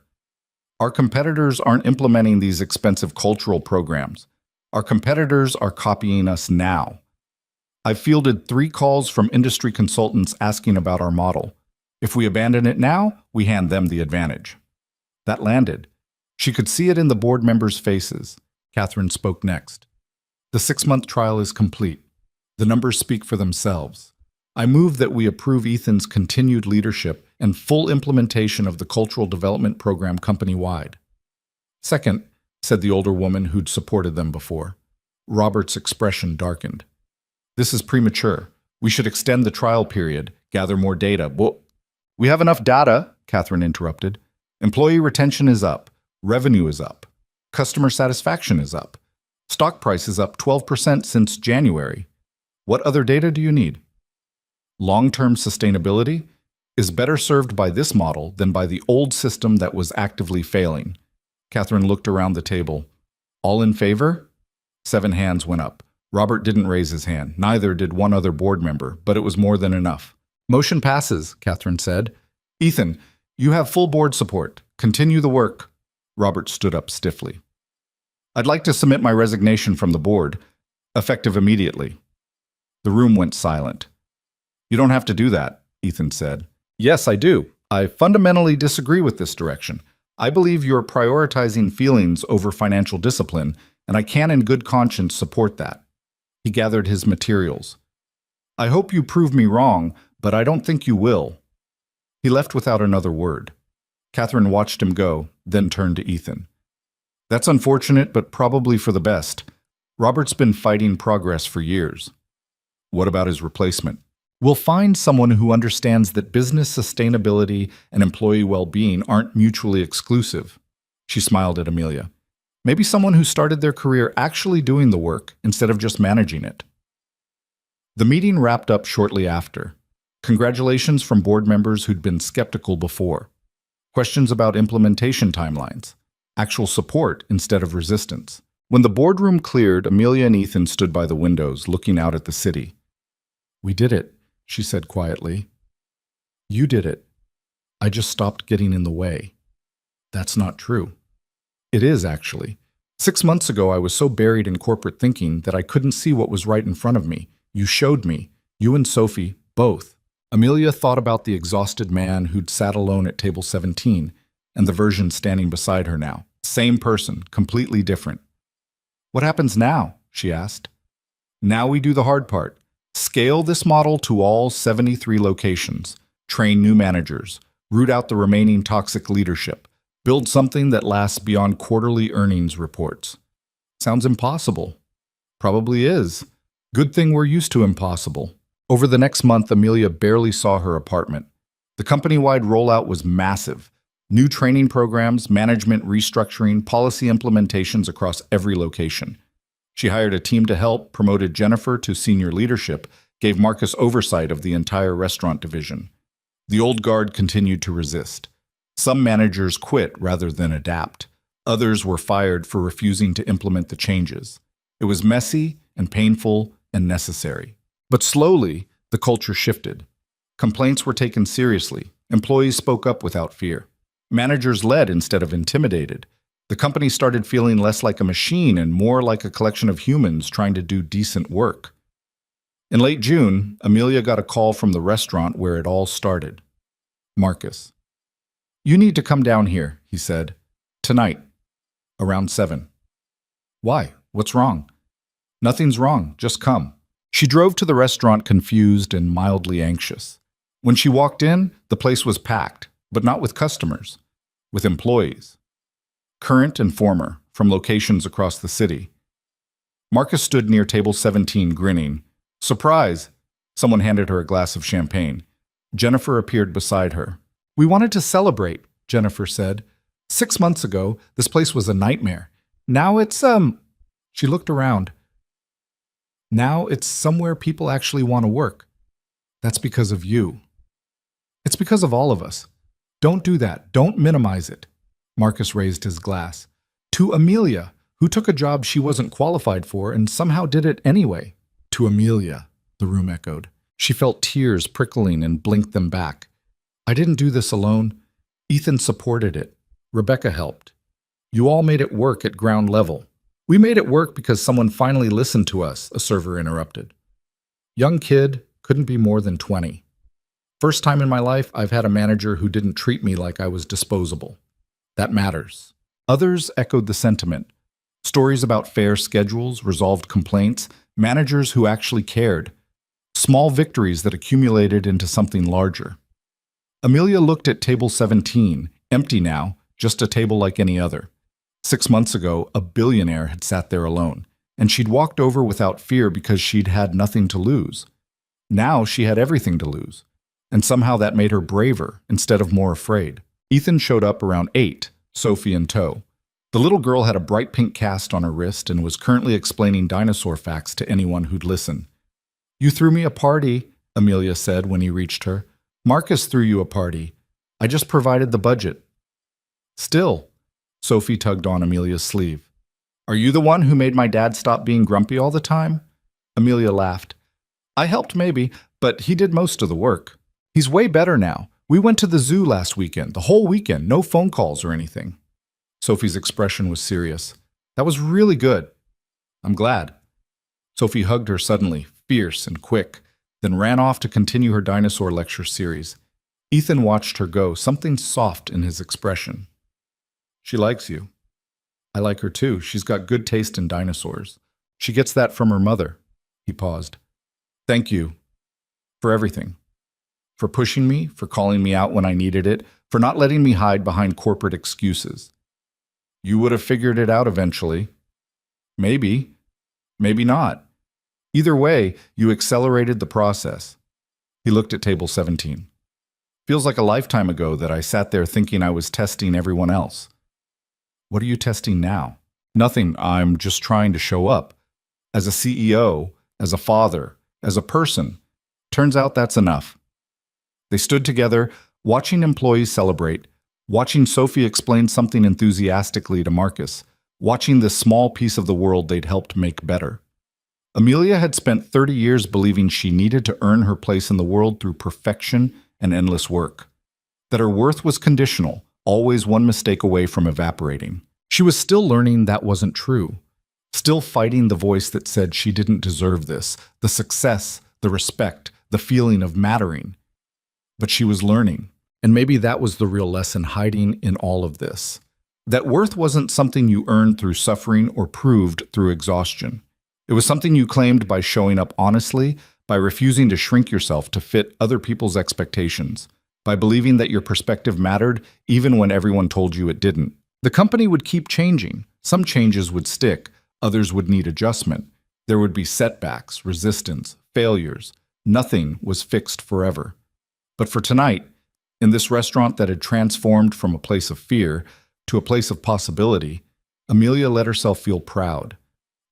Our competitors aren't implementing these expensive cultural programs. Our competitors are copying us now. I've fielded 3 calls from industry consultants asking about our model. If we abandon it now, we hand them the advantage. That landed. She could see it in the board members' faces. Catherine spoke next. The 6-month trial is complete. The numbers speak for themselves. I move that we approve Ethan's continued leadership and full implementation of the cultural development program company-wide. Second, said the older woman who'd supported them before. Robert's expression darkened. This is premature. We should extend the trial period, gather more data. Well, we have enough data, Catherine interrupted. Employee retention is up. Revenue is up. Customer satisfaction is up. Stock price is up 12% since January. What other data do you need? Long-term sustainability is better served by this model than by the old system that was actively failing. Catherine looked around the table. All in favor? 7 hands went up. Robert didn't raise his hand. Neither did one other board member, but it was more than enough. Motion passes, Catherine said. Ethan, you have full board support. Continue the work. Robert stood up stiffly. I'd like to submit my resignation from the board, effective immediately. The room went silent. You don't have to do that, Ethan said. Yes, I do. I fundamentally disagree with this direction. I believe you're prioritizing feelings over financial discipline, and I can in good conscience support that. He gathered his materials. I hope you prove me wrong, but I don't think you will. He left without another word. Catherine watched him go, then turned to Ethan. That's unfortunate, but probably for the best. Robert's been fighting progress for years. What about his replacement? We'll find someone who understands that business sustainability and employee well-being aren't mutually exclusive. She smiled at Amelia. Maybe someone who started their career actually doing the work instead of just managing it. The meeting wrapped up shortly after. Congratulations from board members who'd been skeptical before. Questions about implementation timelines. Actual support instead of resistance. When the boardroom cleared, Amelia and Ethan stood by the windows, looking out at the city. We did it, she said quietly. You did it. I just stopped getting in the way. That's not true. It is, actually. 6 months ago, I was so buried in corporate thinking that I couldn't see what was right in front of me. You showed me. You and Sophie, both. Amelia thought about the exhausted man who'd sat alone at table 17 and the version standing beside her now. Same person, completely different. What happens now? She asked. Now we do the hard part. Scale this model to all 73 locations. Train new managers. Root out the remaining toxic leadership. Build something that lasts beyond quarterly earnings reports. Sounds impossible. Probably is. Good thing we're used to impossible. Over the next month, Amelia barely saw her apartment. The company-wide rollout was massive. New training programs, management restructuring, policy implementations across every location. She hired a team to help, promoted Jennifer to senior leadership, gave Marcus oversight of the entire restaurant division. The old guard continued to resist. Some managers quit rather than adapt. Others were fired for refusing to implement the changes. It was messy and painful and necessary. But slowly, the culture shifted. Complaints were taken seriously. Employees spoke up without fear. Managers led instead of intimidated. The company started feeling less like a machine and more like a collection of humans trying to do decent work. In late June, Amelia got a call from the restaurant where it all started. Marcus. You need to come down here, he said. Tonight. Around 7. Why? What's wrong? Nothing's wrong. Just come. She drove to the restaurant confused and mildly anxious. When she walked in, the place was packed, but not with customers, with employees. Current and former, from locations across the city. Marcus stood near table 17, grinning. Surprise! Someone handed her a glass of champagne. Jennifer appeared beside her. We wanted to celebrate, Jennifer said. 6 months ago, this place was a nightmare. Now it's, She looked around. Now it's somewhere people actually want to work. That's because of you. It's because of all of us. Don't do that. Don't minimize it. Marcus raised his glass. To Amelia, who took a job she wasn't qualified for and somehow did it anyway. To Amelia, the room echoed. She felt tears prickling and blinked them back. I didn't do this alone. Ethan supported it. Rebecca helped. You all made it work at ground level. We made it work because someone finally listened to us, a server interrupted. Young kid, couldn't be more than 20. First time in my life, I've had a manager who didn't treat me like I was disposable. That matters. Others echoed the sentiment. Stories about fair schedules, resolved complaints, managers who actually cared. Small victories that accumulated into something larger. Amelia looked at table 17, empty now, just a table like any other. 6 months ago, a billionaire had sat there alone, and she'd walked over without fear because she'd had nothing to lose. Now she had everything to lose, and somehow that made her braver instead of more afraid. Ethan showed up around 8, Sophie in tow. The little girl had a bright pink cast on her wrist and was currently explaining dinosaur facts to anyone who'd listen. "You threw me a party," Amelia said when he reached her. "Marcus threw you a party. I just provided the budget." "Still," Sophie tugged on Amelia's sleeve. "Are you the one who made my dad stop being grumpy all the time?" Amelia laughed. "I helped maybe, but he did most of the work. He's way better now. We went to the zoo last weekend, the whole weekend, no phone calls or anything." Sophie's expression was serious. "That was really good." "I'm glad." Sophie hugged her suddenly, fierce and quick, then ran off to continue her dinosaur lecture series. Ethan watched her go, something soft in his expression. "She likes you." "I like her too. She's got good taste in dinosaurs. She gets that from her mother." He paused. "Thank you for everything. For pushing me, for calling me out when I needed it, for not letting me hide behind corporate excuses. You would have figured it out eventually. Maybe. Maybe not. Either way, you accelerated the process." He looked at table 17. "Feels like a lifetime ago that I sat there thinking I was testing everyone else." "What are you testing now?" "Nothing. I'm just trying to show up. As a CEO, as a father, as a person. Turns out that's enough." They stood together, watching employees celebrate, watching Sophie explain something enthusiastically to Marcus, watching this small piece of the world they'd helped make better. Amelia had spent 30 years believing she needed to earn her place in the world through perfection and endless work. That her worth was conditional, always one mistake away from evaporating. She was still learning that wasn't true. Still fighting the voice that said she didn't deserve this, the success, the respect, the feeling of mattering. But she was learning, and maybe that was the real lesson hiding in all of this. That worth wasn't something you earned through suffering or proved through exhaustion. It was something you claimed by showing up honestly, by refusing to shrink yourself to fit other people's expectations, by believing that your perspective mattered even when everyone told you it didn't. The company would keep changing. Some changes would stick, others would need adjustment. There would be setbacks, resistance, failures. Nothing was fixed forever. But for tonight, in this restaurant that had transformed from a place of fear to a place of possibility, Amelia let herself feel proud.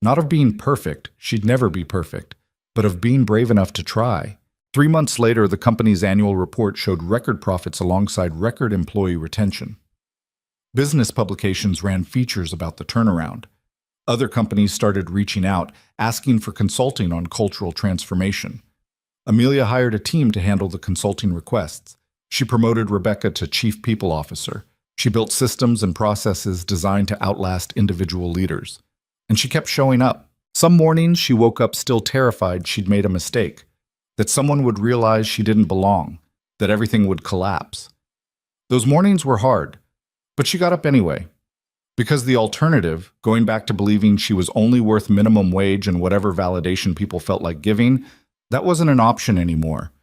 Not of being perfect, she'd never be perfect, but of being brave enough to try. 3 months later, the company's annual report showed record profits alongside record employee retention. Business publications ran features about the turnaround. Other companies started reaching out, asking for consulting on cultural transformation. Amelia hired a team to handle the consulting requests. She promoted Rebecca to Chief People Officer. She built systems and processes designed to outlast individual leaders. And she kept showing up. Some mornings she woke up still terrified she'd made a mistake, that someone would realize she didn't belong, that everything would collapse. Those mornings were hard, but she got up anyway. Because the alternative, going back to believing she was only worth minimum wage and whatever validation people felt like giving, that wasn't an option anymore.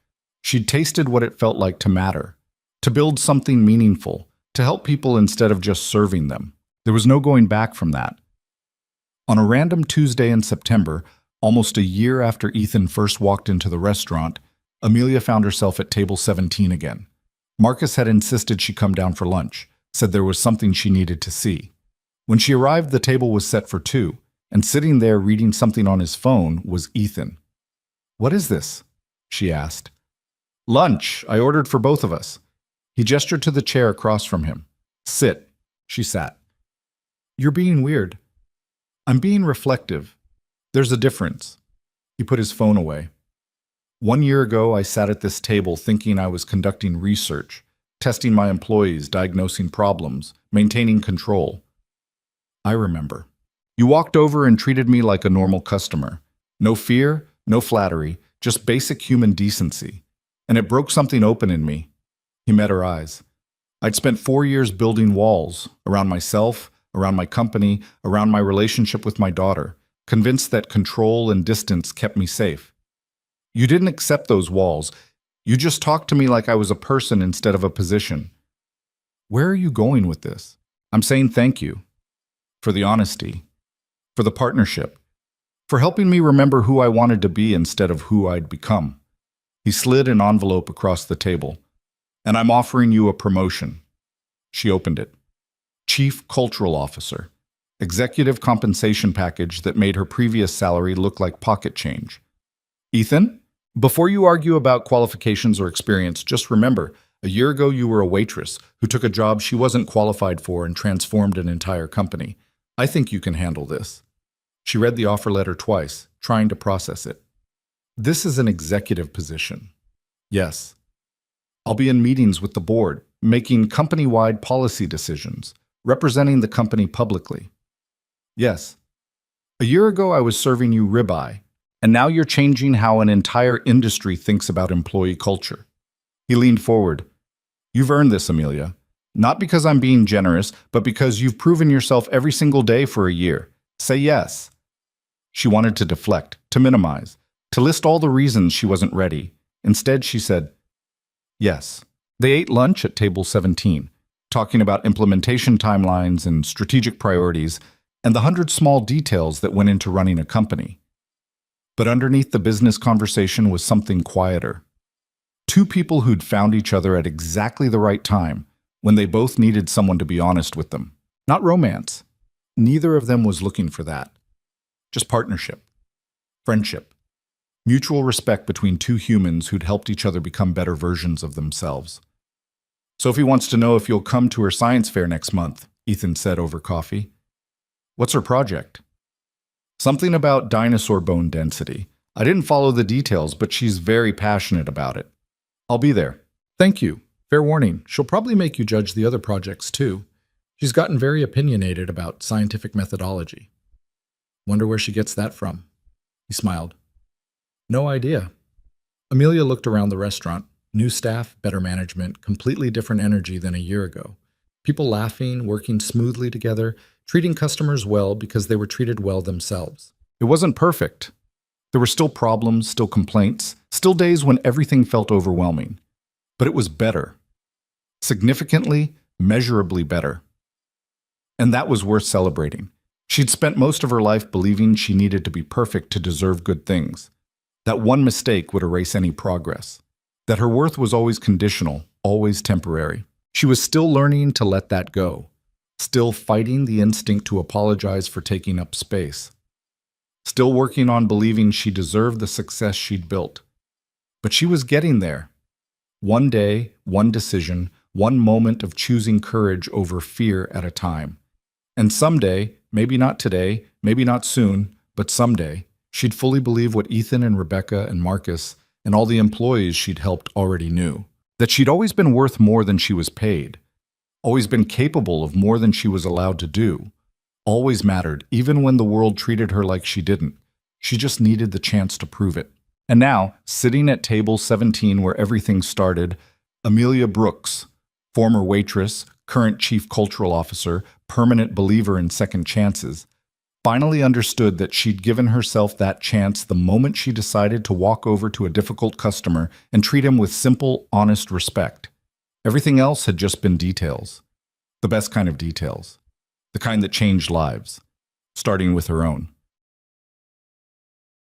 She'd tasted what it felt like to matter, to build something meaningful, to help people instead of just serving them. There was no going back from that. On a random Tuesday in September, almost a year after Ethan first walked into the restaurant, Amelia found herself at table 17 again. Marcus had insisted she come down for lunch, said there was something she needed to see. When she arrived, the table was set for 2, and sitting there reading something on his phone was Ethan. "What is this?" she asked. "Lunch. I ordered for both of us." He gestured to the chair across from him. "Sit." She sat. "You're being weird." "I'm being reflective. There's a difference." He put his phone away. 1 year ago, I sat at this table thinking I was conducting research, testing my employees, diagnosing problems, maintaining control. I remember. You walked over and treated me like a normal customer. No fear, no flattery, just basic human decency. And it broke something open in me. He met her eyes. I'd spent 4 years building walls around myself, around my company, around my relationship with my daughter, convinced that control and distance kept me safe. You didn't accept those walls. You just talked to me like I was a person instead of a position. Where are you going with this? I'm saying thank you for the honesty, for the partnership, for helping me remember who I wanted to be instead of who I'd become. He slid an envelope across the table. And I'm offering you a promotion. She opened it. Chief Cultural Officer. Executive compensation package that made her previous salary look like pocket change. Ethan, before you argue about qualifications or experience, just remember, a year ago you were a waitress who took a job she wasn't qualified for and transformed an entire company. I think you can handle this. She read the offer letter twice, trying to process it. This is an executive position. Yes. I'll be in meetings with the board, making company-wide policy decisions, representing the company publicly. Yes. A year ago I was serving you ribeye, and now you're changing how an entire industry thinks about employee culture. He leaned forward. You've earned this, Amelia. Not because I'm being generous, but because you've proven yourself every single day for a year. Say yes. She wanted to deflect, to minimize, to list all the reasons she wasn't ready. Instead, she said, yes. They ate lunch at table 17, talking about implementation timelines and strategic priorities and the 100 small details that went into running a company. But underneath the business conversation was something quieter. Two people who'd found each other at exactly the right time, when they both needed someone to be honest with them. Not romance. Neither of them was looking for that. Just partnership, friendship, mutual respect between two humans who'd helped each other become better versions of themselves. Sophie wants to know if you'll come to her science fair next month, Ethan said over coffee. What's her project? Something about dinosaur bone density. I didn't follow the details, but she's very passionate about it. I'll be there. Thank you. Fair warning, she'll probably make you judge the other projects too. She's gotten very opinionated about scientific methodology. Wonder where she gets that from. He smiled. No idea. Amelia looked around the restaurant. New staff, better management, completely different energy than a year ago. People laughing, working smoothly together, treating customers well because they were treated well themselves. It wasn't perfect. There were still problems, still complaints, still days when everything felt overwhelming. But it was better. Significantly, measurably better. And that was worth celebrating. She'd spent most of her life believing she needed to be perfect to deserve good things. That one mistake would erase any progress. That her worth was always conditional, always temporary. She was still learning to let that go. Still fighting the instinct to apologize for taking up space. Still working on believing she deserved the success she'd built. But she was getting there. One day, one decision, one moment of choosing courage over fear at a time. And someday, maybe not today, maybe not soon, but someday, she'd fully believe what Ethan and Rebecca and Marcus and all the employees she'd helped already knew. That she'd always been worth more than she was paid. Always been capable of more than she was allowed to do. Always mattered, even when the world treated her like she didn't. She just needed the chance to prove it. And now, sitting at table 17 where everything started, Amelia Brooks, former waitress, current chief cultural officer, permanent believer in second chances, finally understood that she'd given herself that chance the moment she decided to walk over to a difficult customer and treat him with simple, honest respect. Everything else had just been details. The best kind of details. The kind that changed lives, starting with her own.